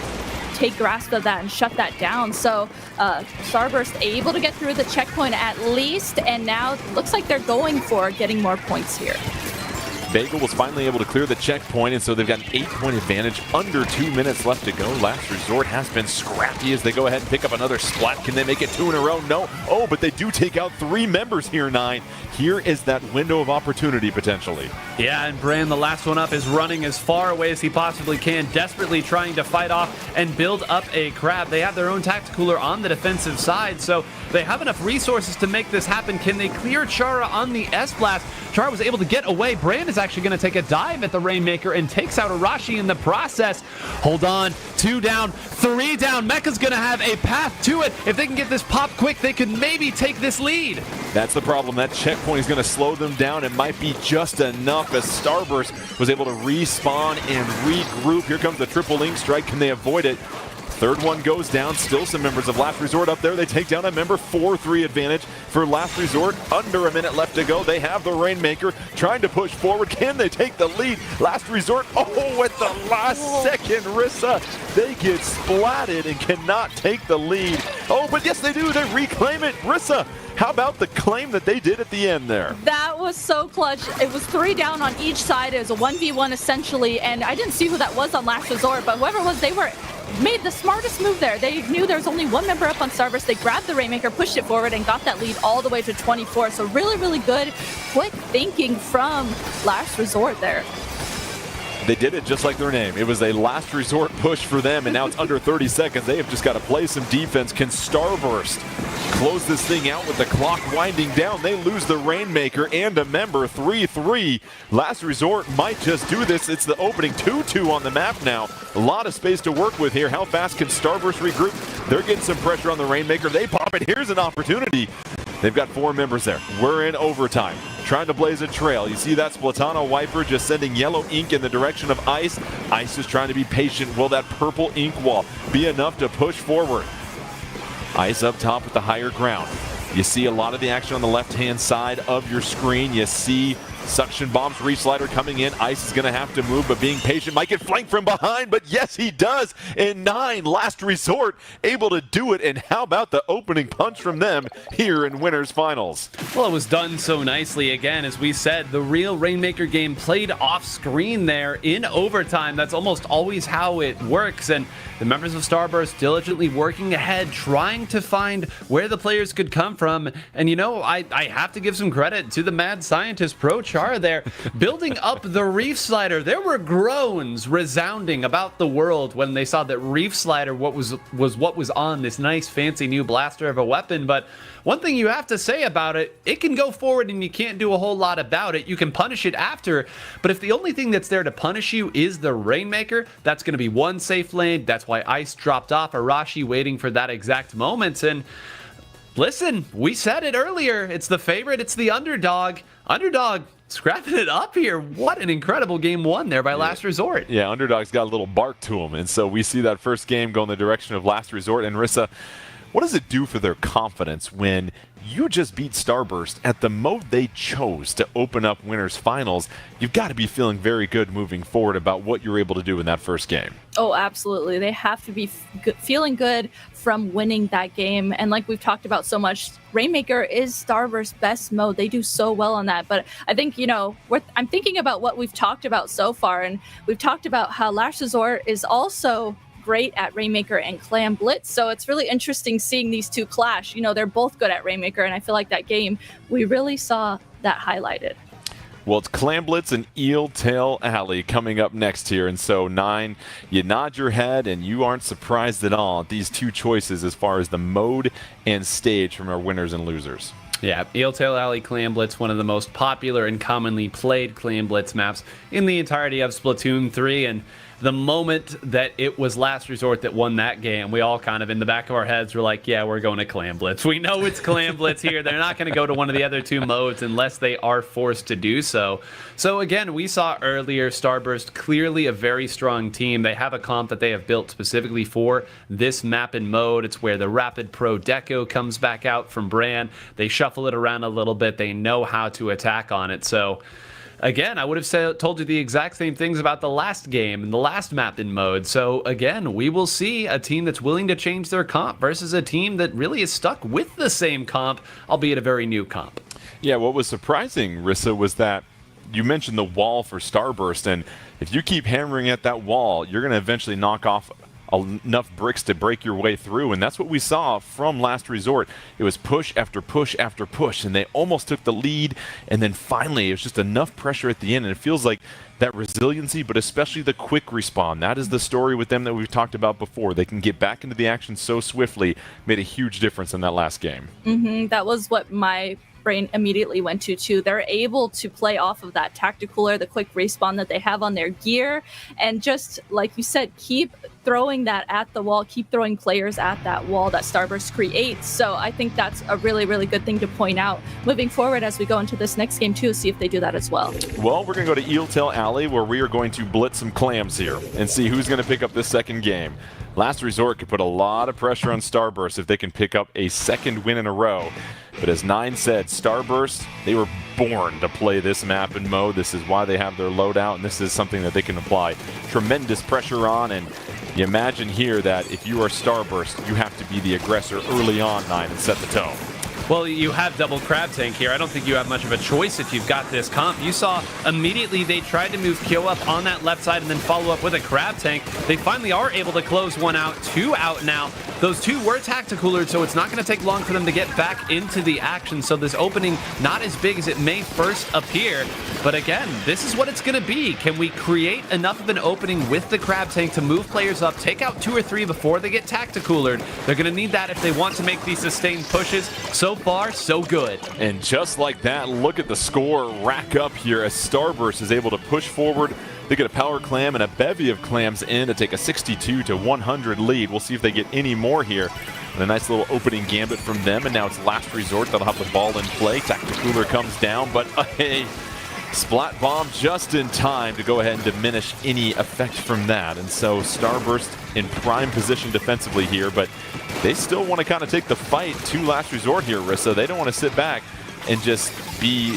take grasp of that and shut that down. So Starburst able to get through the checkpoint at least, and now looks like they're going for getting more points here. Bagel was finally able to clear the checkpoint, and so they've got an 8-point advantage. Under 2 minutes left to go. Last Resort has been scrappy as they go ahead and pick up another splat. Can they make it 2 in a row? No. Oh, but they do take out 3 members here, Nine. Here is that window of opportunity, potentially. Yeah, and Bran, the last one up, is running as far away as he possibly can, desperately trying to fight off and build up a crab. They have their own Tacticooler on the defensive side, so they have enough resources to make this happen. Can they clear Chara on the S-Blast? Chara was able to get away. Bran is actually going to take a dive at the Rainmaker and takes out Arashi in the process. Hold on, 2 down, 3 down. Mecha's going to have a path to it. If they can get this pop quick, they could maybe take this lead. That's the problem. That checkpoint is going to slow them down. It might be just enough as Starburst was able to respawn and regroup. Here comes the triple Ink Strike. Can they avoid it? Third one goes down. Still some members of Last Resort up there. They take down a member. 4-3 advantage for Last Resort. Under a minute left to go. They have the Rainmaker trying to push forward. Can they take the lead? Last Resort. Oh, at the last second, Rissa. They get splatted and cannot take the lead. Oh, but yes, they do. They reclaim it. Rissa, how about the claim that they did at the end there? That was so clutch. It was 3 down on each side. It was a 1v1 essentially, and I didn't see who that was on Last Resort, but whoever it was, they made the smartest move there. They knew there was only one member up on Starburst. They grabbed the Rainmaker, pushed it forward, and got that lead all the way to 24. So really, really good, quick thinking from Last Resort there. They did it just like their name. It was a last resort push for them, and now it's under 30 seconds. They have just got to play some defense. Can Starburst close this thing out with the clock winding down? They lose the Rainmaker and a member. 3-3. Last Resort might just do this. It's the opening 2-2 on the map now. A lot of space to work with here. How fast can Starburst regroup? They're getting some pressure on the Rainmaker. They pop it. Here's an opportunity. They've got 4 members there. We're in overtime. Trying to blaze a trail. You see that Splatana Wiper just sending yellow ink in the direction of Ice. Ice is trying to be patient. Will that purple ink wall be enough to push forward? Ice up top with the higher ground. You see a lot of the action on the left-hand side of your screen. You see Suction Bomb's Reslider coming in. Ice is going to have to move, but being patient. Might get flanked from behind, but yes, he does. And 9, Last Resort, able to do it. And how about the opening punch from them here in Winners Finals? Well, it was done so nicely. Again, as we said, the real Rainmaker game played off screen there in overtime. That's almost always how it works. And the members of Starburst diligently working ahead, trying to find where the players could come from. And you know, I have to give some credit to the mad scientist Pro Chara there, building up the Reef Slider. There were groans resounding about the world when they saw that Reef Slider was what was on this nice fancy new blaster of a weapon. But one thing you have to say about it, it can go forward and you can't do a whole lot about it. You can punish it after, but if the only thing that's there to punish you is the Rainmaker, that's going to be one safe lane. That's why Ice dropped off Arashi, waiting for that exact moment. And listen, we said it earlier. It's the favorite. It's the underdog. Underdog scrapping it up here. What an incredible game one there by Last Resort. Yeah, underdog's got a little bark to him. And so we see that first game go in the direction of Last Resort. And Rissa, what does it do for their confidence when you just beat Starburst at the mode they chose to open up Winners Finals? You've got to be feeling very good moving forward about what you're able to do in that first game. Oh, absolutely. They have to be feeling good from winning that game. And like we've talked about so much, Rainmaker is Starburst's best mode. They do so well on that. But I think, I'm thinking about what we've talked about so far. And we've talked about how Last Resort is also great at Rainmaker and Clam Blitz. So it's really interesting seeing these two clash. They're both good at Rainmaker. And I feel like that game, we really saw that highlighted. Well, it's Clam Blitz and Eel Tail Alley coming up next here. And so, 9, you nod your head and you aren't surprised at all at these two choices as far as the mode and stage from our winners and losers. Yeah, Eel Tail Alley Clam Blitz, one of the most popular and commonly played Clam Blitz maps in the entirety of Splatoon 3. And the moment that it was Last Resort that won that game, we all kind of in the back of our heads were like, yeah, we're going to Clam Blitz. We know it's Clam Blitz here. They're not going to go to one of the other two modes unless they are forced to do so. So again, we saw earlier Starburst, clearly a very strong team. They have a comp that they have built specifically for this map and mode. It's where the Rapid Pro Deco comes back out from Bran. They shuffle it around a little bit. They know how to attack on it. So again, I would have told you the exact same things about the last game and the last map in mode. So again, we will see a team that's willing to change their comp versus a team that really is stuck with the same comp, albeit a very new comp. Yeah, what was surprising, Rissa, was that you mentioned the wall for Starburst, and if you keep hammering at that wall, you're going to eventually knock off enough bricks to break your way through, and that's what we saw from Last Resort. It was push after push after push, and they almost took the lead, and then finally it was just enough pressure at the end, and it feels like that resiliency, but especially the quick respawn. That is the story with them that we've talked about before. They can get back into the action so swiftly, made a huge difference in that last game. That was what my brain immediately went to too. They're able to play off of that tactical or the quick respawn that they have on their gear, and just like you said, keep throwing that at the wall, keep throwing players at that wall that Starburst creates. So I think that's a really, really good thing to point out moving forward as we go into this next game too, see if they do that as well. Well, we're going to go to Eel Tail Alley, where we are going to blitz some clams here and see who's going to pick up this second game. Last Resort could put a lot of pressure on Starburst if they can pick up a second win in a row. But as Nine said, Starburst, they were born to play this map and mode. This is why they have their loadout, and this is something that they can apply tremendous pressure on. And you imagine here that if you are Starburst, you have to be the aggressor early on, Nine, and set the tone. Well, you have double Crab Tank here. I don't think you have much of a choice if you've got this comp. You saw immediately they tried to move Kyo up on that left side and then follow up with a Crab Tank. They finally are able to close one out, 2 out now. Those 2 were tacticaler, so it's not going to take long for them to get back into the action. So this opening, not as big as it may first appear. But again, this is what it's going to be. Can we create enough of an opening with the Crab Tank to move players up, take out 2 or 3 before they get tacticaler? They're going to need that if they want to make these sustained pushes. So far, so good. And just like that, look at the score rack up here as Starburst is able to push forward. They get a power clam and a bevy of clams in to take a 62-100 lead. We'll see if they get any more here. And a nice little opening gambit from them, and now it's Last Resort that'll have the ball in play. Tacticooler comes down, but a Splat Bomb just in time to go ahead and diminish any effect from that. And so Starburst in prime position defensively here, but they still want to kind of take the fight to Last Resort here, Rissa. They don't want to sit back and just be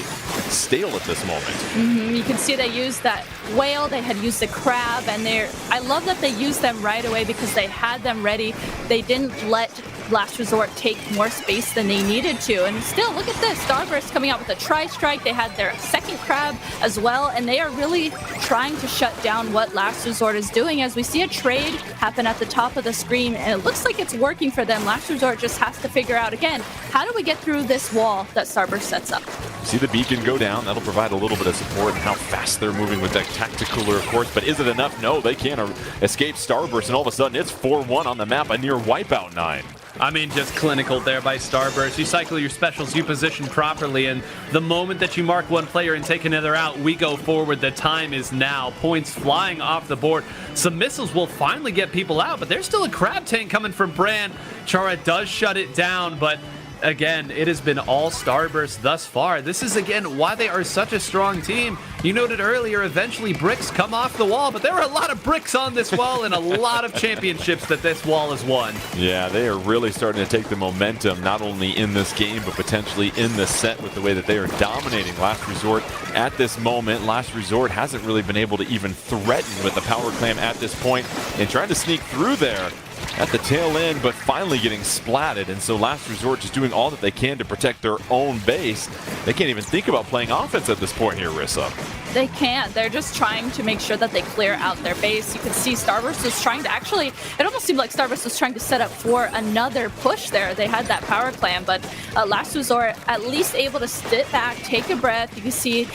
stale at this moment. You can see they used that whale, they had used the crab, and I love that they used them right away because they had them ready. They didn't let Last Resort take more space than they needed to. And still, look at this. Starburst coming out with a tri-strike. They had their second crab as well, and they are really trying to shut down what Last Resort is doing, as we see a trade happen at the top of the screen, and it looks like it's working for them. Last Resort just has to figure out, again, how do we get through this wall that Starburst sets up? See the beacon go down. That'll provide a little bit of support and how fast they're moving with that Tacticooler, of course. But is it enough? No, they can't escape Starburst, and all of a sudden it's 4-1 on the map, a near wipeout 9. I mean, just clinical there by Starburst. You cycle your specials, you position properly, and the moment that you mark one player and take another out, we go forward. The time is now. Points flying off the board. Some missiles will finally get people out, but there's still a crab tank coming from Bran. Chara does shut it down, but again, it has been all Starburst thus far. This is, again, why they are such a strong team. You noted earlier, eventually bricks come off the wall, but there are a lot of bricks on this wall and a lot of championships that this wall has won. Yeah, they are really starting to take the momentum, not only in this game, but potentially in the set with the way that they are dominating Last Resort at this moment. Last Resort hasn't really been able to even threaten with the Power Clam at this point, and trying to sneak through there at the tail end, but finally getting splatted. And so Last Resort just doing all that they can to protect their own base. They can't even think about playing offense at this point here, Rissa. They can't. They're just trying to make sure that they clear out their base. You can see Starburst was trying to actually, it almost seemed like Starburst was trying to set up for another push there. They had that power clam, but Last Resort at least able to sit back, take a breath. You can see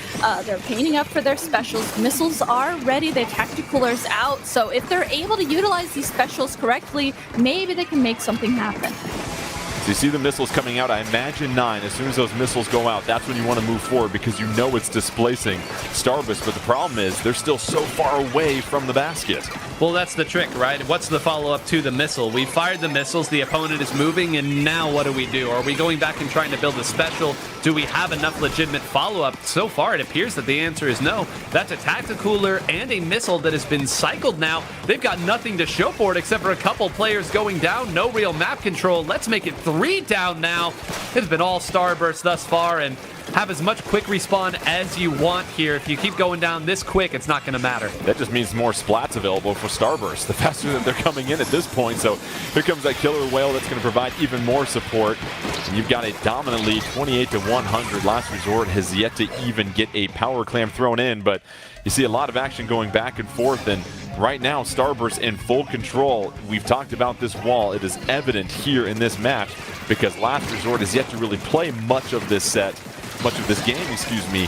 they're painting up for their specials. Missiles are ready. Their Tacticoolers out. So if they're able to utilize these specials correctly, maybe they can make something happen. So you see the missiles coming out. I imagine 9, as soon as those missiles go out, that's when you want to move forward, because you know it's displacing Starburst. But the problem is they're still so far away from the basket. Well, that's the trick, right? What's the follow-up to the missile? We fired the missiles, the opponent is moving, and now what do? Are we going back and trying to build a special? Do we have enough legitimate follow-up? So far, it appears that the answer is no. That's a Tacticooler and a missile that has been cycled now. They've got nothing to show for it except for a couple players going down. No real map control. Let's make it 3 down now. It's been all Starburst thus far, and have as much quick respawn as you want here. If you keep going down this quick, it's not going to matter. That just means more splats available for Starburst, the faster that they're coming in at this point. So here comes that killer whale that's going to provide even more support. And you've got a dominant lead, 28-100. Last Resort has yet to even get a power clam thrown in, but you see a lot of action going back and forth, and right now Starburst in full control. We've talked about this wall. It is evident here in this match because Last Resort has yet to really play much of this game, excuse me,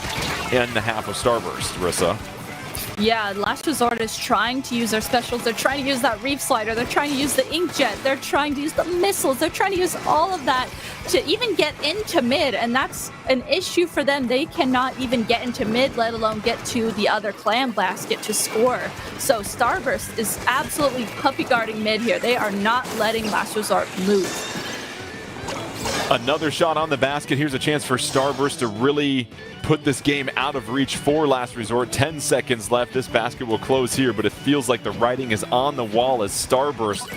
in the half of Starburst, Rissa. Yeah, Last Resort is trying to use their specials. They're trying to use that Reef Slider. They're trying to use the Inkjet. They're trying to use the missiles. They're trying to use all of that to even get into mid, and that's an issue for them. They cannot even get into mid, let alone get to the other clam basket to score. So Starburst is absolutely puppy guarding mid here. They are not letting Last Resort move. Another shot on the basket. Here's a chance for Starburst to really put this game out of reach for Last Resort. 10 seconds left. This basket will close here, but it feels like the writing is on the wall as Starburst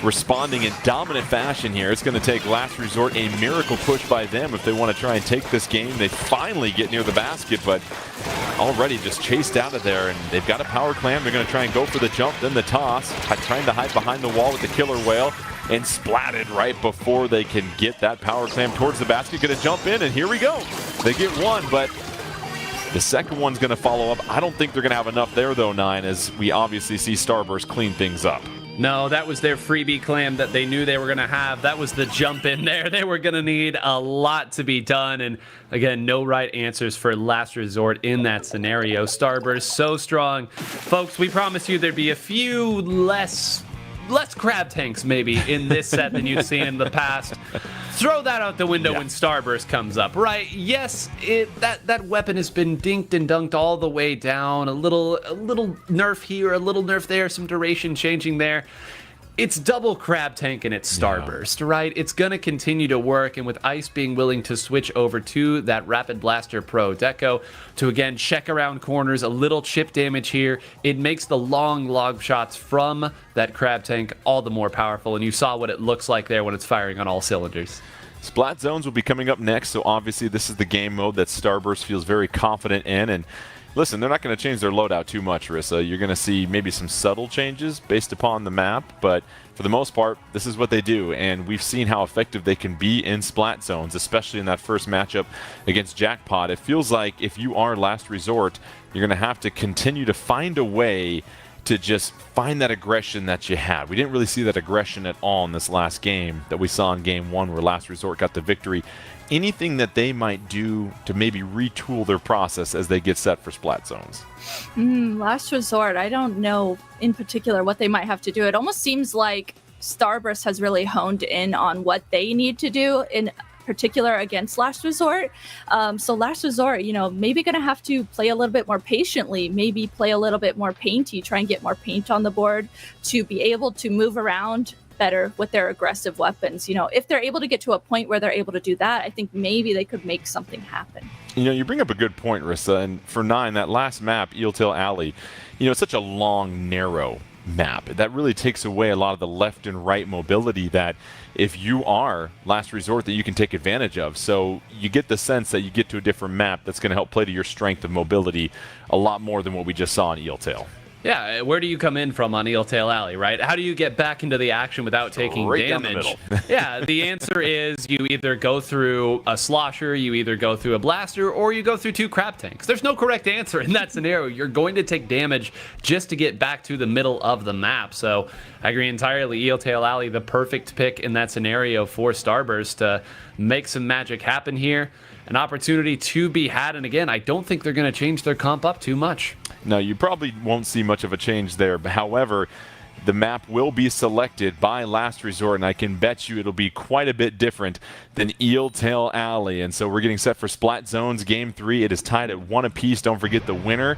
responding in dominant fashion here. It's going to take Last Resort a miracle push by them if they want to try and take this game. They finally get near the basket, but already just chased out of there, and they've got a power clam. They're going to try and go for the jump, then the toss, trying to hide behind the wall with the killer whale, and splatted right before they can get that power clam towards the basket. Going to jump in, and here we go. They get one, but the second one's going to follow up. I don't think they're going to have enough there, though, 9, as we obviously see Starburst clean things up. No, that was their freebie clam that they knew they were going to have. That was the jump in there. They were going to need a lot to be done. And again, no right answers for Last Resort in that scenario. Starburst so strong. Folks, we promised you there'd be a few less crab tanks maybe in this set than you've seen in the past. Throw that out the window when Starburst comes up, right? Yes, that weapon has been dinked and dunked all the way down. A little nerf here, a little nerf there, some duration changing there. It's double crab tank and it's Starburst, right? It's going to continue to work, and with Ice being willing to switch over to that Rapid Blaster Pro Deco to, again, check around corners, a little chip damage here, it makes the long log shots from that crab tank all the more powerful, and you saw what it looks like there when it's firing on all cylinders. Splat Zones will be coming up next, so obviously this is the game mode that Starburst feels very confident in, and Listen, they're not going to change their loadout too much, Rissa. You're going to see maybe some subtle changes based upon the map, but for the most part, this is what they do, and we've seen how effective they can be in Splat Zones, especially in that first matchup against Jackpot. It feels like if you are Last Resort, you're going to have to continue to find a way to just find that aggression that you had. We didn't really see that aggression at all in this last game that we saw in Game 1 where Last Resort got the victory. Anything that they might do to maybe retool their process as they get set for Splat Zones? Last Resort, I don't know in particular what they might have to do. It almost seems like Starburst has really honed in on what they need to do in particular against Last Resort. So Last Resort, maybe going to have to play a little bit more patiently, maybe play a little bit more painty, try and get more paint on the board to be able to move around better with their aggressive weapons. If they're able to get to a point where they're able to do that, I think maybe they could make something happen. You bring up a good point, Rissa, and for 9, that last map, Eeltail Alley, it's such a long, narrow map. That really takes away a lot of the left and right mobility that if you are Last Resort that you can take advantage of. So you get the sense that you get to a different map that's going to help play to your strength of mobility a lot more than what we just saw in Eeltail. Yeah, where do you come in from on Eeltail Alley, right? How do you get back into the action without taking right damage? Down the middle. Yeah, the answer is you either go through a slosher, you either go through a blaster, or you go through 2 crab tanks. There's no correct answer in that scenario. You're going to take damage just to get back to the middle of the map. So I agree entirely. Eeltail Alley, the perfect pick in that scenario for Starburst to make some magic happen here. An opportunity to be had, and again, I don't think they're going to change their comp up too much. No, you probably won't see much of a change there. But however, the map will be selected by Last Resort, and I can bet you it'll be quite a bit different than Eeltail Alley. And so we're getting set for Splat Zones Game 3. It is tied at 1 apiece. Don't forget the winner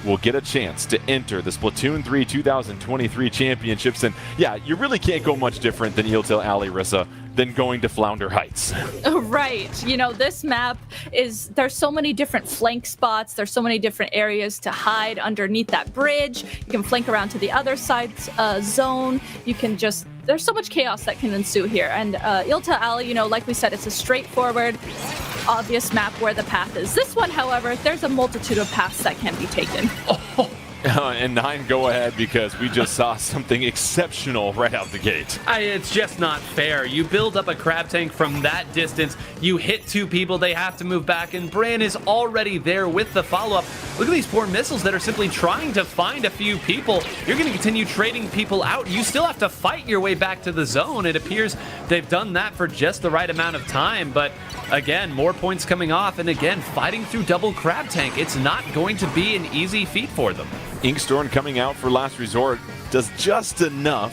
will get a chance to enter the Splatoon 3 2023 championships. And yeah, you really can't go much different than Eeltail Alley, Rissa, than going to Flounder Heights. Right. This map there's so many different flank spots. There's so many different areas to hide underneath that bridge. You can flank around to the other side zone. You can there's so much chaos that can ensue here. And Eeltail Alley, like we said, it's a straightforward, obvious map where the path is. This one, however, there's a multitude of paths that can be taken. And 9, go ahead, because we just saw something exceptional right out the gate. It's just not fair. You build up a crab tank from that distance, you hit 2 people, they have to move back, and Bran is already there with the follow-up. Look at these poor missiles that are simply trying to find a few people. You're going to continue trading people out. You still have to fight your way back to the zone. It appears they've done that for just the right amount of time, but again, more points coming off, and again, fighting through double crab tank. It's not going to be an easy feat for them. Inkstorm coming out for Last Resort does just enough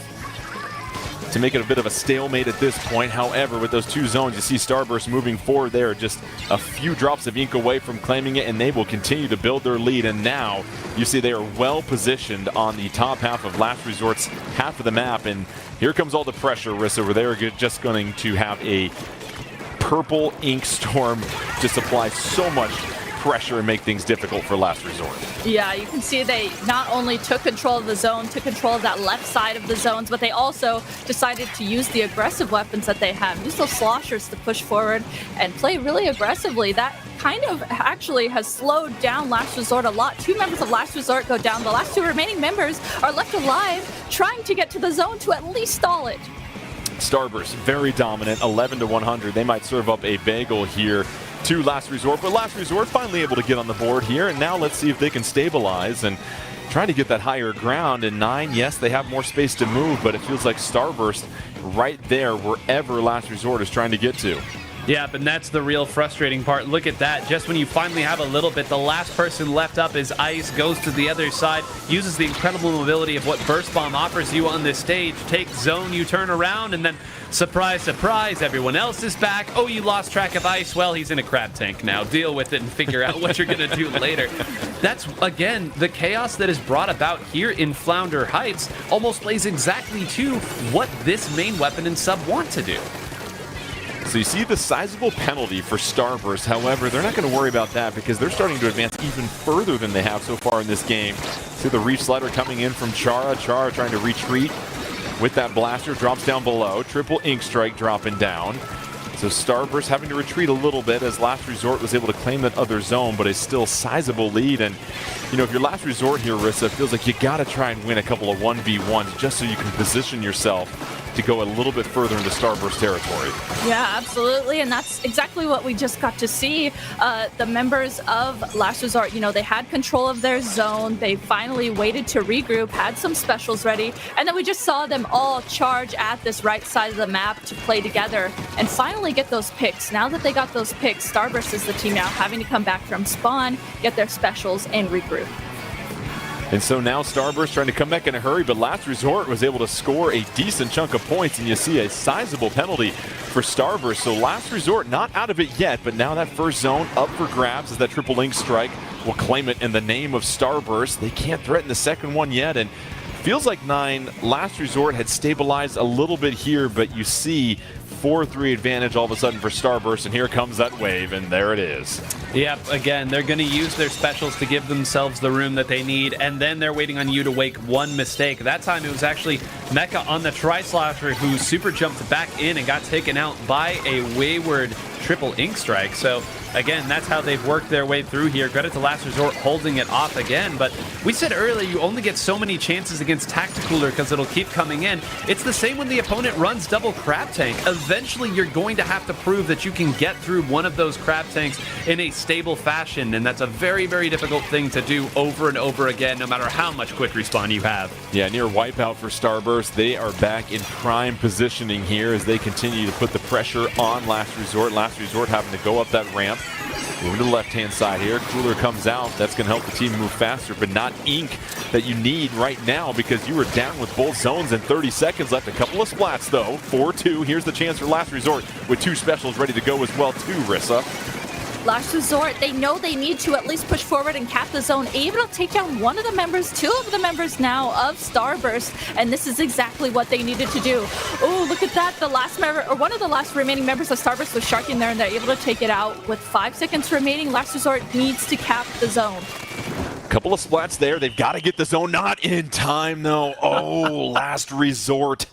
to make it a bit of a stalemate at this point. However, with those 2 zones, you see Starburst moving forward there, just a few drops of ink away from claiming it, and they will continue to build their lead. And now you see they are well positioned on the top half of Last Resort's half of the map. And here comes all the pressure, Rissa, where they're just going to have a purple Inkstorm to supply so much pressure and make things difficult for Last Resort. Yeah, you can see they not only took control of the zone, took control of that left side of the zones, but they also decided to use the aggressive weapons that they have, use those sloshers to push forward and play really aggressively. That kind of actually has slowed down Last Resort a lot. 2 members of Last Resort go down. The last 2 remaining members are left alive, trying to get to the zone to at least stall it. Starburst, very dominant, 11 to 100. They might serve up a bagel here to Last Resort, but Last Resort finally able to get on the board here, and now let's see if they can stabilize and try to get that higher ground. And 9, yes, they have more space to move, but it feels like Starburst right there wherever Last Resort is trying to get to. Yeah, but that's the real frustrating part. Look at that. Just when you finally have a little bit, the last person left up is Ice, goes to the other side, uses the incredible mobility of what Burst Bomb offers you on this stage. Take zone, you turn around, and then surprise, surprise, everyone else is back. Oh, you lost track of Ice. Well, he's in a crab tank now. Deal with it and figure out what you're going to do later. That's, again, the chaos that is brought about here in Flounder Heights almost plays exactly to what this main weapon and sub want to do. So you see the sizable penalty for Starburst. However, they're not going to worry about that because they're starting to advance even further than they have so far in this game. See the reach slider coming in from Chara. Chara trying to retreat with that blaster. Drops down below. Triple ink strike dropping down. So Starburst having to retreat a little bit as Last Resort was able to claim that other zone, but a still sizable lead. And, you know, if your Last Resort here, Rissa, feels like you got to try and win a couple of 1v1s just so you can position yourself to go a little bit further into Starburst territory. Yeah, absolutely. And that's exactly what we just got to see. The members of Last Resort, you know, they had control of their zone. They finally waited to regroup, had some specials ready, and then we just saw them all charge at this right side of the map to play together and finally get those picks. Now that they got those picks, Starburst is the team now having to come back from spawn, get their specials, and regroup. And so now Starburst trying to come back in a hurry, but Last Resort was able to score a decent chunk of points, and you see a sizable penalty for Starburst. So Last Resort not out of it yet, but now that first zone up for grabs as that triple link strike will claim it in the name of Starburst. They can't threaten the second one yet, and feels like Last Resort had stabilized a little bit here, but you see 4-3 advantage all of a sudden for Starburst, and here comes that wave, and there it is. Yep, again, they're going to use their specials to give themselves the room that they need, and then they're waiting on you to make one mistake. That time it was actually Mecha on the Tri-Slasher who super jumped back in and got taken out by a wayward triple ink strike. So again, that's how they've worked their way through here. Credit to Last Resort holding it off again, but we said earlier you only get so many chances against Tacticooler because it'll keep coming in. It's the same when the opponent runs double crab tank. Eventually you're going to have to prove that you can get through one of those crab tanks in a stable fashion, and that's a very, very difficult thing to do over and over again, no matter how much quick respawn you have. Yeah, near wipeout for Starburst. They are back in prime positioning here as they continue to put the pressure on Last Resort. Last Resort having to go up that ramp. Moving to the left-hand side here. Cooler comes out. That's going to help the team move faster, but not ink that you need right now because you are down with both zones and 30 seconds left. A couple of splats, though. 4-2. Here's the chance for Last Resort with two specials ready to go as well, too, Rissa. Last Resort, they know they need to at least push forward and cap the zone, able to take down one of the members, two of the members now of Starburst, and this is exactly what they needed to do. Oh, look at that. The last member, or one of the last remaining members of Starburst was sharking there, and they're able to take it out with 5 seconds remaining. Last Resort needs to cap the zone. Couple of splats there. They've got to get the zone. Not in time, though. Oh, Last Resort.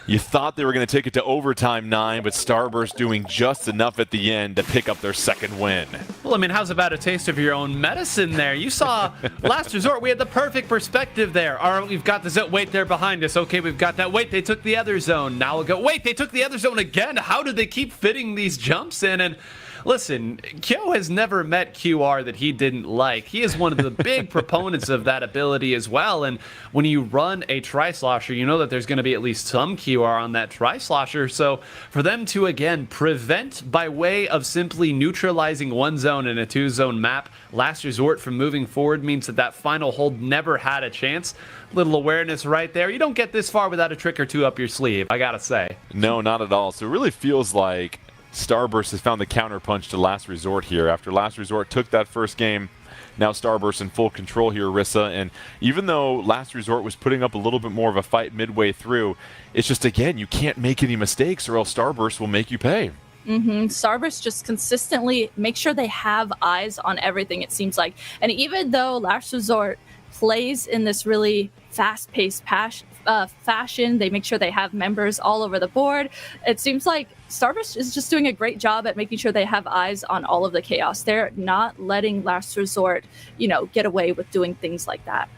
You thought they were going to take it to overtime 9, but Starburst doing just enough at the end to pick up their second win. Well, I mean, how's about a taste of your own medicine there? You saw Last Resort. We had the perfect perspective there. All right, we've got the zone. Wait, they're behind us. Okay, we've got that. Wait, they took the other zone. Now we'll go. Wait, they took the other zone again. How did they keep fitting these jumps in? And listen, Kyo has never met QR that he didn't like. He is one of the big proponents of that ability as well. And when you run a Tri-Slosher, you know that there's going to be at least some QR on that Tri-Slosher. So for them to, again, prevent by way of simply neutralizing one zone in a two-zone map, Last Resort from moving forward means that that final hold never had a chance. Little awareness right there. You don't get this far without a trick or two up your sleeve, I gotta say. No, not at all. So it really feels like Starburst has found the counterpunch to Last Resort here. After Last Resort took that first game, now Starburst in full control here, Rissa. And even though Last Resort was putting up a little bit more of a fight midway through, it's just, again, you can't make any mistakes or else Starburst will make you pay. Starburst just consistently make sure they have eyes on everything, it seems like. And even though Last Resort plays in this really fast-paced fashion, they make sure they have members all over the board. It seems like Starburst is just doing a great job at making sure they have eyes on all of the chaos. They're not letting Last Resort, get away with doing things like that.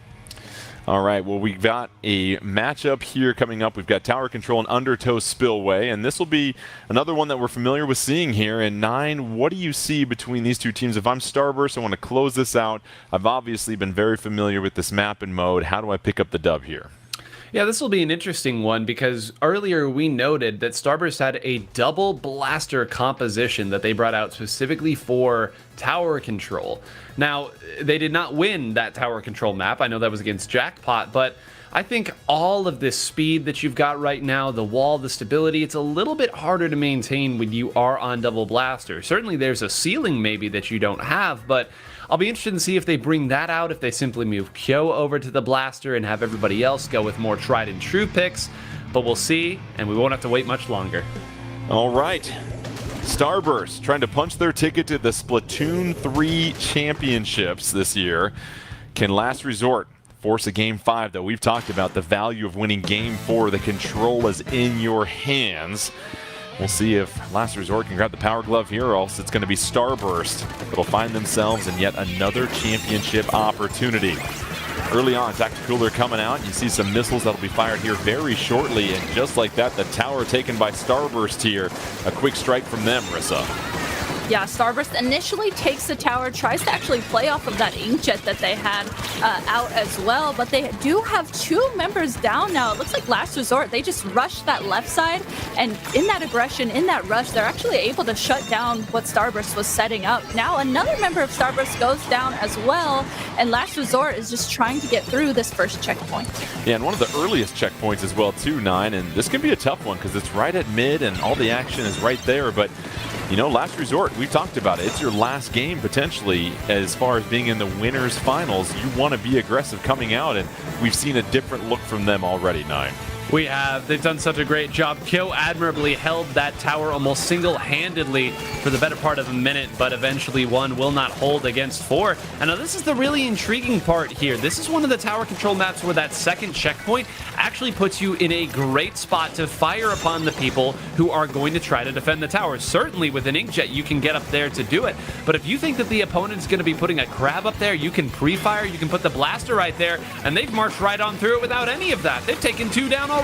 All right, well, we've got a matchup here coming up. We've got Tower Control and Undertow Spillway, and this will be another one that we're familiar with seeing here. And 9, what do you see between these two teams? If I'm Starburst, I want to close this out. I've obviously been very familiar with this map and mode. How do I pick up the dub here? Yeah, this will be an interesting one because earlier we noted that Starburst had a double blaster composition that they brought out specifically for tower control. Now, they did not win that tower control map. I know that was against Jackpot, but I think all of this speed that you've got right now, the wall, the stability, it's a little bit harder to maintain when you are on double blaster. Certainly there's a ceiling maybe that you don't have, but I'll be interested to see if they bring that out, if they simply move Kyo over to the blaster and have everybody else go with more tried and true picks. But we'll see, and we won't have to wait much longer. All right. Starburst trying to punch their ticket to the Splatoon 3 championships this year. Can Last Resort force a Game 5, though? We've talked about the value of winning Game 4. The control is in your hands. We'll see if Last Resort can grab the Power Glove here, or else it's going to be Starburst that'll find themselves in yet another championship opportunity. Early on, Tacticooler coming out. You see some missiles that'll be fired here very shortly, and just like that, the tower taken by Starburst here. A quick strike from them, Rissa. Yeah, Starburst initially takes the tower, tries to actually play off of that inkjet that they had out as well, but they do have 2 members down now. It looks like Last Resort, they just rushed that left side, and in that aggression, in that rush, they're actually able to shut down what Starburst was setting up. Now another member of Starburst goes down as well, and Last Resort is just trying to get through this first checkpoint. Yeah, and one of the earliest checkpoints as well too, Nine, and this can be a tough one because it's right at mid and all the action is right there, but you know, Last Resort, we've talked about it. It's your last game potentially as far as being in the winners finals. You want to be aggressive coming out, and we've seen a different look from them already, Nine. We have. They've done such a great job. Kyo admirably held that tower almost single-handedly for the better part of a minute, but eventually one will not hold against 4. And now this is the really intriguing part here. This is one of the tower control maps where that second checkpoint actually puts you in a great spot to fire upon the people who are going to try to defend the tower. Certainly with an inkjet, you can get up there to do it. But if you think that the opponent is going to be putting a crab up there, you can pre-fire, you can put the blaster right there, and they've marched right on through it without any of that. They've taken 2 down already.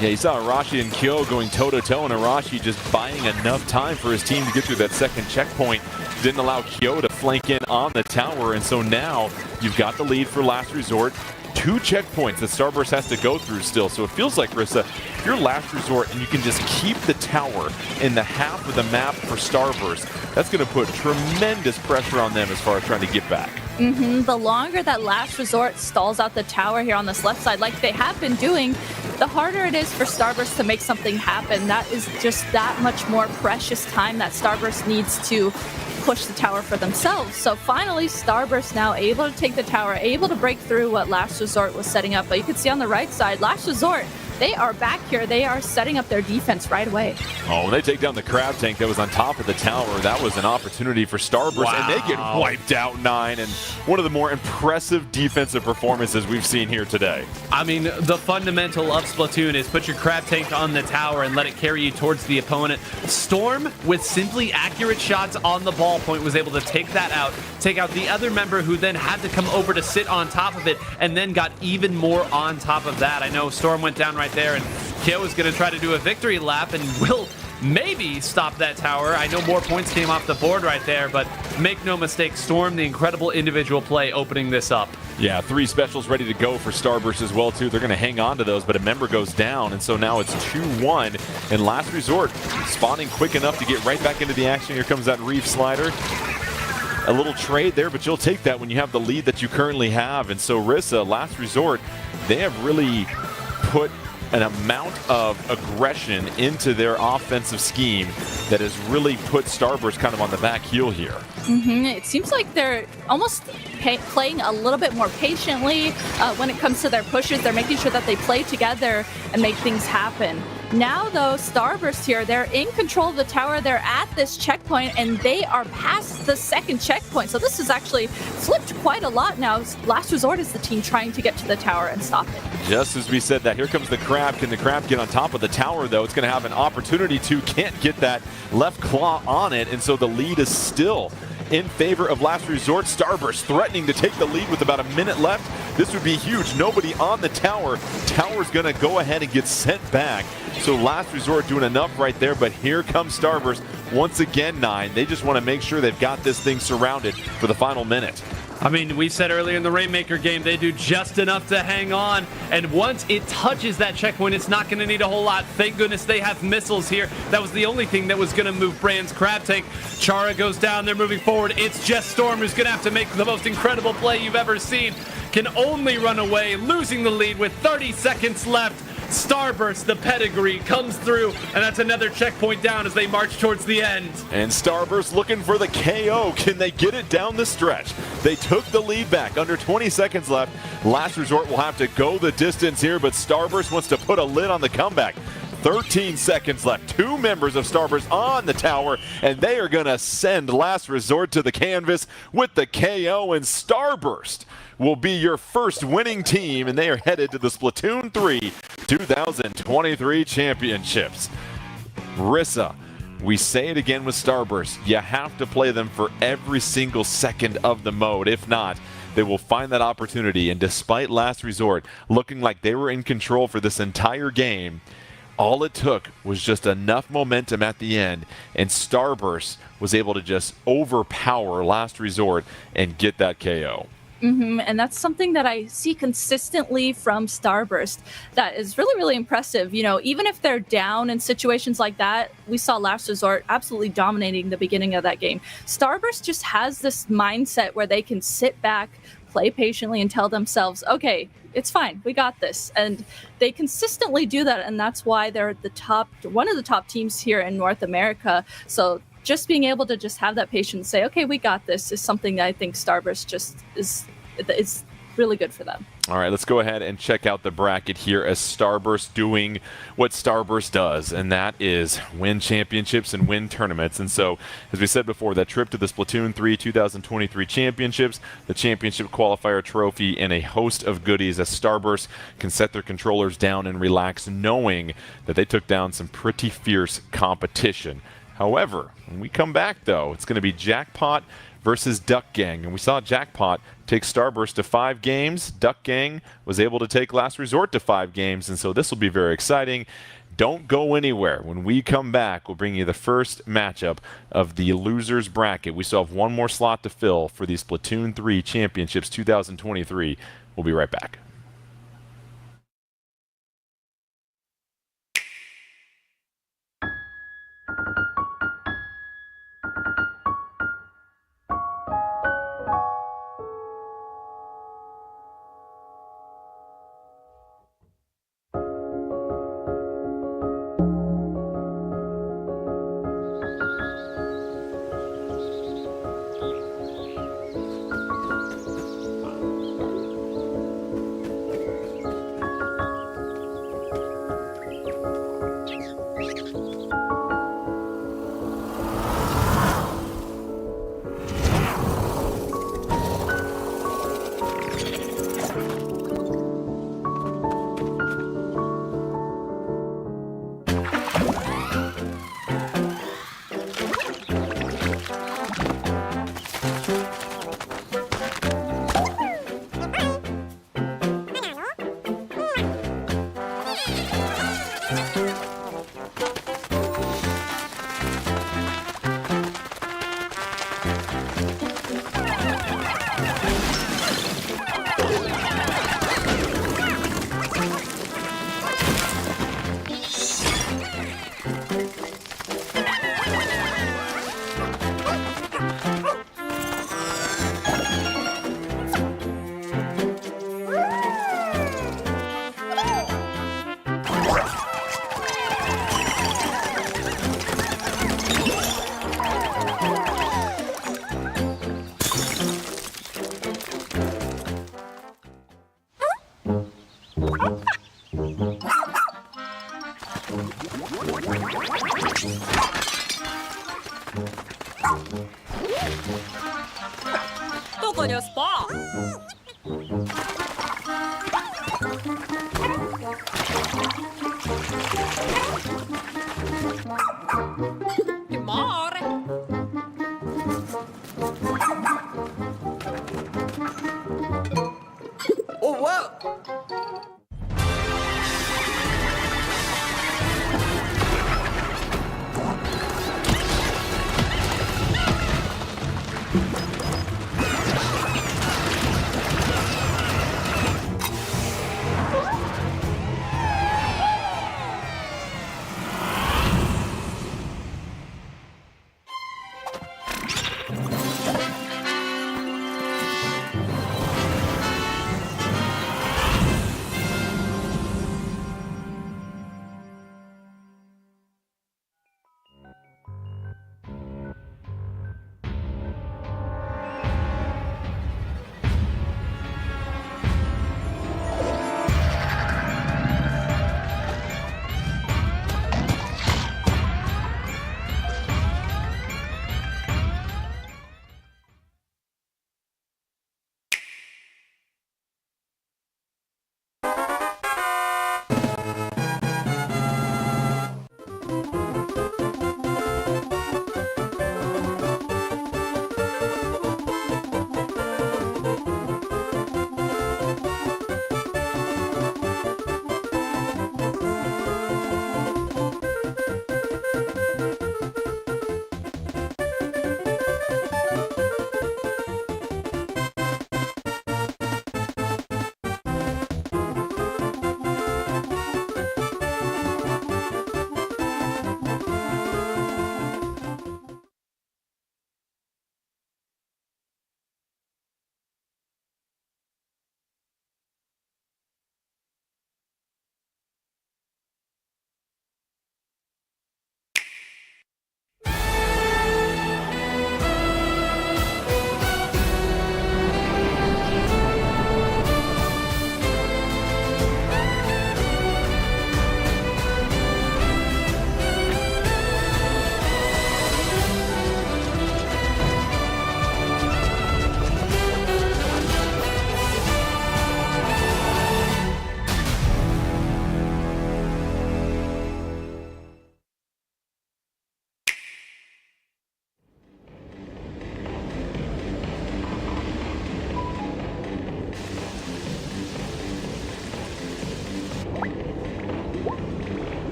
Yeah, you saw Arashi and Kyo going toe-to-toe, and Arashi just buying enough time for his team to get through that second checkpoint. Didn't allow Kyo to flank in on the tower, and so now you've got the lead for Last Resort. 2 checkpoints that Starburst has to go through still, so it feels like, Rissa, if you're Last Resort and you can just keep the tower in the half of the map for Starburst, that's going to put tremendous pressure on them as far as trying to get back. The longer that Last Resort stalls out the tower here on this left side, like they have been doing, the harder it is for Starburst to make something happen. That is just that much more precious time that Starburst needs to push the tower for themselves. So finally, Starburst now able to take the tower, able to break through what Last Resort was setting up. But you can see on the right side, Last Resort, they are back here. They are setting up their defense right away. Oh, when they take down the crab tank that was on top of the tower, that was an opportunity for Starburst, and they get wiped out, Nine, and one of the more impressive defensive performances we've seen here today. I mean, the fundamental of Splatoon is put your crab tank on the tower and let it carry you towards the opponent. Storm, with simply accurate shots on the ball point, was able to take that out, take out the other member who then had to come over to sit on top of it, and then got even more on top of that. I know Storm went down right there, and Kyo is going to try to do a victory lap and will maybe stop that tower. I know more points came off the board right there, but make no mistake, Storm, the incredible individual play opening this up. Yeah, 3 specials ready to go for Starburst as well, too. They're going to hang on to those, but a member goes down, and so now it's 2-1. And Last Resort spawning quick enough to get right back into the action. Here comes that Reef Slider. A little trade there, but you'll take that when you have the lead that you currently have. And so Rissa, Last Resort, they have really put an amount of aggression into their offensive scheme that has really put Starburst kind of on the back heel here. It seems like they're almost playing a little bit more patiently when it comes to their pushes. They're making sure that they play together and make things happen. Now, though, Starburst here, they're in control of the tower. They're at this checkpoint, and they are past the second checkpoint. So this is actually flipped quite a lot now. Last Resort is the team trying to get to the tower and stop it. Just as we said that, here comes the crab. Can the crab get on top of the tower, though? It's going to have an opportunity to. Can't get that left claw on it, and so the lead is still in favor of Last Resort. Starburst threatening to take the lead with about a minute left. This would be huge. Nobody on the tower. Tower's going to go ahead and get sent back. So Last Resort doing enough right there, but here comes Starburst once again, Nine. They just want to make sure they've got this thing surrounded for the final minute. I mean, we said earlier in the Rainmaker game, they do just enough to hang on. And once it touches that checkpoint, it's not going to need a whole lot. Thank goodness they have missiles here. That was the only thing that was going to move Brand's crab tank. Chara goes down. They're moving forward. It's just Storm who's going to have to make the most incredible play you've ever seen. Can only run away, losing the lead with 30 seconds left. Starburst, the pedigree, comes through, and that's another checkpoint down as they march towards the end. And Starburst looking for the KO. Can they get it down the stretch? They took the lead back. Under 20 seconds left. Last Resort will have to go the distance here, but Starburst wants to put a lid on the comeback. 13 seconds left. 2 members of Starburst on the tower, and they are going to send Last Resort to the canvas with the KO, and Starburst will be your first winning team, and they are headed to the Splatoon 3 2023 championships. Rissa. We say it again with Starburst. You have to play them for every single second of the mode. If not, they will find that opportunity. And despite Last Resort looking like they were in control for this entire game, all it took was just enough momentum at the end, and Starburst was able to just overpower Last Resort and get that KO. And that's something that I see consistently from Starburst that is really, really impressive. You know, even if they're down in situations like that, we saw Last Resort absolutely dominating the beginning of that game. Starburst just has this mindset where they can sit back, play patiently, and tell themselves, okay, it's fine, we got this. And they consistently do that, and that's why they're one of the top teams here in North America. So just being able to just have that patience, say, okay, we got this, is something that I think Starburst just is really good for them. All right, let's go ahead and check out the bracket here as Starburst doing what Starburst does, and that is win championships and win tournaments. And so, as we said before, that trip to the Splatoon 3 2023 championships, the championship qualifier trophy, and a host of goodies as Starburst can set their controllers down and relax, knowing that they took down some pretty fierce competition. However, when we come back, though, it's going to be Jackpot versus Duck Gang. And we saw Jackpot take Starburst to 5 games. Duck Gang was able to take Last Resort to 5 games, and so this will be very exciting. Don't go anywhere. When we come back, we'll bring you the first matchup of the losers bracket. We still have one more slot to fill for the Splatoon 3 Championships 2023. We'll be right back. 누구냐 스파? Che mare? Oh wow!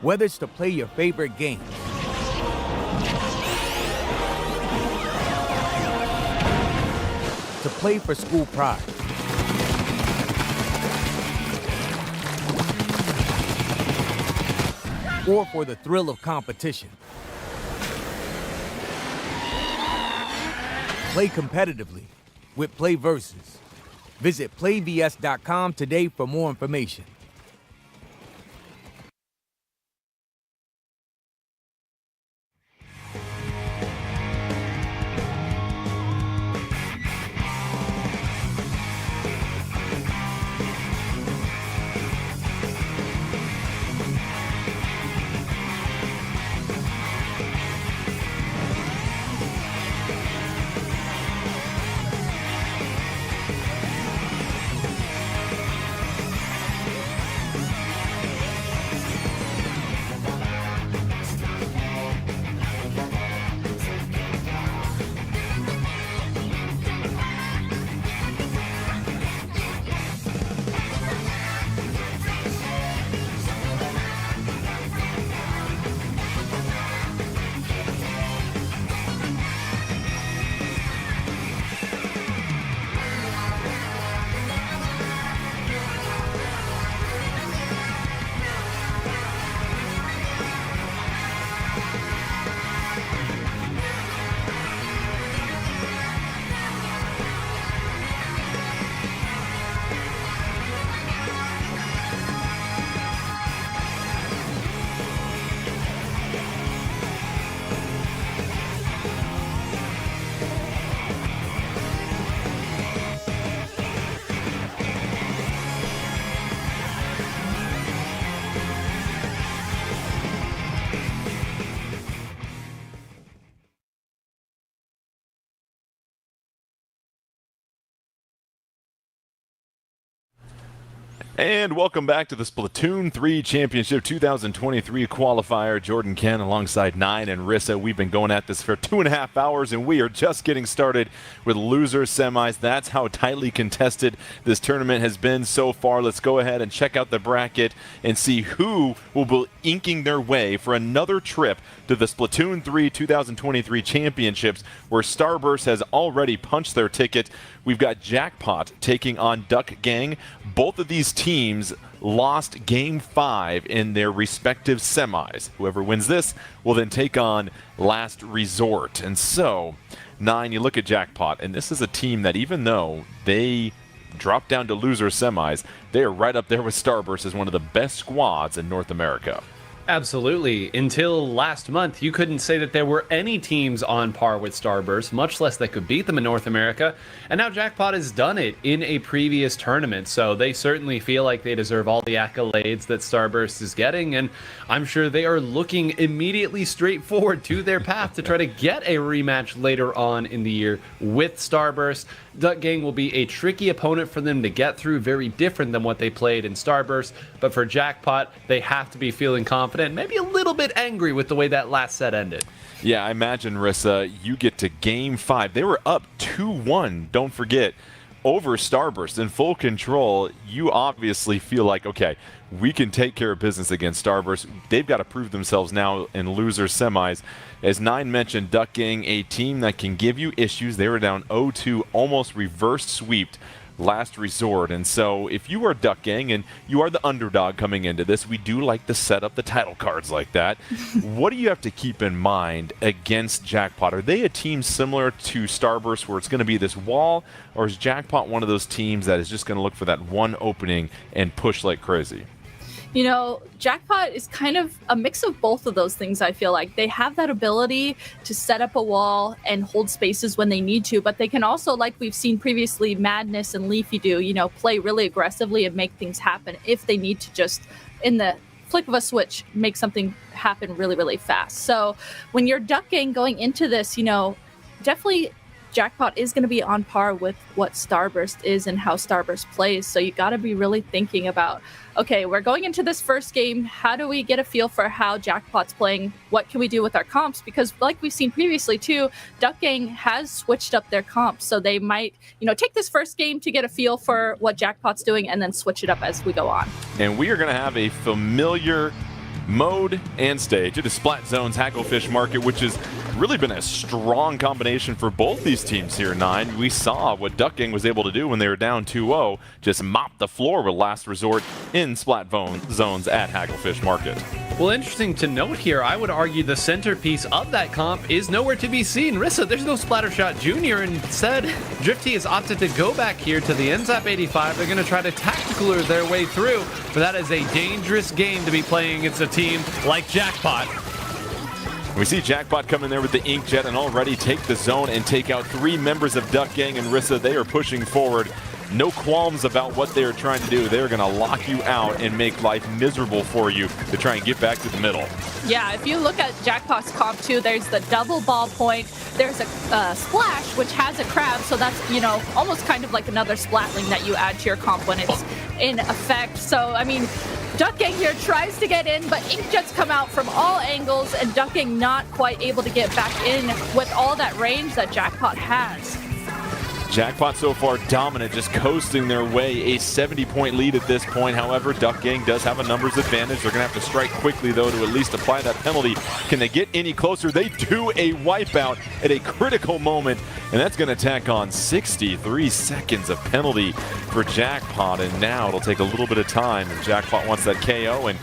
Whether it's to play your favorite game, to play for school pride, or for the thrill of competition. Play competitively with Play Versus. Visit playvs.com today for more information. And welcome back to the Splatoon 3 Championship 2023 qualifier. Jordan Ken alongside Nine and Rissa. We've been going at this for 2.5 hours, and we are just getting started with loser semis. That's how tightly contested this tournament has been so far. Let's go ahead and check out the bracket and see who will be inking their way for another trip to the Splatoon 3 2023 Championships, where Starburst has already punched their ticket. We've got Jackpot taking on Duck Gang. Both of these teams lost Game 5 in their respective semis. Whoever wins this will then take on Last Resort. And so, Nine, you look at Jackpot, and this is a team that even though they dropped down to loser semis, they are right up there with Starburst as one of the best squads in North America. Absolutely. Until last month, you couldn't say that there were any teams on par with Starburst, much less that could beat them in North America. And now Jackpot has done it in a previous tournament, so they certainly feel like they deserve all the accolades that Starburst is getting, and I'm sure they are looking immediately straight forward to their path to try to get a rematch later on in the year with Starburst. Duck Gang will be a tricky opponent for them to get through, very different than what they played in Starburst, but for Jackpot, they have to be feeling confident, maybe a little bit angry with the way that last set ended. Yeah, I imagine, Rissa, you get to Game 5. They were up 2-1, don't forget, over Starburst in full control. You obviously feel like, okay, we can take care of business against Starburst. They've got to prove themselves now in loser semis. As Nine mentioned, Duck Gang, a team that can give you issues. They were down 0-2, almost reverse sweeped Last Resort. And so if you are Duck Gang and you are the underdog coming into this, we do like to set up the title cards like that. What do you have to keep in mind against Jackpot? Are they a team similar to Starburst where it's going to be this wall, or is Jackpot one of those teams that is just going to look for that one opening and push like crazy? You know, Jackpot is kind of a mix of both of those things, I feel like. They have that ability to set up a wall and hold spaces when they need to, but they can also, like we've seen previously, Madness and Leafy do, you know, play really aggressively and make things happen if they need to just, in the flick of a switch, make something happen really, really fast. So when you're Duck Gang going into this, you know, definitely Jackpot is going to be on par with what Starburst is and how Starburst plays. So you got to be really thinking about, okay, we're going into this first game. How do we get a feel for how Jackpot's playing? What can we do with our comps? Because like we've seen previously too, Duck Gang has switched up their comps. So they might, you know, take this first game to get a feel for what Jackpot's doing and then switch it up as we go on. And we are going to have a familiar mode and stage. It is Splat Zones Hagglefish Market, which has really been a strong combination for both these teams here, 9. We saw what Duck Gang was able to do when they were down 2-0, just mop the floor with Last Resort in Splat Zones at Hagglefish Market. Well, interesting to note here, I would argue the centerpiece of that comp is nowhere to be seen. Rissa, there's no Splattershot Jr. Instead, Drifty has opted to go back here to the NZAP 85. They're going to try to tactical their way through, but that is a dangerous game to be playing against a team like Jackpot. We see Jackpot come in there with the Inkjet and already take the zone and take out 3 members of Duck Gang and Rissa. They are pushing forward. No qualms about what they are trying to do. They're going to lock you out and make life miserable for you to try and get back to the middle. Yeah, if you look at Jackpot's comp too, there's the double ball point. There's a splash, which has a crab. So that's, you know, almost kind of like another splatling that you add to your comp when it's in effect. So, I mean, Duck Gang here tries to get in, but Inkjets come out from all angles, and Duck Gang not quite able to get back in with all that range that Jackpot has. Jackpot so far dominant, just coasting their way, a 70-point lead at this point. However, Duck Gang does have a numbers advantage. They're going to have to strike quickly, though, to at least apply that penalty. Can they get any closer? They do a wipeout at a critical moment, and that's going to tack on 63 seconds of penalty for Jackpot, and now it'll take a little bit of time. And Jackpot wants that KO, and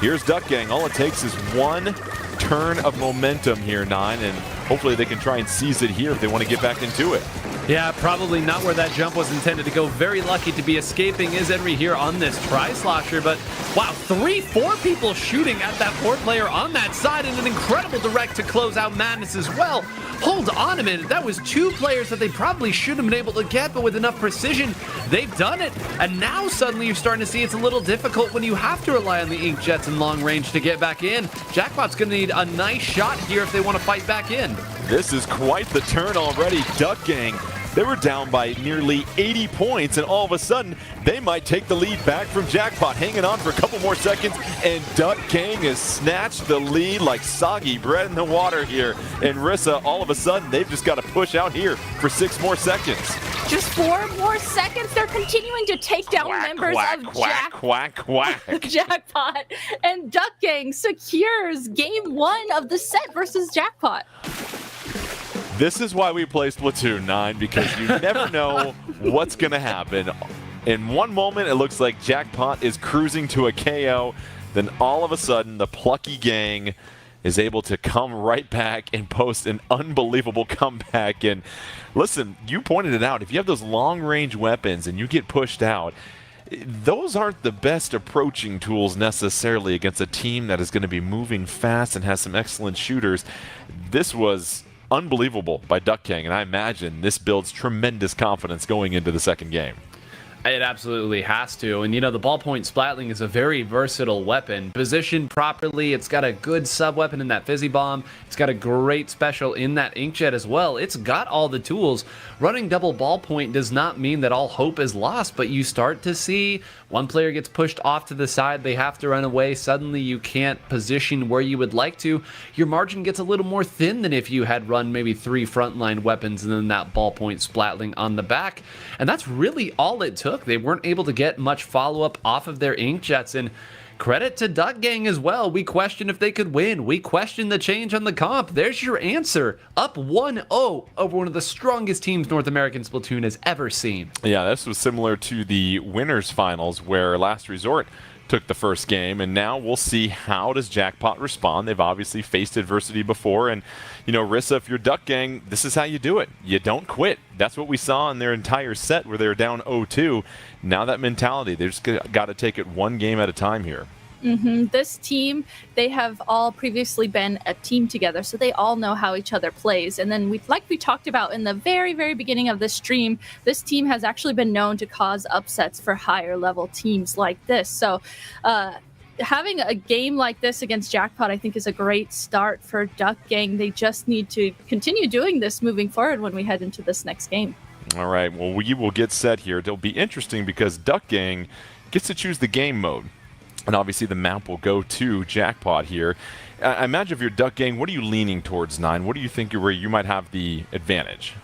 here's Duck Gang. All it takes is one turn of momentum here, 9, and hopefully they can try and seize it here if they want to get back into it. Yeah, probably not where that jump was intended to go. Very lucky to be escaping is Henry here on this tri-slosher, but wow, 3-4 people shooting at that 4 player on that side, and an incredible direct to close out Madness as well. Hold on a minute, that was 2 players that they probably should have been able to get, but with enough precision, they've done it. And now suddenly you're starting to see it's a little difficult when you have to rely on the Inkjets in long range to get back in. Jackpot's gonna need a nice shot here if they want to fight back in. This is quite the turn already. Duck Gang, they were down by nearly 80 points, and all of a sudden, they might take the lead back from Jackpot. Hanging on for a couple more seconds, and Duck Gang has snatched the lead like soggy bread in the water here. And Rissa, all of a sudden, they've just got to push out here for 6 more seconds. Just 4 more seconds. They're continuing to take down members of Jackpot. And Duck Gang secures game 1 of the set versus Jackpot. This is why we play Splatoon 9, because you never know what's going to happen. In one moment, it looks like Jackpot is cruising to a KO. Then all of a sudden, the plucky gang is able to come right back and post an unbelievable comeback. And listen, you pointed it out. If you have those long-range weapons and you get pushed out, those aren't the best approaching tools necessarily against a team that is going to be moving fast and has some excellent shooters. This was unbelievable by Duck Gang, and I imagine this builds tremendous confidence going into the second game. It absolutely has to. And, you know, the ballpoint Splatling is a very versatile weapon. Positioned properly, it's got a good sub-weapon in that Fizzy Bomb. It's got a great special in that Inkjet as well. It's got all the tools. Running double ballpoint does not mean that all hope is lost, but you start to see one player gets pushed off to the side, they have to run away. Suddenly you can't position where you would like to. Your margin gets a little more thin than if you had run maybe 3 frontline weapons and then that ballpoint Splatling on the back. And that's really all it took. They weren't able to get much follow-up off of their Inkjets, and credit to Duck Gang as well. We questioned if they could win. We questioned the change on the comp. There's your answer. Up 1-0 over one of the strongest teams North American Splatoon has ever seen. Yeah, this was similar to the winners finals where Last Resort took the first game, and now we'll see how does Jackpot respond. They've obviously faced adversity before, and you know, Rissa, if you're Duck Gang, this is how you do it. You don't quit. That's what we saw in their entire set where they were down 0-2. Now that mentality, they just got to take it one game at a time here. This team, they have all previously been a team together, so they all know how each other plays. And then, like we talked about in the very, very beginning of this stream, this team has actually been known to cause upsets for higher level teams like this. So having a game like this against Jackpot, I think, is a great start for Duck Gang. They just need to continue doing this moving forward when we head into this next game. All right, well, we will get set here. It'll be interesting because Duck Gang gets to choose the game mode. And obviously the map will go to Jackpot here. I imagine if you're Duck Gang, what are you leaning towards, 9? What do you think where you might have the advantage?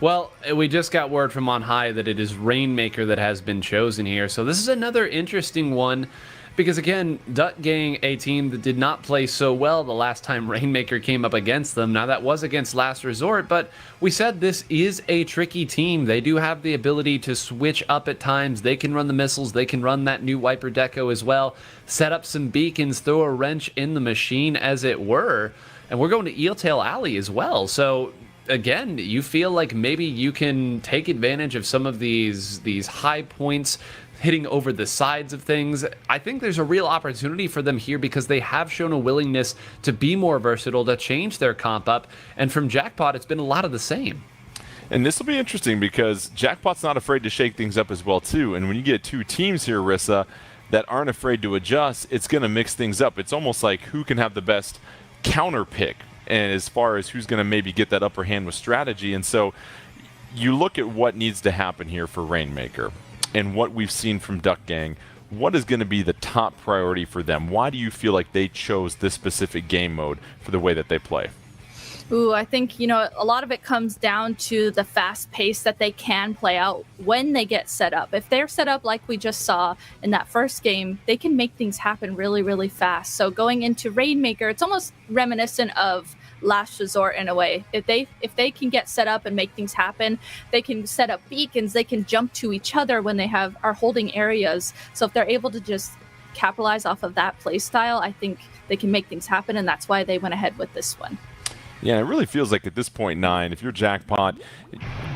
Well, we just got word from on high that it is Rainmaker that has been chosen here. So this is another interesting one. Because again, Duck Gang, a team that did not play so well the last time Rainmaker came up against them. Now that was against Last Resort, but we said this is a tricky team. They do have the ability to switch up at times. They can run the missiles. They can run that new Wiper Deco as well. Set up some beacons, throw a wrench in the machine as it were. And we're going to Eeltail Alley as well. So again, you feel like maybe you can take advantage of some of these high points hitting over the sides of things. I think there's a real opportunity for them here because they have shown a willingness to be more versatile, to change their comp up, and from Jackpot, it's been a lot of the same. And this will be interesting because Jackpot's not afraid to shake things up as well, too. And when you get two teams here, Rissa, that aren't afraid to adjust, it's going to mix things up. It's almost like who can have the best counter pick, and as far as who's going to maybe get that upper hand with strategy. And so you look at what needs to happen here for Rainmaker and what we've seen from Duck Gang. What is going to be the top priority for them? Why do you feel like they chose this specific game mode for the way that they play? Ooh, I think, a lot of it comes down to the fast pace that they can play out when they get set up. If they're set up like we just saw in that first game, they can make things happen really, really fast. So going into Rainmaker, it's almost reminiscent of Last Resort in a way. If they can get set up and make things happen, they can set up beacons, they can jump to each other when they are holding areas. So if they're able to just capitalize off of that play style, I think they can make things happen, and that's why they went ahead with this one. Yeah, it really feels like at this point, 9, if you're Jackpot,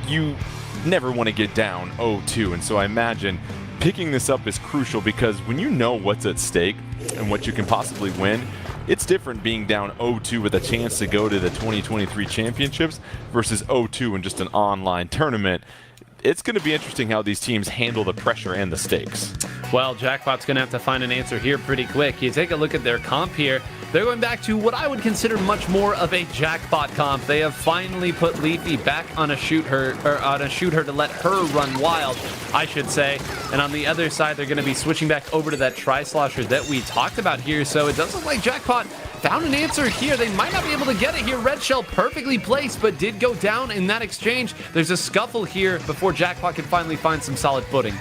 you never want to get down 0-2. And so I imagine picking this up is crucial because when you know what's at stake and what you can possibly win, it's different being down 0-2 with a chance to go to the 2023 championships versus 0-2 in just an online tournament. It's going to be interesting how these teams handle the pressure and the stakes. Well, Jackpot's going to have to find an answer here pretty quick. You take a look at their comp here. They're going back to what I would consider much more of a Jackpot comp. They have finally put Leafy back on a shoot her to let her run wild, I should say. And on the other side, they're going to be switching back over to that Tri-Slosher that we talked about here. So it does look like Jackpot found an answer here. They might not be able to get it here. Red Shell perfectly placed, but did go down in that exchange. There's a scuffle here before Jackpot can finally find some solid footing.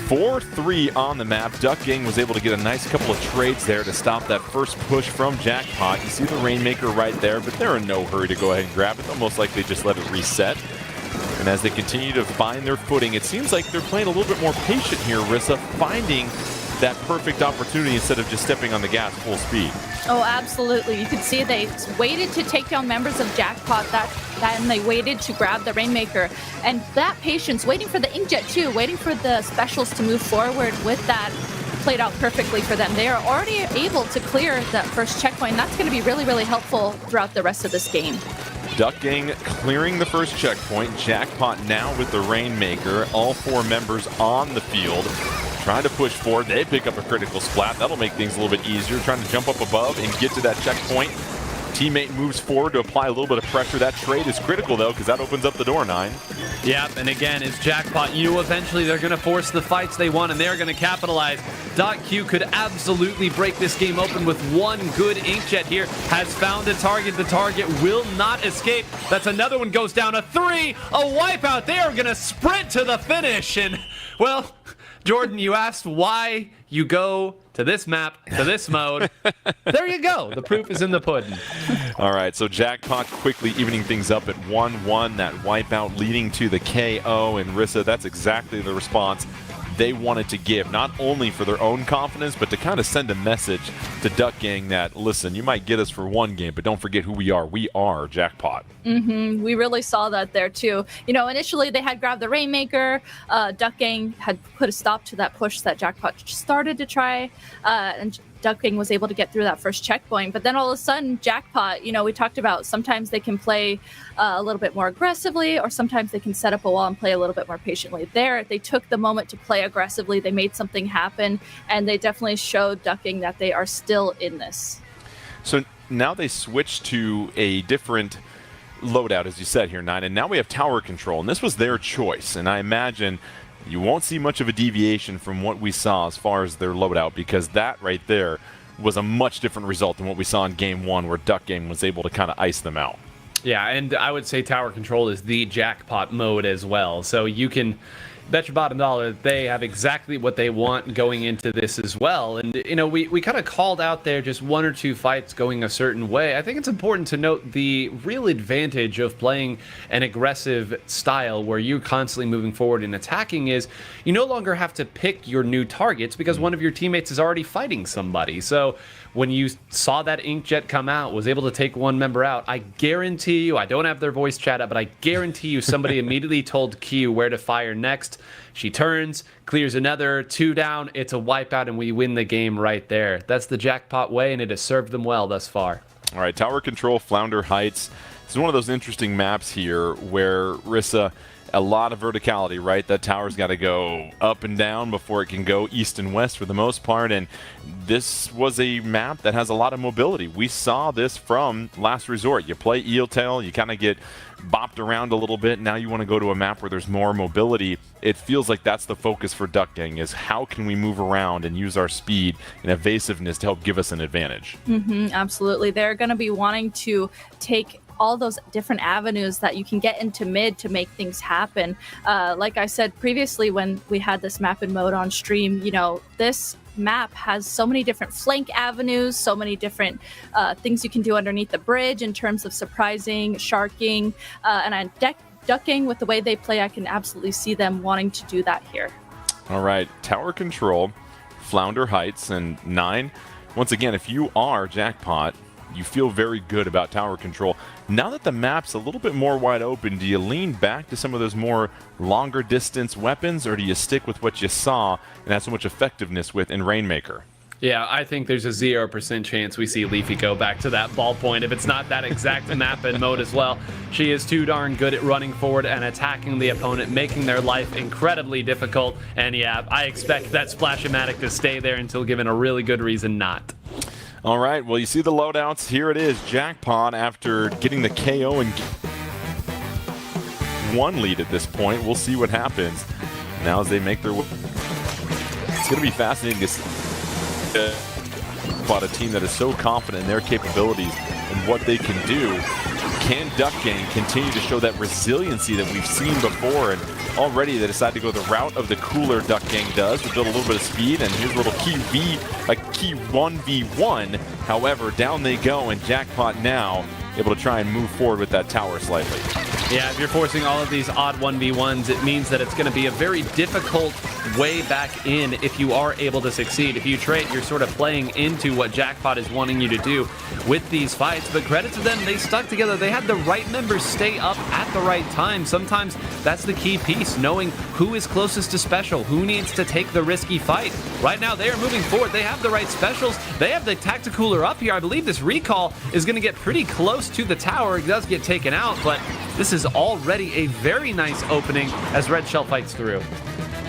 4-3 on the map. Duck Gang was able to get a nice couple of trades there to stop that first push from Jackpot. You see the Rainmaker right there, but they're in no hurry to go ahead and grab it. Almost like they just let it reset. And as they continue to find their footing, it seems like they're playing a little bit more patient here, Rissa, finding that perfect opportunity instead of just stepping on the gas full speed. Oh, absolutely. You can see they waited to take down members of Jackpot, and they waited to grab the Rainmaker. And that patience, waiting for the Inkjet too, waiting for the specials to move forward with that, played out perfectly for them. They are already able to clear that first checkpoint. That's going to be really, really helpful throughout the rest of this game. Duck Gang clearing the first checkpoint. Jackpot now with the Rainmaker. All 4 members on the field. Trying to push forward. They pick up a critical splat. That'll make things a little bit easier. Trying to jump up above and get to that checkpoint. Teammate moves forward to apply a little bit of pressure. That trade is critical, though, because that opens up the door, 9. Yep, and again, it's Jackpot. Eventually they're going to force the fights they want, and they're going to capitalize. .Q could absolutely break this game open with one good Inkjet here. Has found a target. The target will not escape. That's another one goes down. A 3, a wipeout. They are going to sprint to the finish. And, well, Jordan, you asked why you go to this map, to this mode. There you go. The proof is in the pudding. All right, so Jackpot quickly evening things up at 1-1. That wipeout leading to the KO. And Rissa, that's exactly the response they wanted to give, not only for their own confidence, but to kind of send a message to Duck Gang that, listen, you might get us for one game, but don't forget who we are. We are Jackpot. We really saw that there too. Initially they had grabbed the Rainmaker. Duck Gang had put a stop to that push that Jackpot started to try, and Duck Gang was able to get through that first checkpoint. But then all of a sudden, Jackpot, we talked about sometimes they can play a little bit more aggressively, or sometimes they can set up a wall and play a little bit more patiently. There, they took the moment to play aggressively. They made something happen, and they definitely showed Duck Gang that they are still in this. So now they switched to a different loadout, as you said here, 9, and now we have tower control, and this was their choice. And I imagine you won't see much of a deviation from what we saw as far as their loadout, because that right there was a much different result than what we saw in Game 1, where Duck Gang was able to kind of ice them out. Yeah, and I would say tower control is the Jackpot mode as well. So you can bet your bottom dollar that they have exactly what they want going into this as well. And, you know, we kind of called out there just one or two fights going a certain way. I think it's important to note the real advantage of playing an aggressive style where you're constantly moving forward and attacking is you no longer have to pick your new targets because one of your teammates is already fighting somebody. So when you saw that Inkjet come out, was able to take one member out, I guarantee you, I don't have their voice chat up, but I guarantee you somebody immediately told Q where to fire next. She turns, clears another, 2 down, it's a wipeout, and we win the game right there. That's the Jackpot way, and it has served them well thus far. All right, Tower Control, Flounder Heights. This is one of those interesting maps here where, Rissa, a lot of verticality, right? That tower's got to go up and down before it can go east and west for the most part, and this was a map that has a lot of mobility. We saw this from Last Resort. You play Eel Tail, you kind of get bopped around a little bit. Now you want to go to a map where there's more mobility. It feels like that's the focus for Duck Gang, is how can we move around and use our speed and evasiveness to help give us an advantage. Absolutely. They're going to be wanting to take all those different avenues that you can get into mid to make things happen. Like I said previously when we had this map in mode on stream, you know, this map has so many different flank avenues, so many different things you can do underneath the bridge in terms of surprising, sharking, and ducking. With the way they play, I can absolutely see them wanting to do that here. All right, Tower Control, Flounder Heights, and 9. Once again, if you are Jackpot, you feel very good about Tower Control. Now that the map's a little bit more wide open, do you lean back to some of those more longer distance weapons, or do you stick with what you saw and have so much effectiveness with in Rainmaker? Yeah, I think there's a 0% chance we see Leafy go back to that ballpoint if it's not that exact map and mode as well. She is too darn good at running forward and attacking the opponent, making their life incredibly difficult. And yeah, I expect that Splash-O-Matic to stay there until given a really good reason not. All right, well, you see the loadouts. Here it is, Jackpot after getting the KO and 1 lead at this point. We'll see what happens now as they make their way. It's going to be fascinating to see a team that is so confident in their capabilities and what they can do. Can Duck Gang continue to show that resiliency that we've seen before? And already they decide to go the route of the cooler Duck Gang does to build a little bit of speed, and here's a little key 1v1. However, down they go, and Jackpot now able to try and move forward with that tower slightly. Yeah, if you're forcing all of these odd 1v1s, it means that it's going to be a very difficult way back in if you are able to succeed. If you trade, you're sort of playing into what Jackpot is wanting you to do with these fights. But credit to them, they stuck together. They had the right members stay up at the right time. Sometimes that's the key piece, knowing who is closest to special, who needs to take the risky fight. Right now, they are moving forward. They have the right specials. They have the Tacticooler up here. I believe this recall is going to get pretty close to the tower. It does get taken out, but this is already a very nice opening as Red Shell fights through.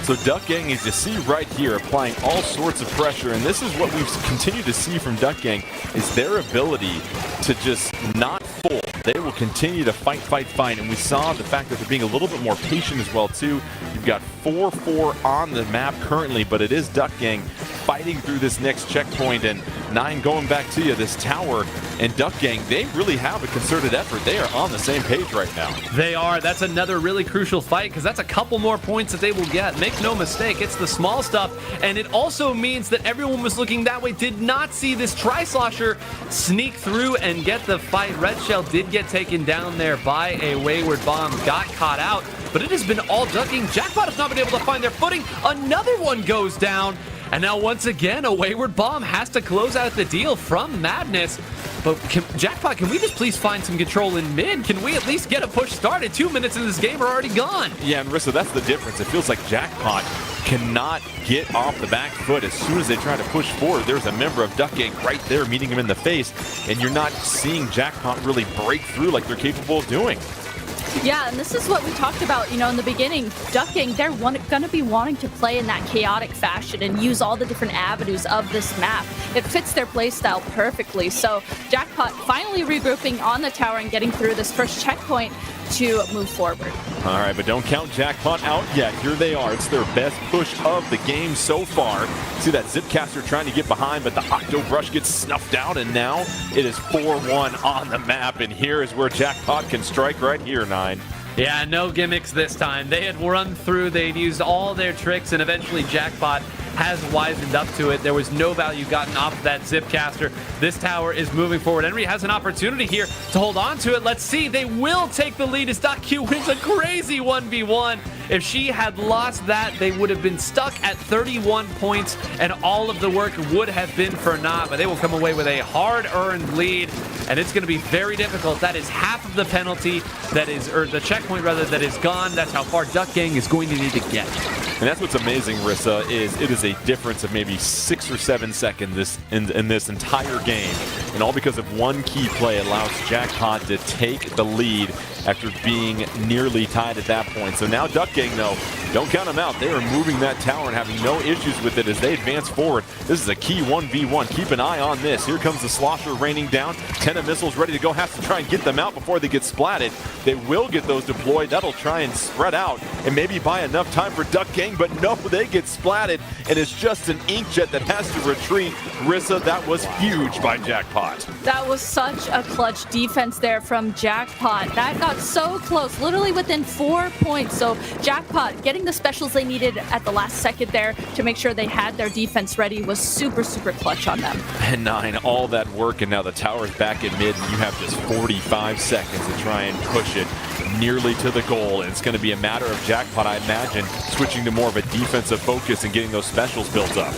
So Duck Gang, as you see right here, applying all sorts of pressure, and this is what we've continued to see from Duck Gang, is their ability to just not fold. They will continue to fight, and we saw the fact that they're being a little bit more patient as well, too. You've got 4-4 on the map currently, but it is Duck Gang fighting through this next checkpoint, and 9 going back to you, this tower, and Duck Gang, they really have a concerted effort. They are on the same page right now. They are. That's another really crucial fight because that's a couple more points that they will get. Make no mistake, it's the small stuff, and it also means that everyone was looking that way, did not see this Tri-Slosher sneak through and get the fight. Red Shell did get taken down there by a Wayward Bomb, got caught out, but it has been all ducking. Jackpot has not been able to find their footing. Another one goes down. And now once again, a Wayward Bomb has to close out the deal from Madness. But Jackpot, can we just please find some control in mid? Can we at least get a push started? 2 minutes in this game are already gone. Yeah, and Rissa, that's the difference. It feels like Jackpot cannot get off the back foot as soon as they try to push forward. There's a member of Duck Gang right there meeting him in the face, and you're not seeing Jackpot really break through like they're capable of doing. Yeah, and this is what we talked about, you know, in the beginning. Duck Gang, they're going to be wanting to play in that chaotic fashion and use all the different avenues of this map. It fits their playstyle perfectly. So Jackpot finally regrouping on the tower and getting through this first checkpoint to move forward. All right, but don't count Jackpot out yet. Here they are. It's their best push of the game so far. See that Zipcaster trying to get behind, but the Octo Brush gets snuffed out, and now it is 4-1 on the map, and here is where Jackpot can strike right here, 9. Yeah, no gimmicks this time. They had run through, they'd used all their tricks, and eventually Jackpot has wisened up to it. There was no value gotten off of that Zipcaster. This tower is moving forward. Enry has an opportunity here to hold on to it. Let's see. They will take the lead as .Q wins a crazy 1v1. If she had lost that, they would have been stuck at 31 points, and all of the work would have been for naught. But they will come away with a hard-earned lead, and it's going to be very difficult. That is half of the penalty that is, or the checkpoint rather, that is gone. That's how far Duck Gang is going to need to get. And that's what's amazing, Rissa, is it is a difference of maybe 6 or 7 seconds in this entire game. And all because of one key play allows Jackpot to take the lead after being nearly tied at that point. So now Duck Gang, though, don't count them out. They are moving that tower and having no issues with it as they advance forward. This is a key 1v1. Keep an eye on this. Here comes the Slosher raining down. 10 of missiles ready to go. Has to try and get them out before they get splatted. They will get those deployed. That'll try and spread out and maybe buy enough time for Duck Gang, but no, they get splatted, and it's just an inkjet that has to retreat. Rissa, that was huge by Jackpot. That was such a clutch defense there from Jackpot. That got so close, literally within 4 points. So Jackpot getting the specials they needed at the last second there to make sure they had their defense ready was super, super clutch on them. And 9, all that work, and now the tower's back at mid, and you have just 45 seconds to try and push it nearly to the goal. And it's going to be a matter of Jackpot, I imagine, switching to more of a defensive focus and getting those specials built up.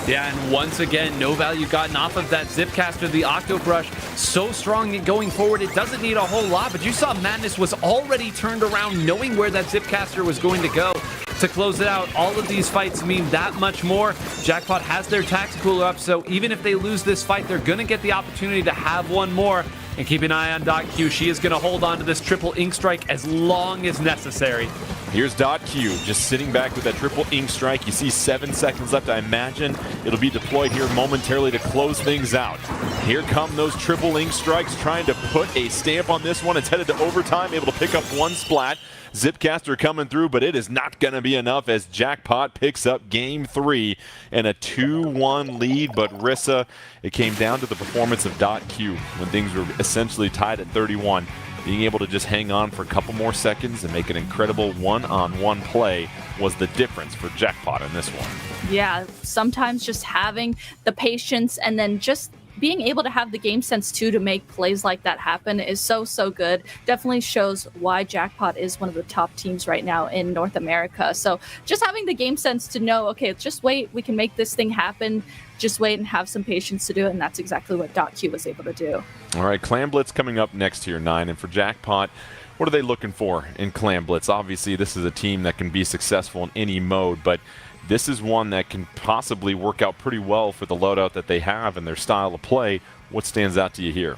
Yeah, and once again, no value gotten off of that Zipcaster. The Octobrush, so strong going forward, it doesn't need a whole lot, but you saw Madness was already turned around knowing where that Zipcaster was going to go to close it out. All of these fights mean that much more. Jackpot has their tactical up, so even if they lose this fight, they're going to get the opportunity to have one more. And keep an eye on .Q. She is going to hold on to this triple ink strike as long as necessary. Here's .Q just sitting back with that triple ink strike. You see 7 seconds left. I imagine it'll be deployed here momentarily to close things out. Here come those triple ink strikes trying to put a stamp on this one. It's headed to overtime, able to pick up 1 splat. Zipcaster coming through, but it is not going to be enough as Jackpot picks up game 3 and a 2-1 lead. But Rissa, it came down to the performance of .Q when things were essentially tied at 31. Being able to just hang on for a couple more seconds and make an incredible one-on-one play was the difference for Jackpot in this one. Yeah, sometimes just having the patience and then just being able to have the game sense too to make plays like that happen is so, so good. Definitely shows why Jackpot is one of the top teams right now in North America. So just having the game sense to know, okay, just wait, we can make this thing happen. Just wait and have some patience to do it, and that's exactly what .Q was able to do. All right, Clam Blitz coming up next here, 9. And for Jackpot, what are they looking for in Clam Blitz? Obviously, this is a team that can be successful in any mode, but this is one that can possibly work out pretty well for the loadout that they have and their style of play. What stands out to you here?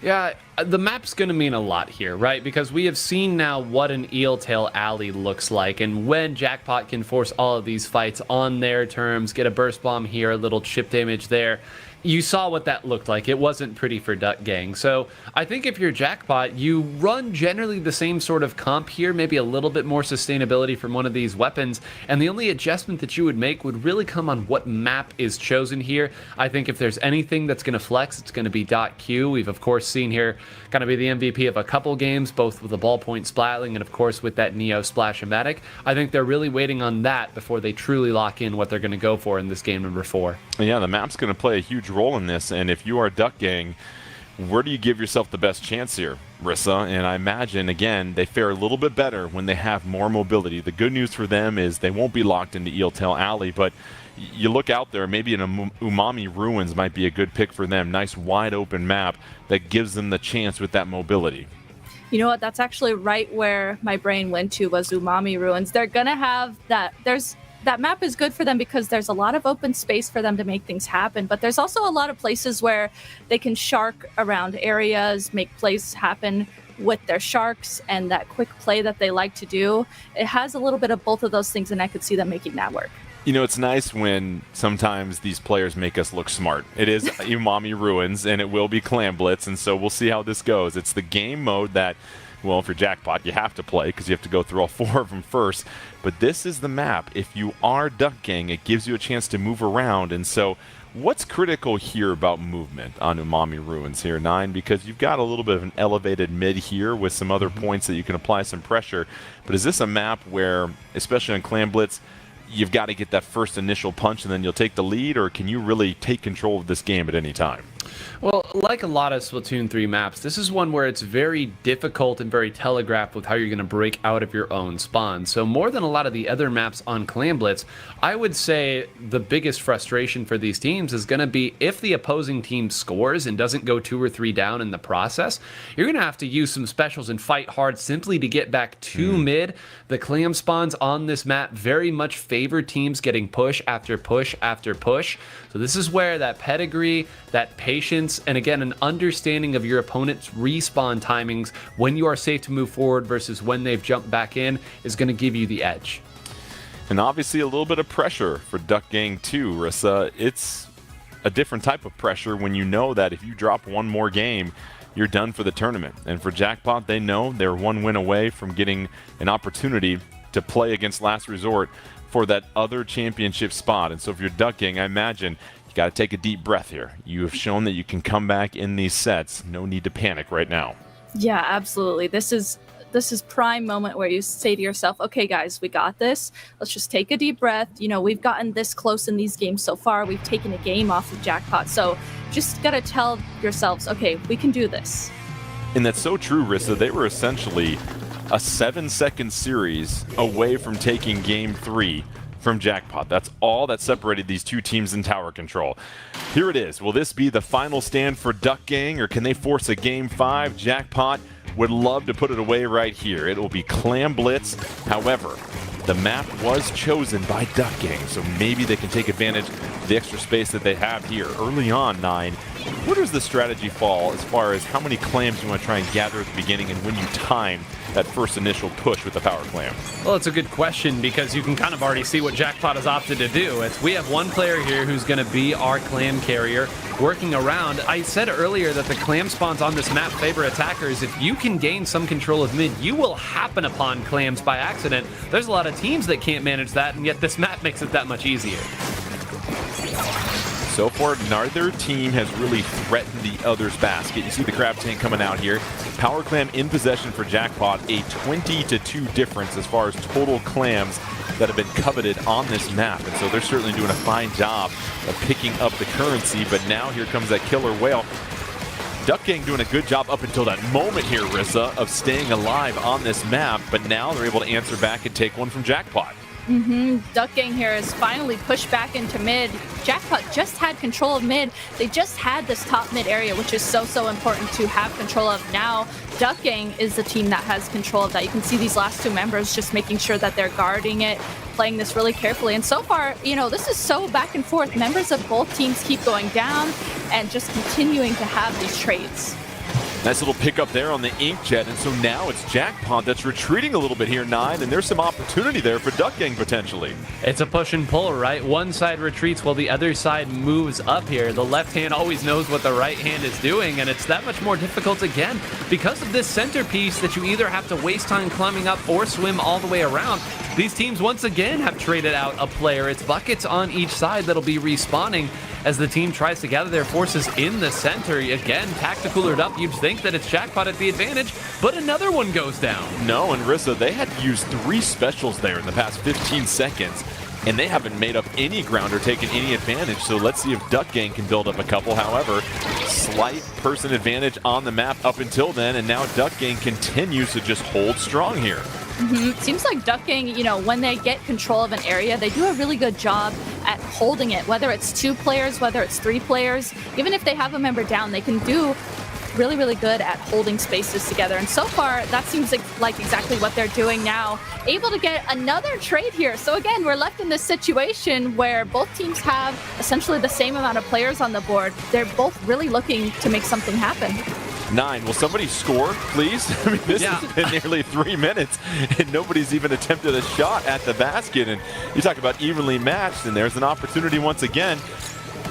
Yeah, the map's going to mean a lot here, right? Because we have seen now what an Eel Tail Alley looks like, and when Jackpot can force all of these fights on their terms, get a burst bomb here, a little chip damage there, you saw what that looked like. It wasn't pretty for Duck Gang. So I think if you're Jackpot, you run generally the same sort of comp here, maybe a little bit more sustainability from one of these weapons. And the only adjustment that you would make would really come on what map is chosen here. I think if there's anything that's going to flex, it's going to be .Q. We've, of course, seen here kind of be the MVP of a couple games, both with the ballpoint splatling and, of course, with that Neo Splash-O-Matic. I think they're really waiting on that before they truly lock in what they're going to go for in this game number 4. Yeah, the map's going to play a huge role in this, and if you are Duck Gang, where do you give yourself the best chance here, Rissa? And I imagine, again, they fare a little bit better when they have more mobility. The good news for them is they won't be locked into Eel Tail Alley, but you look out there, maybe an Umami Ruins might be a good pick for them. Nice wide open map that gives them the chance with that mobility. You know what? That's actually right where my brain went to, was Umami Ruins. They're going to have that. That map is good for them because there's a lot of open space for them to make things happen, but there's also a lot of places where they can shark around areas, make plays happen with their sharks, and that quick play that they like to do. It has a little bit of both of those things, and I could see them making that work. You know, it's nice when sometimes these players make us look smart. It is Umami Ruins, and it will be Clam Blitz, and so we'll see how this goes. It's the game mode that Well, if you're Jackpot, you have to play because you have to go through all 4 of them first. But this is the map. If you are Duck Gang, it gives you a chance to move around. And so what's critical here about movement on Umami Ruins here, 9? Because you've got a little bit of an elevated mid here with some other points that you can apply some pressure. But is this a map where, especially on Clam Blitz, you've got to get that first initial punch and then you'll take the lead, or can you really take control of this game at any time? Well, like a lot of Splatoon 3 maps, this is one where it's very difficult and very telegraphed with how you're going to break out of your own spawn. So more than a lot of the other maps on Clam Blitz, I would say the biggest frustration for these teams is going to be if the opposing team scores and doesn't go 2 or 3 down in the process, you're going to have to use some specials and fight hard simply to get back to mid. The Clam spawns on this map very much favor teams getting push after push after push. So this is where that pedigree, that patience, and again, an understanding of your opponent's respawn timings when you are safe to move forward versus when they've jumped back in is going to give you the edge. And obviously a little bit of pressure for Duck Gang too, Rissa. It's a different type of pressure when you know that if you drop one more game, you're done for the tournament. And for Jackpot, they know they're 1 win away from getting an opportunity to play against Last Resort for that other championship spot. And so if you're Duck Gang, I imagine you got to take a deep breath here. You have shown that you can come back in these sets. No need to panic right now. Yeah, absolutely. This is prime moment where you say to yourself, okay, guys, we got this. Let's just take a deep breath. You know, we've gotten this close in these games so far. We've taken a game off of Jackpot. So just got to tell yourselves, okay, we can do this. And that's so true, Rissa. They were essentially a 7-second series away from taking game 3 from Jackpot. That's all that separated these two teams in tower control. Here it is. Will this be the final stand for Duck Gang, or can they force a game 5? Jackpot would love to put it away right here. It will be Clam Blitz. However, the map was chosen by Duck Gang, so maybe they can take advantage of the extra space that they have here. Early on, 9, where does the strategy fall as far as how many clams you want to try and gather at the beginning and when you time that first initial push with the power clam? Well, it's a good question because you can kind of already see what Jackpot has opted to do. We have one player here who's going to be our clam carrier working around. I said earlier that the clam spawns on this map favor attackers. If you can gain some control of mid, you will happen upon clams by accident. There's a lot of teams that can't manage that, and yet this map makes it that much easier. So far, neither team has really threatened the other's basket. You see the crab tank coming out here. Power clam in possession for Jackpot, a 20-2 difference as far as total clams that have been coveted on this map. And so they're certainly doing a fine job of picking up the currency. But now here comes that killer whale. Duck Gang doing a good job up until that moment here, Rissa, of staying alive on this map. But now they're able to answer back and take one from Jackpot. Duck Gang here is finally pushed back into mid. Jackpot just had control of mid. They just had this top mid area, which is so important to have control of. Now, Duck Gang is the team that has control of that. You can see these last two members just making sure that they're guarding it, playing this really carefully. And so far, you know, this is so back and forth. Members of both teams keep going down and just continuing to have these trades. Nice little pickup there on the Inkjet, and so now it's Jackpot that's retreating a little bit here, 9, and there's some opportunity there for Duck Gang potentially. It's a push and pull, right? One side retreats while the other side moves up here. The left hand always knows what the right hand is doing, and it's that much more difficult again because of this centerpiece that you either have to waste time climbing up or swim all the way around. These teams once again have traded out a player. It's buckets on each side that'll be respawning as the team tries to gather their forces in the center. Again, tacticalered up, you'd think that it's Jackpot at the advantage, but another one goes down. No, and Rissa, they had used 3 specials there in the past 15 seconds, and they haven't made up any ground or taken any advantage, so let's see if Duck Gang can build up a couple. However, slight person advantage on the map up until then, and now Duck Gang continues to just hold strong here. Seems like Duck Gang, you know, when they get control of an area, they do a really good job at holding it, whether it's 2 players, whether it's 3 players. Even if they have a member down, they can do really good at holding spaces together. And so far, that seems like exactly what they're doing now. Able to get another trade here. So again, we're left in this situation where both teams have essentially the same amount of players on the board. They're both really looking to make something happen. 9, will somebody score, please? I mean, this has been nearly 3 minutes, and nobody's even attempted a shot at the basket. And you talk about evenly matched, and there's an opportunity once again.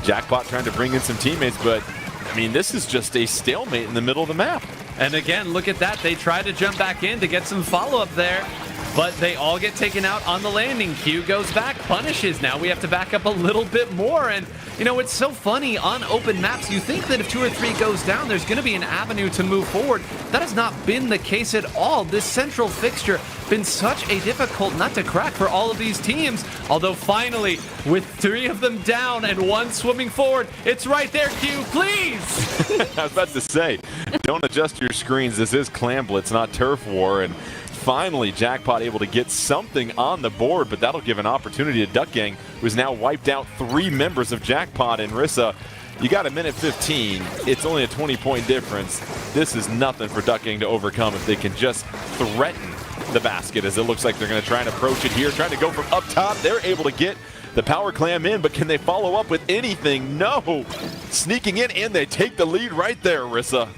Jackpot trying to bring in some teammates, but I mean, this is just a stalemate in the middle of the map. And again, look at that. They try to jump back in to get some follow-up there, but they all get taken out on the landing. Q goes back, punishes. Now we have to back up a little bit more. And, you know, it's so funny on open maps. You think that if 2 or 3 goes down, there's going to be an avenue to move forward. That has not been the case at all. This central fixture been such a difficult nut to crack for all of these teams. Although finally, with 3 of them down and 1 swimming forward, it's right there, Q, please! I was about to say, don't adjust your screens. This is Clam Blitz, not Turf War. And finally, Jackpot able to get something on the board, but that'll give an opportunity to Duck Gang, who's now wiped out 3 members of Jackpot. And Rissa, you got a minute 15. It's only a 20-point difference. This is nothing for Duck Gang to overcome if they can just threaten the basket, as it looks like they're going to try and approach it here, trying to go from up top. They're able to get the power clam in, but can they follow up with anything? No. Sneaking in, and they take the lead right there, Rissa.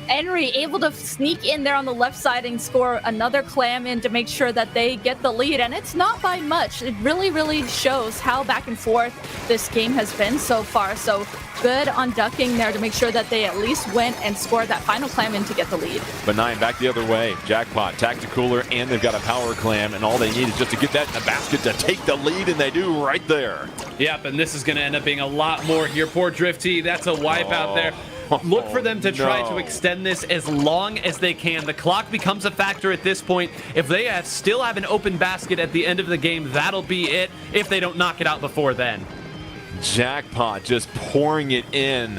Henry able to sneak in there on the left side and score another clam in to make sure that they get the lead. And it's not by much. It really, really shows how back and forth this game has been so far. So good on ducking there to make sure that they at least went and scored that final clam in to get the lead. But 9 back the other way. Jackpot, Tacticooler, and they've got a power clam, and all they need is just to get that in the basket to take the lead, and they do right there. Yep, and this is going to end up being a lot more here. Poor Drifty, that's a wipe out there. Look for them to try to extend this as long as they can. The clock becomes a factor at this point. If they still have an open basket at the end of the game, that'll be it if they don't knock it out before then. Jackpot just pouring it in.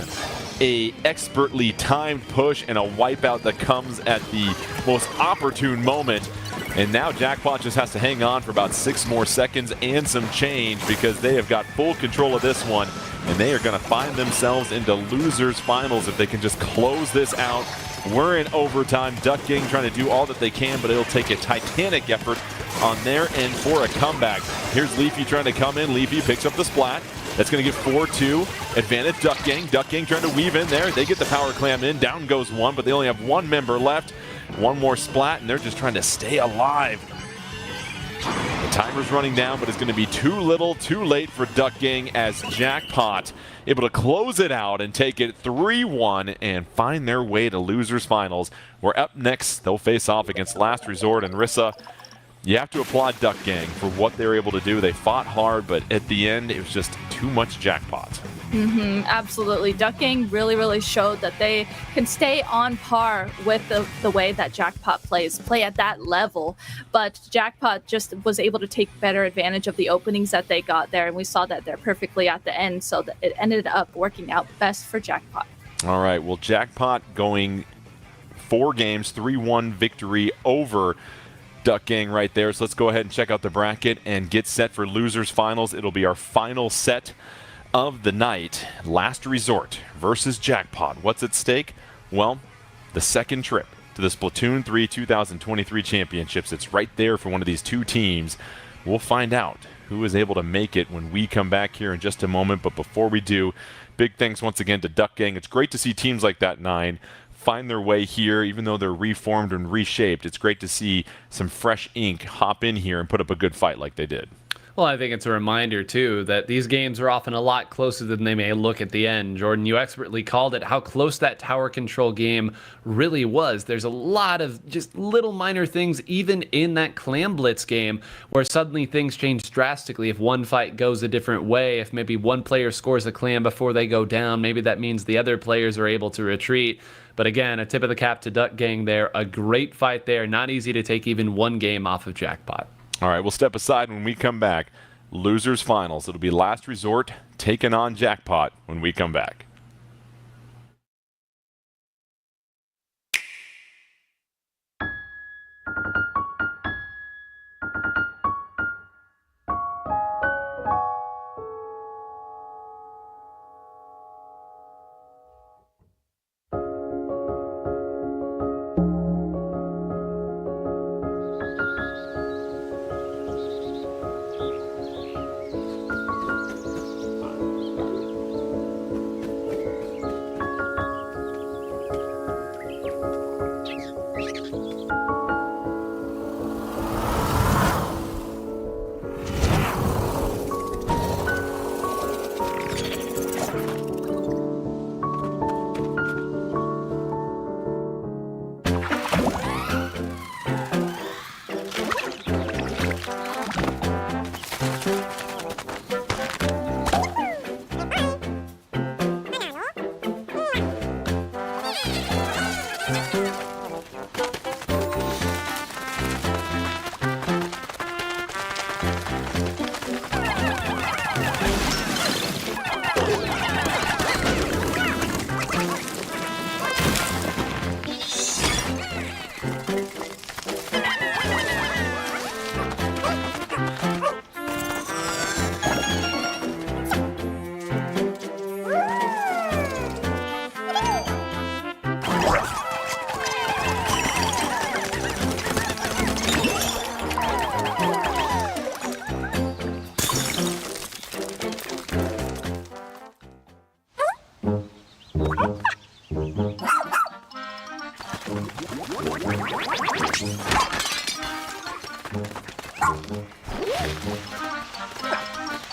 A expertly timed push and a wipeout that comes at the most opportune moment. And now Jackpot just has to hang on for about 6 more seconds and some change, because they have got full control of this one. And they are going to find themselves into losers finals if they can just close this out. We're in overtime. Duck Gang trying to do all that they can, but it'll take a titanic effort on their end for a comeback. Here's Leafy trying to come in. Leafy picks up the splat. That's going to get 4-2. Advantage Duck Gang. Duck Gang trying to weave in there. They get the power clam in. Down goes 1, but they only have 1 member left. 1 more splat, and they're just trying to stay alive. The timer's running down, but it's going to be too little, too late for Duck Gang, as Jackpot able to close it out and take it 3-1 and find their way to losers finals. Where up next, they'll face off against Last Resort. And Rissa, you have to applaud Duck Gang for what they were able to do. They fought hard, but at the end, it was just too much Jackpot. Absolutely. Duck Gang really, really showed that they can stay on par with the way that Jackpot play at that level. But Jackpot just was able to take better advantage of the openings that they got there. And we saw that there perfectly at the end. So that it ended up working out best for Jackpot. All right. Well, Jackpot going 4 games, 3-1 victory over Duck Gang right there. So let's go ahead and check out the bracket and get set for losers finals. It'll be our final set of the night. Last Resort versus Jackpot. What's at stake? Well, the second trip to the Splatoon 3 2023 championships. It's right there for one of these 2 teams. We'll find out who is able to make it when we come back here in just a moment. But before we do, big thanks once again to Duck Gang. It's great to see teams like that 9 find their way here, even though they're reformed and reshaped. It's great to see some fresh ink hop in here and put up a good fight like they did. Well, I think it's a reminder, too, that these games are often a lot closer than they may look at the end. Jordan, you expertly called it how close that tower control game really was. There's a lot of just little minor things, even in that Clam Blitz game, where suddenly things change drastically. If one fight goes a different way, if maybe one player scores a clam before they go down, maybe that means the other players are able to retreat. But again, a tip of the cap to Duck Gang there. A great fight there. Not easy to take even 1 game off of Jackpot. All right, we'll step aside when we come back. Losers finals. It'll be Last Resort taking on Jackpot when we come back.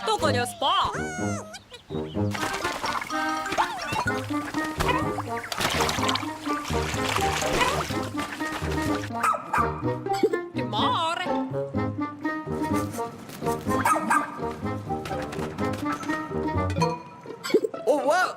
Хто коня спав? Море. Oh, wow!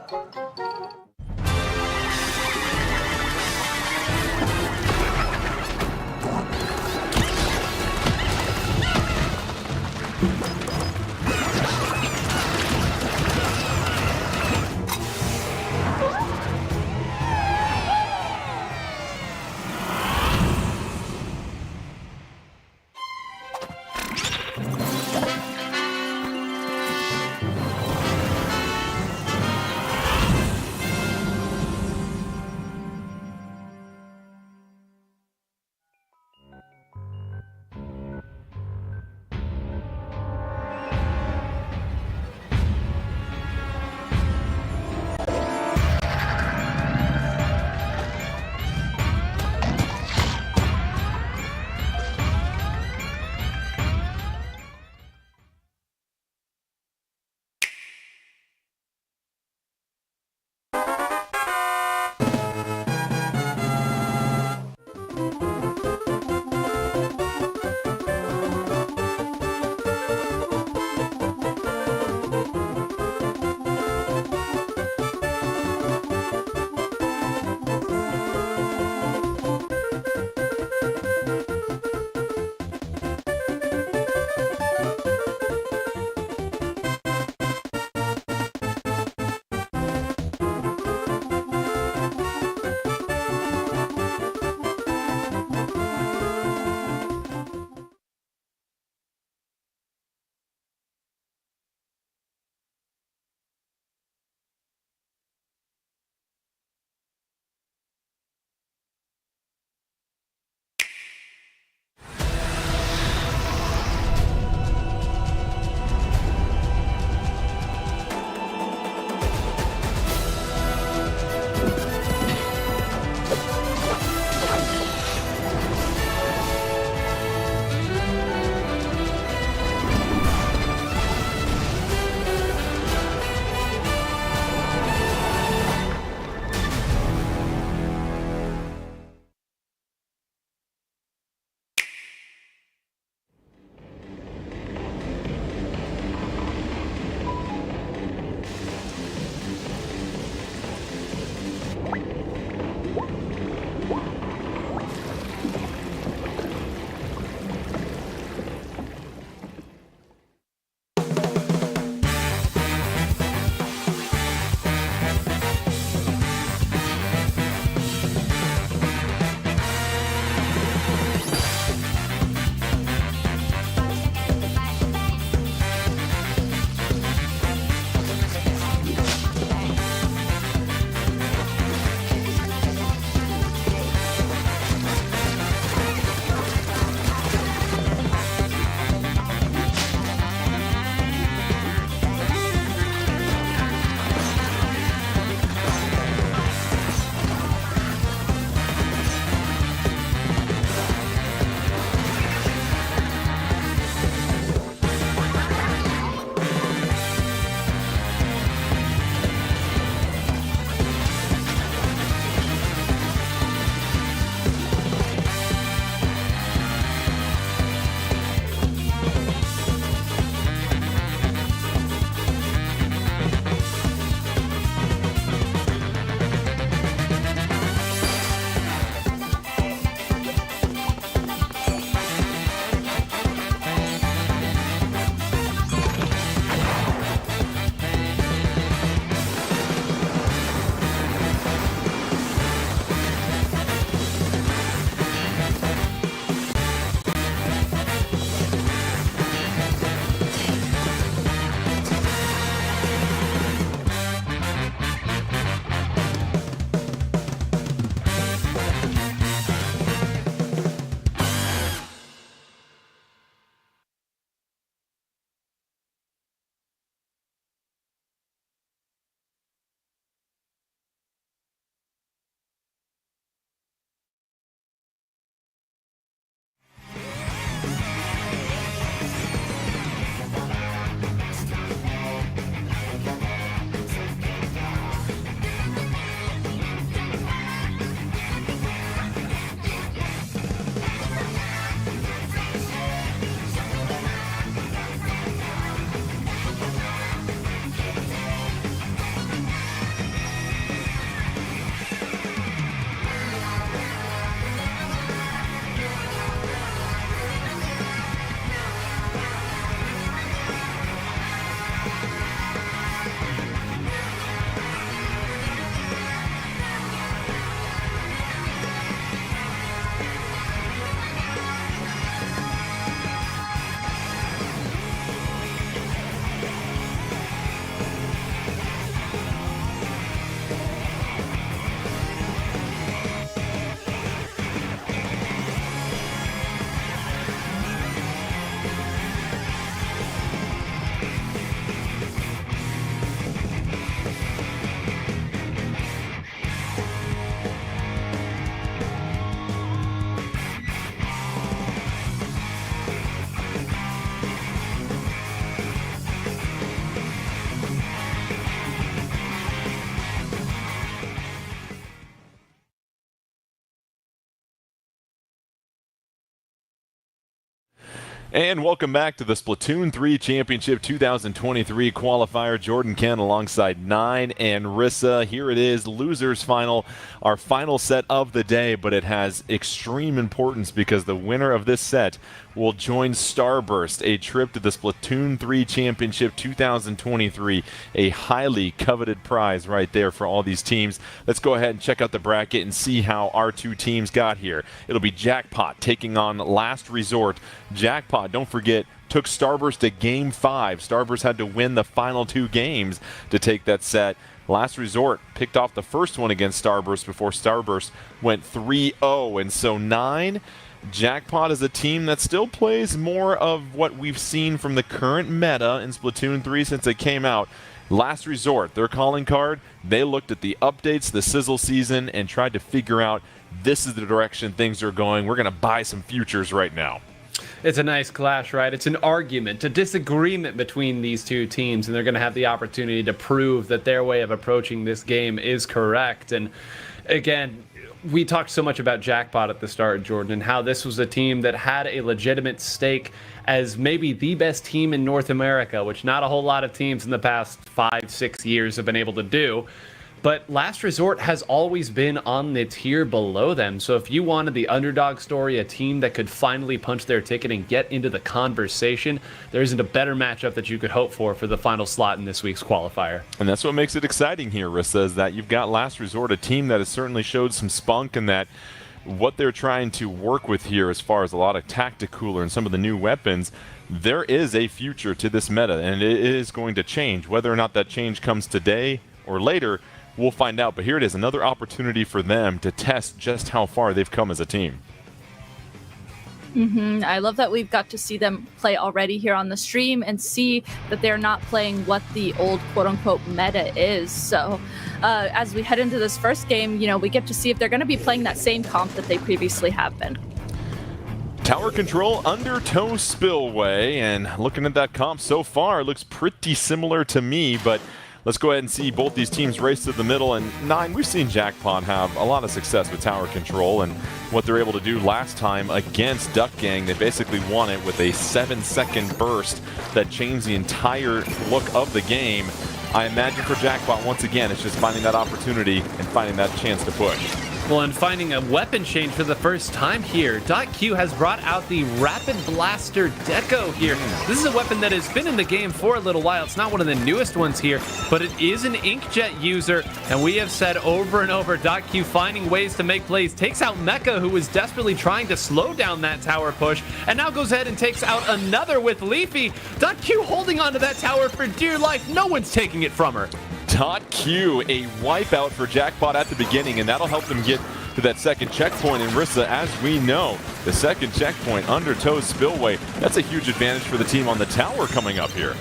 And welcome back to the Splatoon 3 Championship 2023 qualifier. Jordan Ken alongside 9 and Rissa. Here it is, losers final, our final set of the day, but it has extreme importance because the winner of this set will join Starburst, a trip to the Splatoon 3 Championship 2023, a highly coveted prize right there for all these teams. Let's go ahead and check out the bracket and see how our two teams got here. It'll be Jackpot taking on Last Resort. Jackpot, don't forget, took Starburst to Game 5. Starburst had to win the final 2 games to take that set. Last Resort picked off the first one against Starburst before Starburst went 3-0. And so 9, Jackpot is a team that still plays more of what we've seen from the current meta in Splatoon 3 since it came out. Last Resort, their calling card, they looked at the updates, the sizzle season, and tried to figure out this is the direction things are going. We're going to buy some futures right now. It's a nice clash, right? It's an argument, a disagreement between these two teams, and they're going to have the opportunity to prove that their way of approaching this game is correct. And again, we talked so much about Jackpot at the start, Jordan, and how this was a team that had a legitimate stake as maybe the best team in North America, which not a whole lot of teams in the past 5-6 years have been able to do. But Last Resort has always been on the tier below them. So if you wanted the underdog story, a team that could finally punch their ticket and get into the conversation, there isn't a better matchup that you could hope for the final slot in this week's qualifier. And that's what makes it exciting here, Rissa, is that you've got Last Resort, a team that has certainly showed some spunk and that what they're trying to work with here as far as a lot of tactic cooler and some of the new weapons, there is a future to this meta, and it is going to change. Whether or not that change comes today or later, we'll find out, but here it is, another opportunity for them to test just how far they've come as a team. I love that we've got to see them play already here on the stream and see that they're not playing what the old quote-unquote meta is. So as we head into this first game, we get to see if they're going to be playing that same comp that they previously have been. Tower control, undertow spillway, and looking at that comp so far, it looks pretty similar to me, but let's go ahead and see both these teams race to the middle. And 9, we've seen Jackpot have a lot of success with tower control, and what they're able to do last time against Duck Gang, they basically won it with a 7-second burst that changed the entire look of the game. I imagine for Jackpot, once again, it's just finding that opportunity and finding that chance to push. Well, and finding a weapon change for the first time here, .Q has brought out the Rapid Blaster Deco here. This is a weapon that has been in the game for a little while. It's not one of the newest ones here, but it is an Inkjet user, and we have said over and over, .Q finding ways to make plays, takes out Mecha, who was desperately trying to slow down that tower push, and now goes ahead and takes out another with Leafy. .Q holding onto that tower for dear life. No one's taking it from her. .Q, a wipeout for Jackpot at the beginning, and that'll help them get to that second checkpoint. And Rissa, as we know, the second checkpoint, undertow spillway, that's a huge advantage for the team on the tower coming up here.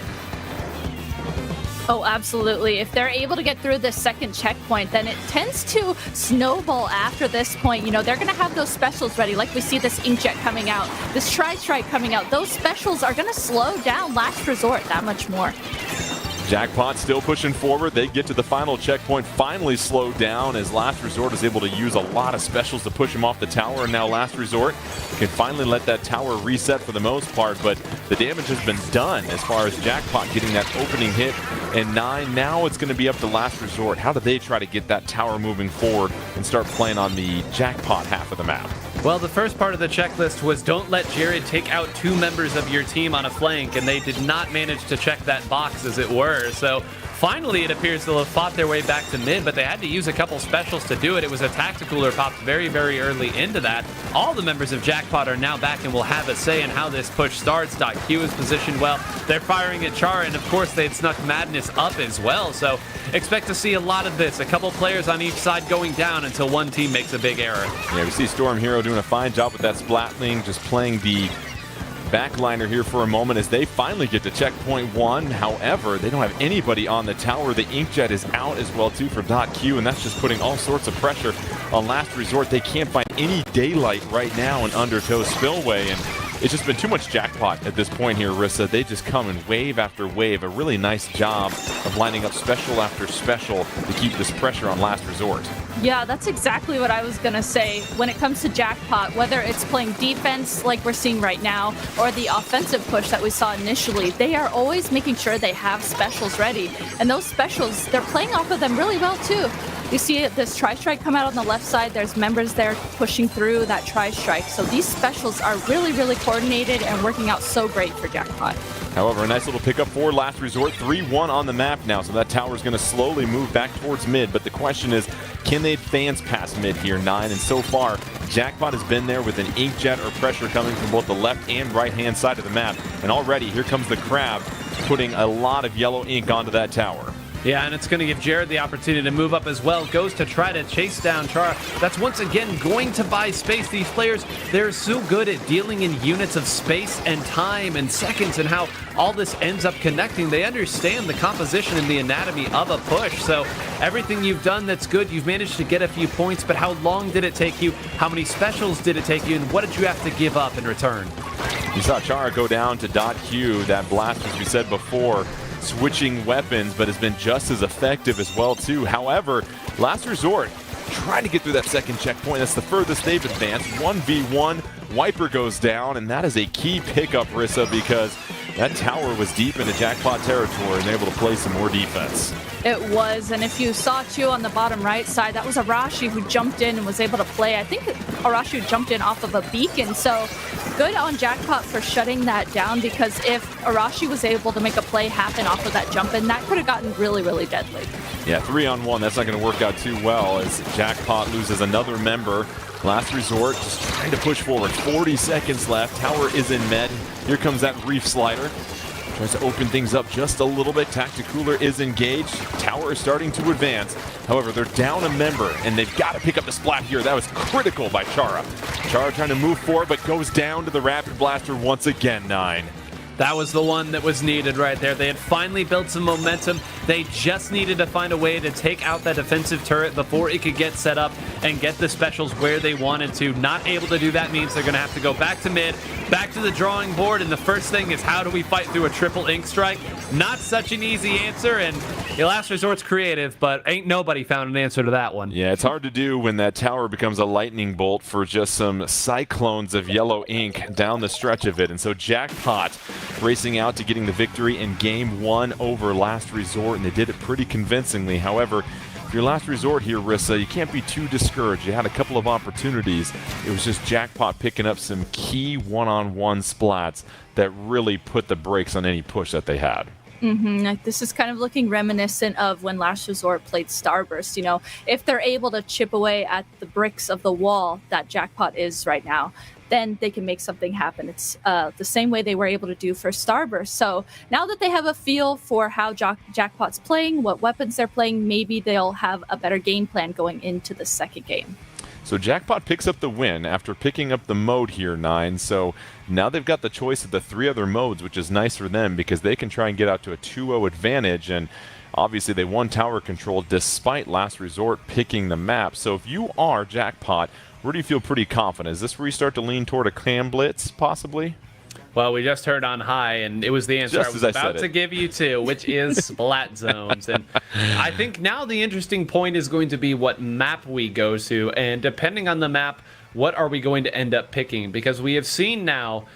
Oh, absolutely. If they're able to get through this second checkpoint, then it tends to snowball after this point. They're going to have those specials ready. Like we see this Inkjet coming out, this Tri-Strike coming out. Those specials are going to slow down Last Resort that much more. Jackpot still pushing forward. They get to the final checkpoint, finally slowed down as Last Resort is able to use a lot of specials to push him off the tower. And now Last Resort can finally let that tower reset for the most part, but the damage has been done as far as Jackpot getting that opening hit. And 9, now it's going to be up to Last Resort. How do they try to get that tower moving forward and start playing on the Jackpot half of the map? Well, the first part of the checklist was don't let Jared take out 2 members of your team on a flank, and they did not manage to check that box, as it were. So finally, it appears they'll have fought their way back to mid, but they had to use a couple specials to do it. It was a tacticooler popped very, very early into that. All the members of Jackpot are now back and will have a say in how this push starts. .Q is positioned well. They're firing at Char, and of course, they'd snuck Madness up as well. So expect to see a lot of this. A couple players on each side going down until one team makes a big error. Yeah, we see Storm Hero doing a fine job with that Splatling, just playing the backliner here for a moment as they finally get to checkpoint 1. However, they don't have anybody on the tower. The Inkjet is out as well too for .Q, and that's just putting all sorts of pressure on Last Resort. They can't find any daylight right now in undertow spillway, and it's just been too much Jackpot at this point here, Rissa. They just come in wave after wave. A really nice job of lining up special after special to keep this pressure on Last Resort. Yeah, that's exactly what I was going to say. When it comes to Jackpot, whether it's playing defense like we're seeing right now or the offensive push that we saw initially, they are always making sure they have specials ready. And those specials, they're playing off of them really well too. You see this tri-strike come out on the left side. There's members there pushing through that tri-strike. So these specials are really, really coordinated and working out so great for Jackpot. However, a nice little pickup for Last Resort. 3-1 on the map now, so that tower is going to slowly move back towards mid. But the question is, can they advance past mid here, 9? And so far, Jackpot has been there with an inkjet or pressure coming from both the left and right-hand side of the map. And already, here comes the Crab, putting a lot of yellow ink onto that tower. Yeah, and it's going to give Jared the opportunity to move up as well. Goes to try to chase down Chara. That's once again going to buy space. These players, they're so good at dealing in units of space and time and seconds and how all this ends up connecting. They understand the composition and the anatomy of a push. So everything you've done that's good, you've managed to get a few points, but how long did it take you? How many specials did it take you? And what did you have to give up in return? You saw Chara go down to .Q, that blast, as we said before, switching weapons, but has been just as effective as well too. However, Last Resort trying to get through that second checkpoint. That's the furthest they've advanced. 1v1, Wiper goes down, and that is a key pickup, Rissa, because that tower was deep into Jackpot territory and they're able to play some more defense. It was, and if you saw too on the bottom right side, that was Arashi who jumped in and was able to play. I think Arashi jumped in off of a beacon, so good on Jackpot for shutting that down, because if Arashi was able to make a play happen off of that jump in, that could have gotten really, really deadly. Yeah, 3-on-1, that's not going to work out too well as Jackpot loses another member. Last Resort just trying to push forward. 40 seconds left. Tower is in med. Here comes that Reef Slider. Tries to open things up just a little bit. Tacticooler is engaged. Tower is starting to advance. However, they're down a member, and they've got to pick up the Splat here. That was critical by Chara. Chara trying to move forward, but goes down to the Rapid Blaster once again, 9. That was the one that was needed right there. They had finally built some momentum. They just needed to find a way to take out that defensive turret before it could get set up and get the specials where they wanted to. Not able to do that means they're going to have to go back to mid, back to the drawing board, and the first thing is, how do we fight through a triple ink strike? Not such an easy answer, and the Last Resort's creative, but ain't nobody found an answer to that one. Yeah, it's hard to do when that tower becomes a lightning bolt for just some cyclones of yellow ink down the stretch of it. And so Jackpot racing out to getting the victory in Game 1 over Last Resort, and they did it pretty convincingly. However, if you're Last Resort here, Rissa, you can't be too discouraged. You had a couple of opportunities. It was just Jackpot picking up some key one-on-one splats that really put the brakes on any push that they had. This is kind of looking reminiscent of when Last Resort played Starburst. You know, if they're able to chip away at the bricks of the wall that Jackpot is right now, then they can make something happen. It's the same way they were able to do for Starburst. So now that they have a feel for how Jackpot's playing, what weapons they're playing, maybe they'll have a better game plan going into the second game. So Jackpot picks up the win after picking up the mode here, 9. So now they've got the choice of the 3 other modes, which is nice for them because they can try and get out to a 2-0 advantage. And obviously they won tower control despite Last Resort picking the map. So if you are Jackpot, where do you feel pretty confident? Is this where you start to lean toward a Clam Blitz, possibly? Well, we just heard on high, and it was the answer I was about to give you to, which is Splat Zones. And I think now the interesting point is going to be what map we go to, and depending on the map, what are we going to end up picking? Because we have seen now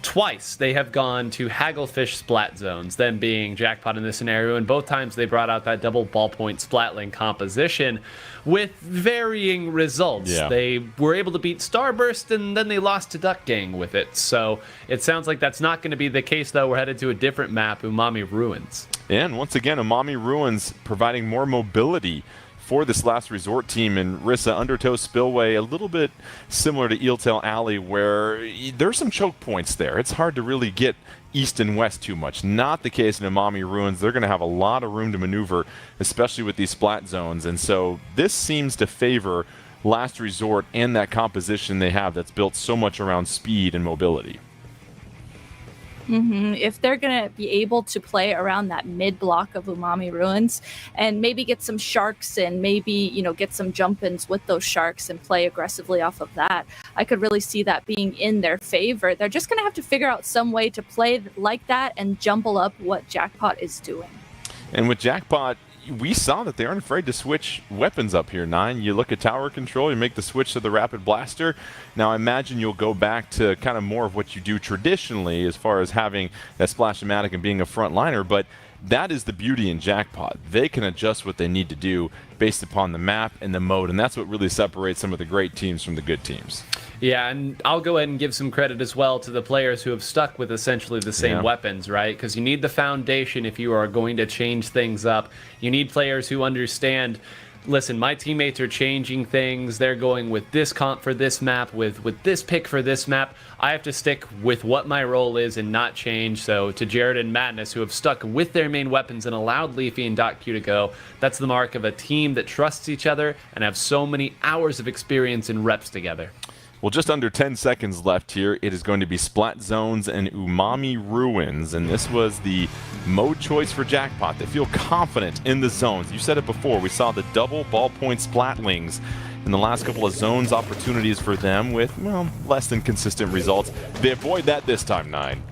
twice they have gone to Hagglefish Splat Zones, them being Jackpot in this scenario, and both times they brought out that double ballpoint Splatling composition with varying results. Yeah. They were able to beat Starburst, and then they lost to Duck Gang with it. So it sounds like that's not going to be the case, though. We're headed to a different map, Umami Ruins. And once again, Umami Ruins providing more mobility for this Last Resort team. And Rissa, Undertow Spillway, a little bit similar to Eeltail Alley, where there's some choke points there. It's hard to really get east and west too much. Not the case in Umami Ruins. They're going to have a lot of room to maneuver, especially with these Splat Zones. And so this seems to favor Last Resort and that composition they have that's built so much around speed and mobility. If they're going to be able to play around that mid block of Umami Ruins and maybe get some sharks and maybe, you know, get some jump-ins with those sharks and play aggressively off of that, I could really see that being in their favor. They're just going to have to figure out some way to play like that and jumble up what Jackpot is doing. And with Jackpot, we saw that they aren't afraid to switch weapons up here, Nine. You look at tower control, you make the switch to the Rapid Blaster. Now, I imagine you'll go back to kind of more of what you do traditionally as far as having that Splash-O-Matic and being a frontliner, but that is the beauty in Jackpot. They can adjust what they need to do based upon the map and the mode, and that's what really separates some of the great teams from the good teams. Yeah, and I'll go ahead and give some credit as well to the players who have stuck with essentially the same weapons, right? Because you need the foundation if you are going to change things up. You need players who understand, listen, my teammates are changing things. They're going with this comp for this map, with this pick for this map. I have to stick with what my role is and not change. So to Jared and Madness, who have stuck with their main weapons and allowed Leafy and .Q to go, that's the mark of a team that trusts each other and have so many hours of experience and reps together. Well, just under 10 seconds left here. It is going to be Splat Zones and Umami Ruins, and this was the mode choice for Jackpot. They feel confident in the zones. You said it before. We saw the double ballpoint Splatlings in the last couple of zones opportunities for them with, well, less than consistent results. They avoid that this time, Nine.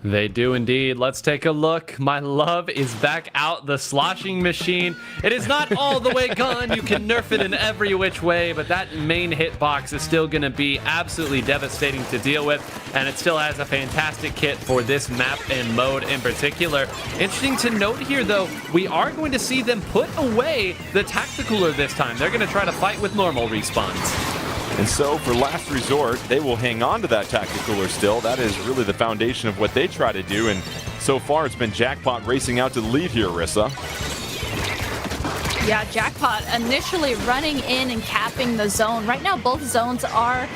They do indeed. Let's take a look. My love is back out, the sloshing machine. It is not all the way gone. You can nerf it in every which way, but that main hitbox is still going to be absolutely devastating to deal with, and it still has a fantastic kit for this map and mode in particular. Interesting to note here, though, we are going to see them put away the Tacticooler this time. They're going to try to fight with normal respawns. And so, for last resort, they will hang on to that Tacticooler still. That is really the foundation of what they try to do, and so far it's been Jackpot racing out to the lead here, Rissa. Yeah, Jackpot initially running in and capping the zone. Right now, both zones are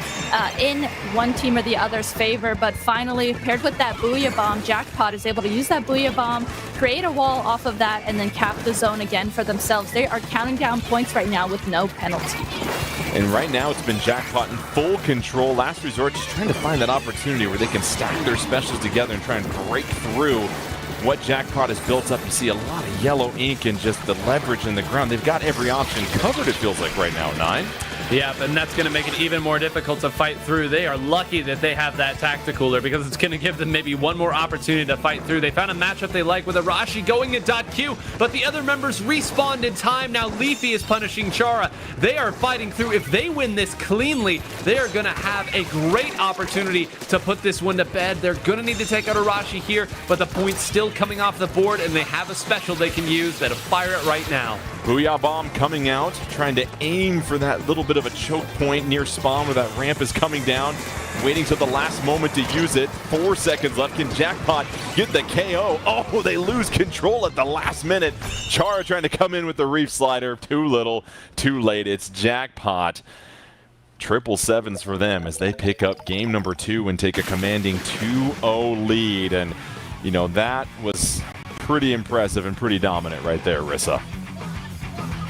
in one team or the other's favor, but finally, paired with that Booyah Bomb, Jackpot is able to use that Booyah Bomb, create a wall off of that, and then cap the zone again for themselves. They are counting down points right now with no penalty. And right now, it's been Jackpot in full control. Last resort, just trying to find that opportunity where they can stack their specials together and try and break through what Jackpot has built up. You see a lot of yellow ink and just the leverage in the ground. They've got every option covered, it feels like, right now, Nine. Yeah, and that's going to make it even more difficult to fight through. They are lucky that they have that Tacticooler because it's going to give them maybe one more opportunity to fight through. They found a matchup they like with Arashi going at .Q, but the other members respawned in time. Now Leafy is punishing Chara. They are fighting through. If they win this cleanly, they are going to have a great opportunity to put this one to bed. They're going to need to take out Arashi here, but the point's still coming off the board, and they have a special they can use that'll fire it right now. Booyah Bomb coming out, trying to aim for that little bit of a choke point near spawn where that ramp is coming down. Waiting till the last moment to use it. 4 seconds left. Can Jackpot get the KO? Oh, they lose control at the last minute. Chara trying to come in with the Reef Slider. Too little, too late. It's Jackpot. 777s for them as they pick up game number 2 and take a commanding 2-0 lead. And, you know, that was pretty impressive and pretty dominant right there, Rissa.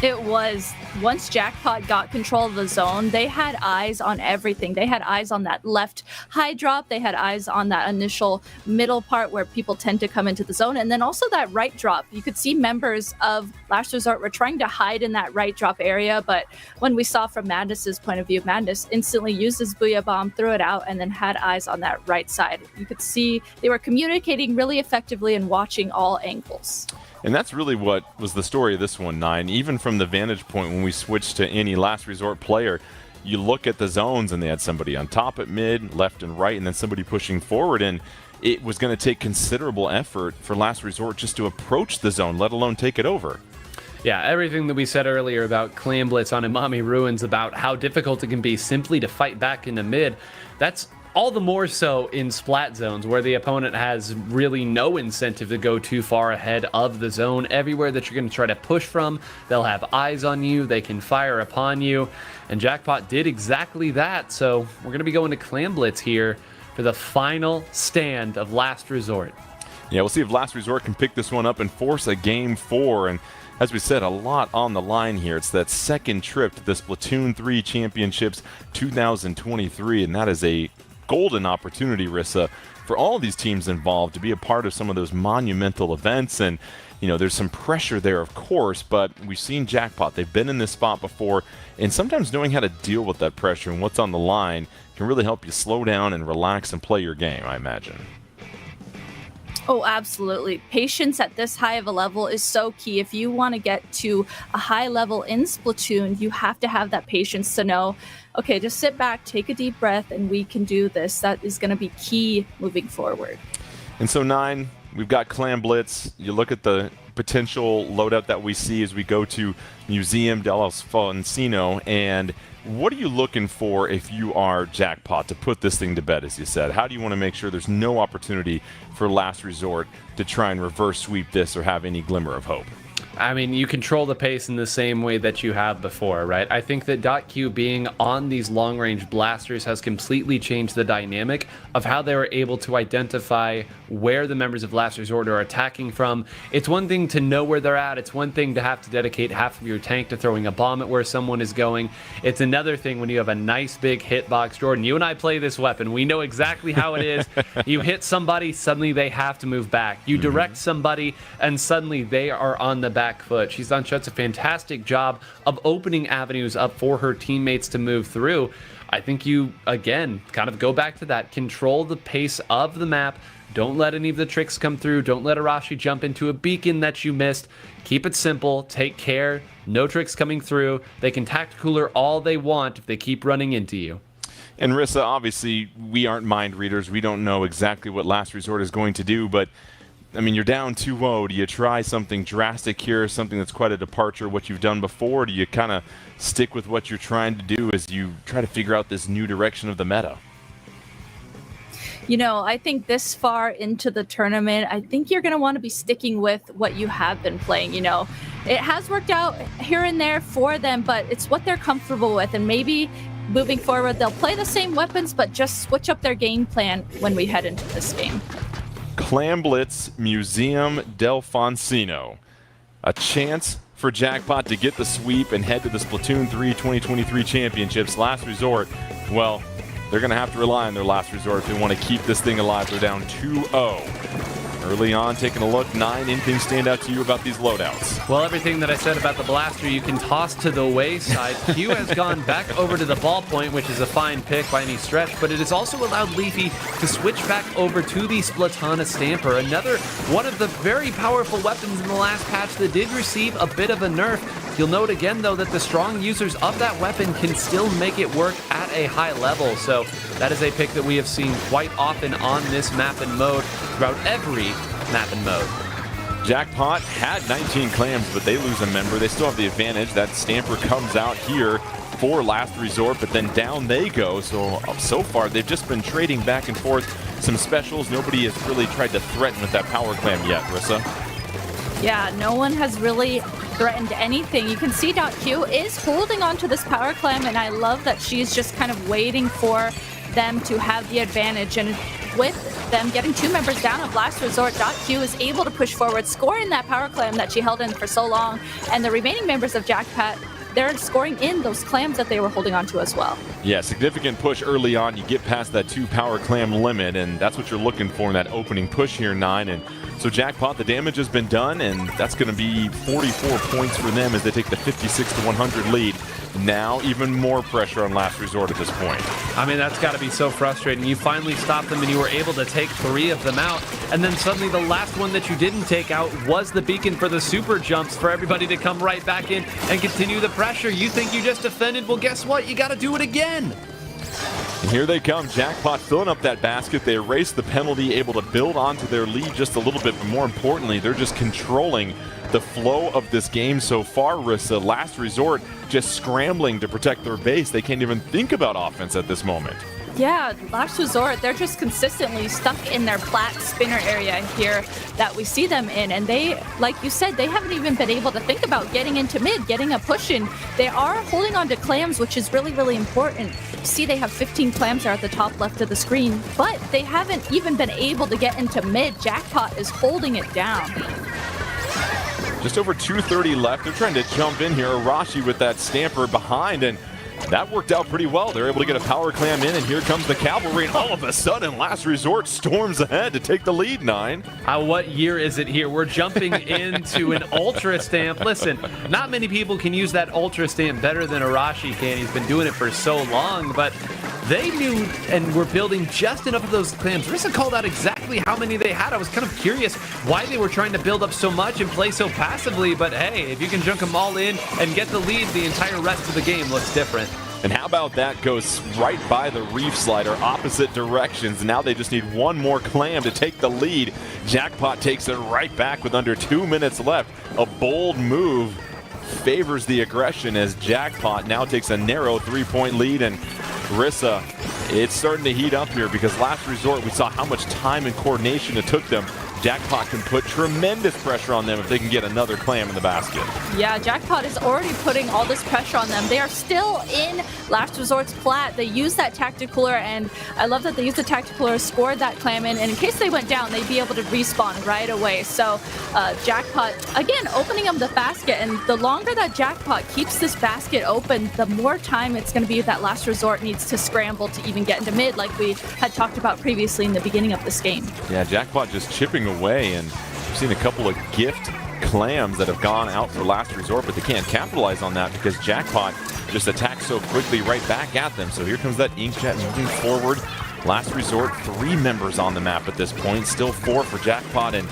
It was. Once Jackpot got control of the zone, they had eyes on everything. They had eyes on that left high drop. They had eyes on that initial middle part where people tend to come into the zone. And then also that right drop. You could see members of Last Resort were trying to hide in that right drop area. But when we saw from Madness's point of view, Madness instantly used his Booyah Bomb, threw it out, and then had eyes on that right side. You could see they were communicating really effectively and watching all angles. And that's really what was the story of this one, Nine. Even from the vantage point when we switched to any Last Resort player, you look at the zones and they had somebody on top at mid, left and right, and then somebody pushing forward. And it was going to take considerable effort for Last Resort just to approach the zone, let alone take it over. Yeah, everything that we said earlier about Clam Blitz on Umami Ruins, about how difficult it can be simply to fight back in the mid, that's all the more so in Splat Zones, where the opponent has really no incentive to go too far ahead of the zone. Everywhere that you're going to try to push from, they'll have eyes on you, they can fire upon you, and Jackpot did exactly that. So we're going to be going to Clam Blitz here for the final stand of Last Resort. Yeah, we'll see if Last Resort can pick this one up and force a Game 4, and as we said, a lot on the line here. It's that second trip to the Splatoon 3 Championships 2023, and that is a golden opportunity, Rissa, for all of these teams involved to be a part of some of those monumental events. And, you know, there's some pressure there, of course, but we've seen Jackpot. They've been in this spot before, and sometimes knowing how to deal with that pressure and what's on the line can really help you slow down and relax and play your game, I imagine. Oh, absolutely. Patience at this high of a level is so key. If you want to get to a high level in Splatoon, you have to have that patience to know, okay, just sit back, take a deep breath, and we can do this. That is going to be key moving forward. And so 9, we've got Clam Blitz. You look at the potential loadout that we see as we go to Museum dell'Alfonsino, and what are you looking for if you are Jackpot to put this thing to bed, as you said? How do you want to make sure there's no opportunity for Last Resort to try and reverse sweep this or have any glimmer of hope? I mean, you control the pace in the same way that you have before, right? I think that .Q being on these long-range blasters has completely changed the dynamic of how they were able to identify where the members of Last Resort are attacking from. It's one thing to know where they're at. It's one thing to have to dedicate half of your tank to throwing a bomb at where someone is going. It's another thing when you have a nice big hitbox. Jordan, you and I play this weapon. We know exactly how it is. You hit somebody, suddenly they have to move back. You direct somebody, and suddenly they are on the back foot. She's done such a fantastic job of opening avenues up for her teammates to move through. I think you, again, kind of go back to that. Control the pace of the map. Don't let any of the tricks come through. Don't let Arashi jump into a beacon that you missed. Keep it simple. Take care. No tricks coming through. They can tacticooler all they want if they keep running into you. And Rissa, obviously, we aren't mind readers. We don't know exactly what Last Resort is going to do, but I mean, you're down 2-0. Do you try something drastic here, something that's quite a departure of what you've done before? Or do you kind of stick with what you're trying to do as you try to figure out this new direction of the meta? You know, I think this far into the tournament, I think you're going to want to be sticking with what you have been playing. You know, it has worked out here and there for them, but it's what they're comfortable with. And maybe moving forward, they'll play the same weapons, but just switch up their game plan when we head into this game. Clam Blitz, Museum dell'Alfonsino. A chance for Jackpot to get the sweep and head to the Splatoon 3 2023 championships. Last Resort, well, they're going to have to rely on their Last Resort if they want to keep this thing alive. They're down 2-0. Early on, taking a look, 9, anything stand out to you about these loadouts? Well, everything that I said about the blaster, you can toss to the wayside. Q has gone back over to the ballpoint, which is a fine pick by any stretch, but it has also allowed Leafy to switch back over to the Splatana Stamper, another one of the very powerful weapons in the last patch that did receive a bit of a nerf. You'll note again, though, that the strong users of that weapon can still make it work at a high level, so that is a pick that we have seen quite often on this map and mode throughout every map and mode. Jackpot had 19 clams, but they lose a member. They still have the advantage. That Stamper comes out here for Last Resort, but then down they go. So far, they've just been trading back and forth some specials. Nobody has really tried to threaten with that power clam yet, Rissa. Yeah, no one has really threatened anything. You can see .Q is holding on to this power clam, and I love that she's just kind of waiting for them to have the advantage. And with them getting 2 members down of Last Resort, .Q is able to push forward, scoring that power clam that she held in for so long. And the remaining members of Jackpot, they're scoring in those clams that they were holding on to as well. Yeah, significant push early on. You get past that 2 power clam limit, and that's what you're looking for in that opening push here, 9. And so Jackpot, the damage has been done, and that's going to be 44 points for them as they take the 56-100 lead. Now even more pressure on Last Resort at this point. I mean, that's got to be so frustrating. You finally stopped them and you were able to take 3 of them out, and then suddenly the last one that you didn't take out was the beacon for the super jumps for everybody to come right back in and continue the pressure. You think you just defended? Well, guess what? You got to do it again. And here they come, Jackpot filling up that basket. They erase the penalty, able to build onto their lead just a little bit, but more importantly, they're just controlling the flow of this game so far, Rissa. Last Resort just scrambling to protect their base. They can't even think about offense at this moment. Yeah, Last Resort, they're just consistently stuck in their plat spinner area here that we see them in. And they, like you said, they haven't even been able to think about getting into mid, getting a push in. They are holding on to clams, which is really, really important. You see they have 15 clams there at the top left of the screen, but they haven't even been able to get into mid. Jackpot is holding it down. Just over 2:30 left. They're trying to jump in here. Arashi with that Stamper behind, and that worked out pretty well. They're able to get a power clam in, and here comes the cavalry, and all of a sudden, Last Resort storms ahead to take the lead, 9. What year is it here? We're jumping into an Ultra Stamp. Listen, not many people can use that Ultra Stamp better than Arashi can. He's been doing it for so long, but they knew and were building just enough of those clams. Rissa called out exactly how many they had. I was kind of curious why they were trying to build up so much and play so passively, but hey, if you can junk them all in and get the lead, the entire rest of the game looks different. And how about that goes right by the reef slider, opposite directions. Now they just need one more clam to take the lead. Jackpot takes it right back with under 2 minutes left. A bold move favors the aggression as Jackpot now takes a narrow 3-point lead. And Rissa, it's starting to heat up here because last resort we saw how much time and coordination it took them. Jackpot can put tremendous pressure on them if they can get another clam in the basket. Yeah, Jackpot is already putting all this pressure on them. They are still in Last Resort's plat. They use that tacticaler, and I love that they used the tacticaler, scored that clam in, and in case they went down, they'd be able to respawn right away. So Jackpot, again, opening up the basket, and the longer that Jackpot keeps this basket open, the more time it's going to be that Last Resort needs to scramble to even get into mid, like we had talked about previously in the beginning of this game. Yeah, Jackpot just chipping away, and we've seen a couple of gift clams that have gone out for Last Resort, but they can't capitalize on that because Jackpot just attacks so quickly right back at them. So here comes that Inkjet moving forward. Last Resort, 3 members on the map at this point, still 4 for Jackpot. And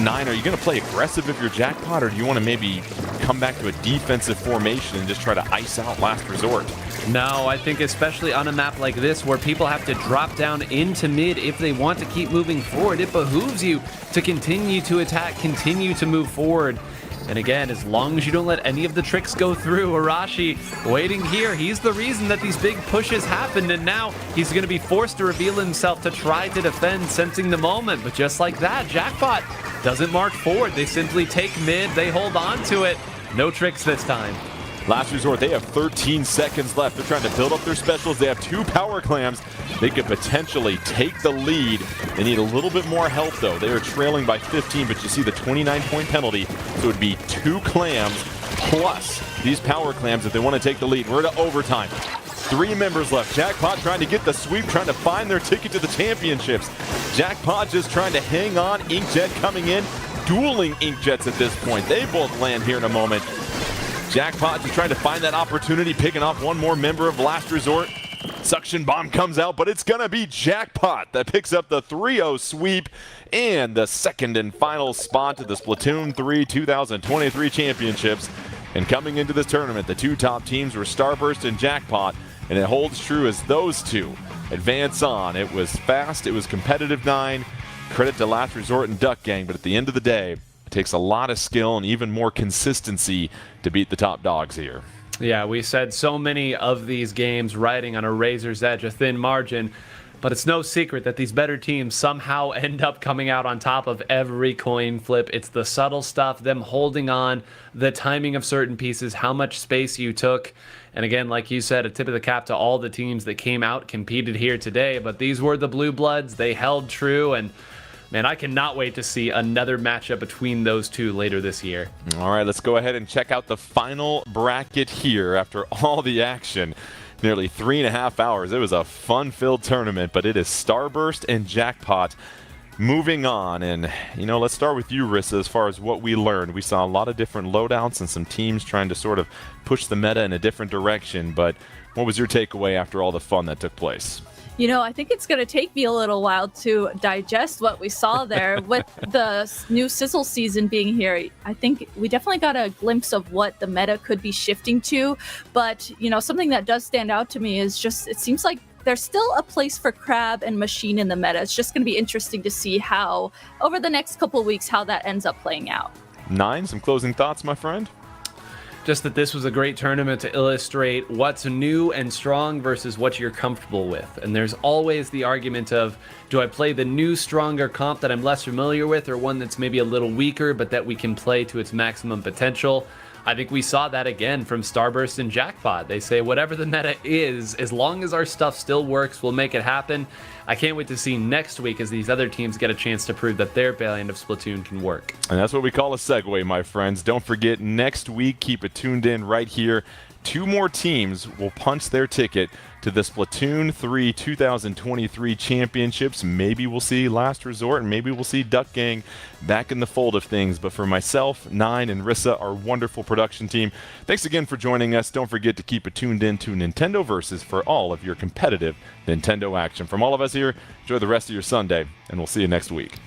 9, are you going to play aggressive if you're Jackpot, or do you want to maybe come back to a defensive formation and just try to ice out Last Resort? No, I think especially on a map like this where people have to drop down into mid if they want to keep moving forward, it behooves you to continue to attack, continue to move forward. And again, as long as you don't let any of the tricks go through, Arashi waiting here. He's the reason that these big pushes happened, and now he's going to be forced to reveal himself to try to defend, sensing the moment. But just like that, Jackpot doesn't mark forward. They simply take mid, they hold on to it. No tricks this time. Last Resort, they have 13 seconds left. They're trying to build up their specials. They have 2 power clams. They could potentially take the lead. They need a little bit more help, though. They are trailing by 15, but you see the 29-point penalty. So it would be 2 clams plus these power clams if they want to take the lead. We're to overtime. 3 members left. Jackpot trying to get the sweep, trying to find their ticket to the championships. Jackpot just trying to hang on. Inkjet coming in. Dueling Inkjets at this point. They both land here in a moment. Jackpot just trying to find that opportunity, picking off one more member of Last Resort. Suction bomb comes out, but it's going to be Jackpot that picks up the 3-0 sweep and the second and final spot to the Splatoon 3 2023 championships. And coming into this tournament, the 2 top teams were Starburst and Jackpot, and it holds true as those 2 advance on. It was fast, it was competitive 9. Credit to Last Resort and Duck Gang, but at the end of the day, it takes a lot of skill and even more consistency to beat the top dogs here. Yeah, we said so many of these games riding on a razor's edge, a thin margin, but it's no secret that these better teams somehow end up coming out on top of every coin flip. It's the subtle stuff, them holding on, the timing of certain pieces, how much space you took. And again, like you said, a tip of the cap to all the teams that came out, competed here today, but these were the Blue Bloods. They held true, and man, I cannot wait to see another matchup between those 2 later this year. All right, let's go ahead and check out the final bracket here after all the action. Nearly 3.5 hours. It was a fun-filled tournament, but it is Starburst and Jackpot moving on. And, you know, let's start with you, Rissa, as far as what we learned. We saw a lot of different loadouts and some teams trying to sort of push the meta in a different direction. But what was your takeaway after all the fun that took place? You know, I think it's going to take me a little while to digest what we saw there with the new Sizzle season being here. I think we definitely got a glimpse of what the meta could be shifting to. But, you know, something that does stand out to me is just it seems like there's still a place for Crab and Machine in the meta. It's just going to be interesting to see how, over the next couple of weeks, how that ends up playing out. 9, some closing thoughts, my friend? Just that this was a great tournament to illustrate what's new and strong versus what you're comfortable with. And there's always the argument of, do I play the new, stronger comp that I'm less familiar with, or one that's maybe a little weaker, but that we can play to its maximum potential? I think we saw that again from Starburst and Jackpot. They say whatever the meta is, as long as our stuff still works, we'll make it happen. I can't wait to see next week as these other teams get a chance to prove that their variant of Splatoon can work. And that's what we call a segue, my friends. Don't forget, next week, keep it tuned in right here. 2 more teams will punch their ticket to the Splatoon 3 2023 championships. Maybe we'll see Last Resort, and maybe we'll see Duck Gang back in the fold of things. But for myself, Nine, and Rissa, our wonderful production team, thanks again for joining us. Don't forget to keep it tuned in to Nintendo Versus for all of your competitive Nintendo action. From all of us here, enjoy the rest of your Sunday, and we'll see you next week.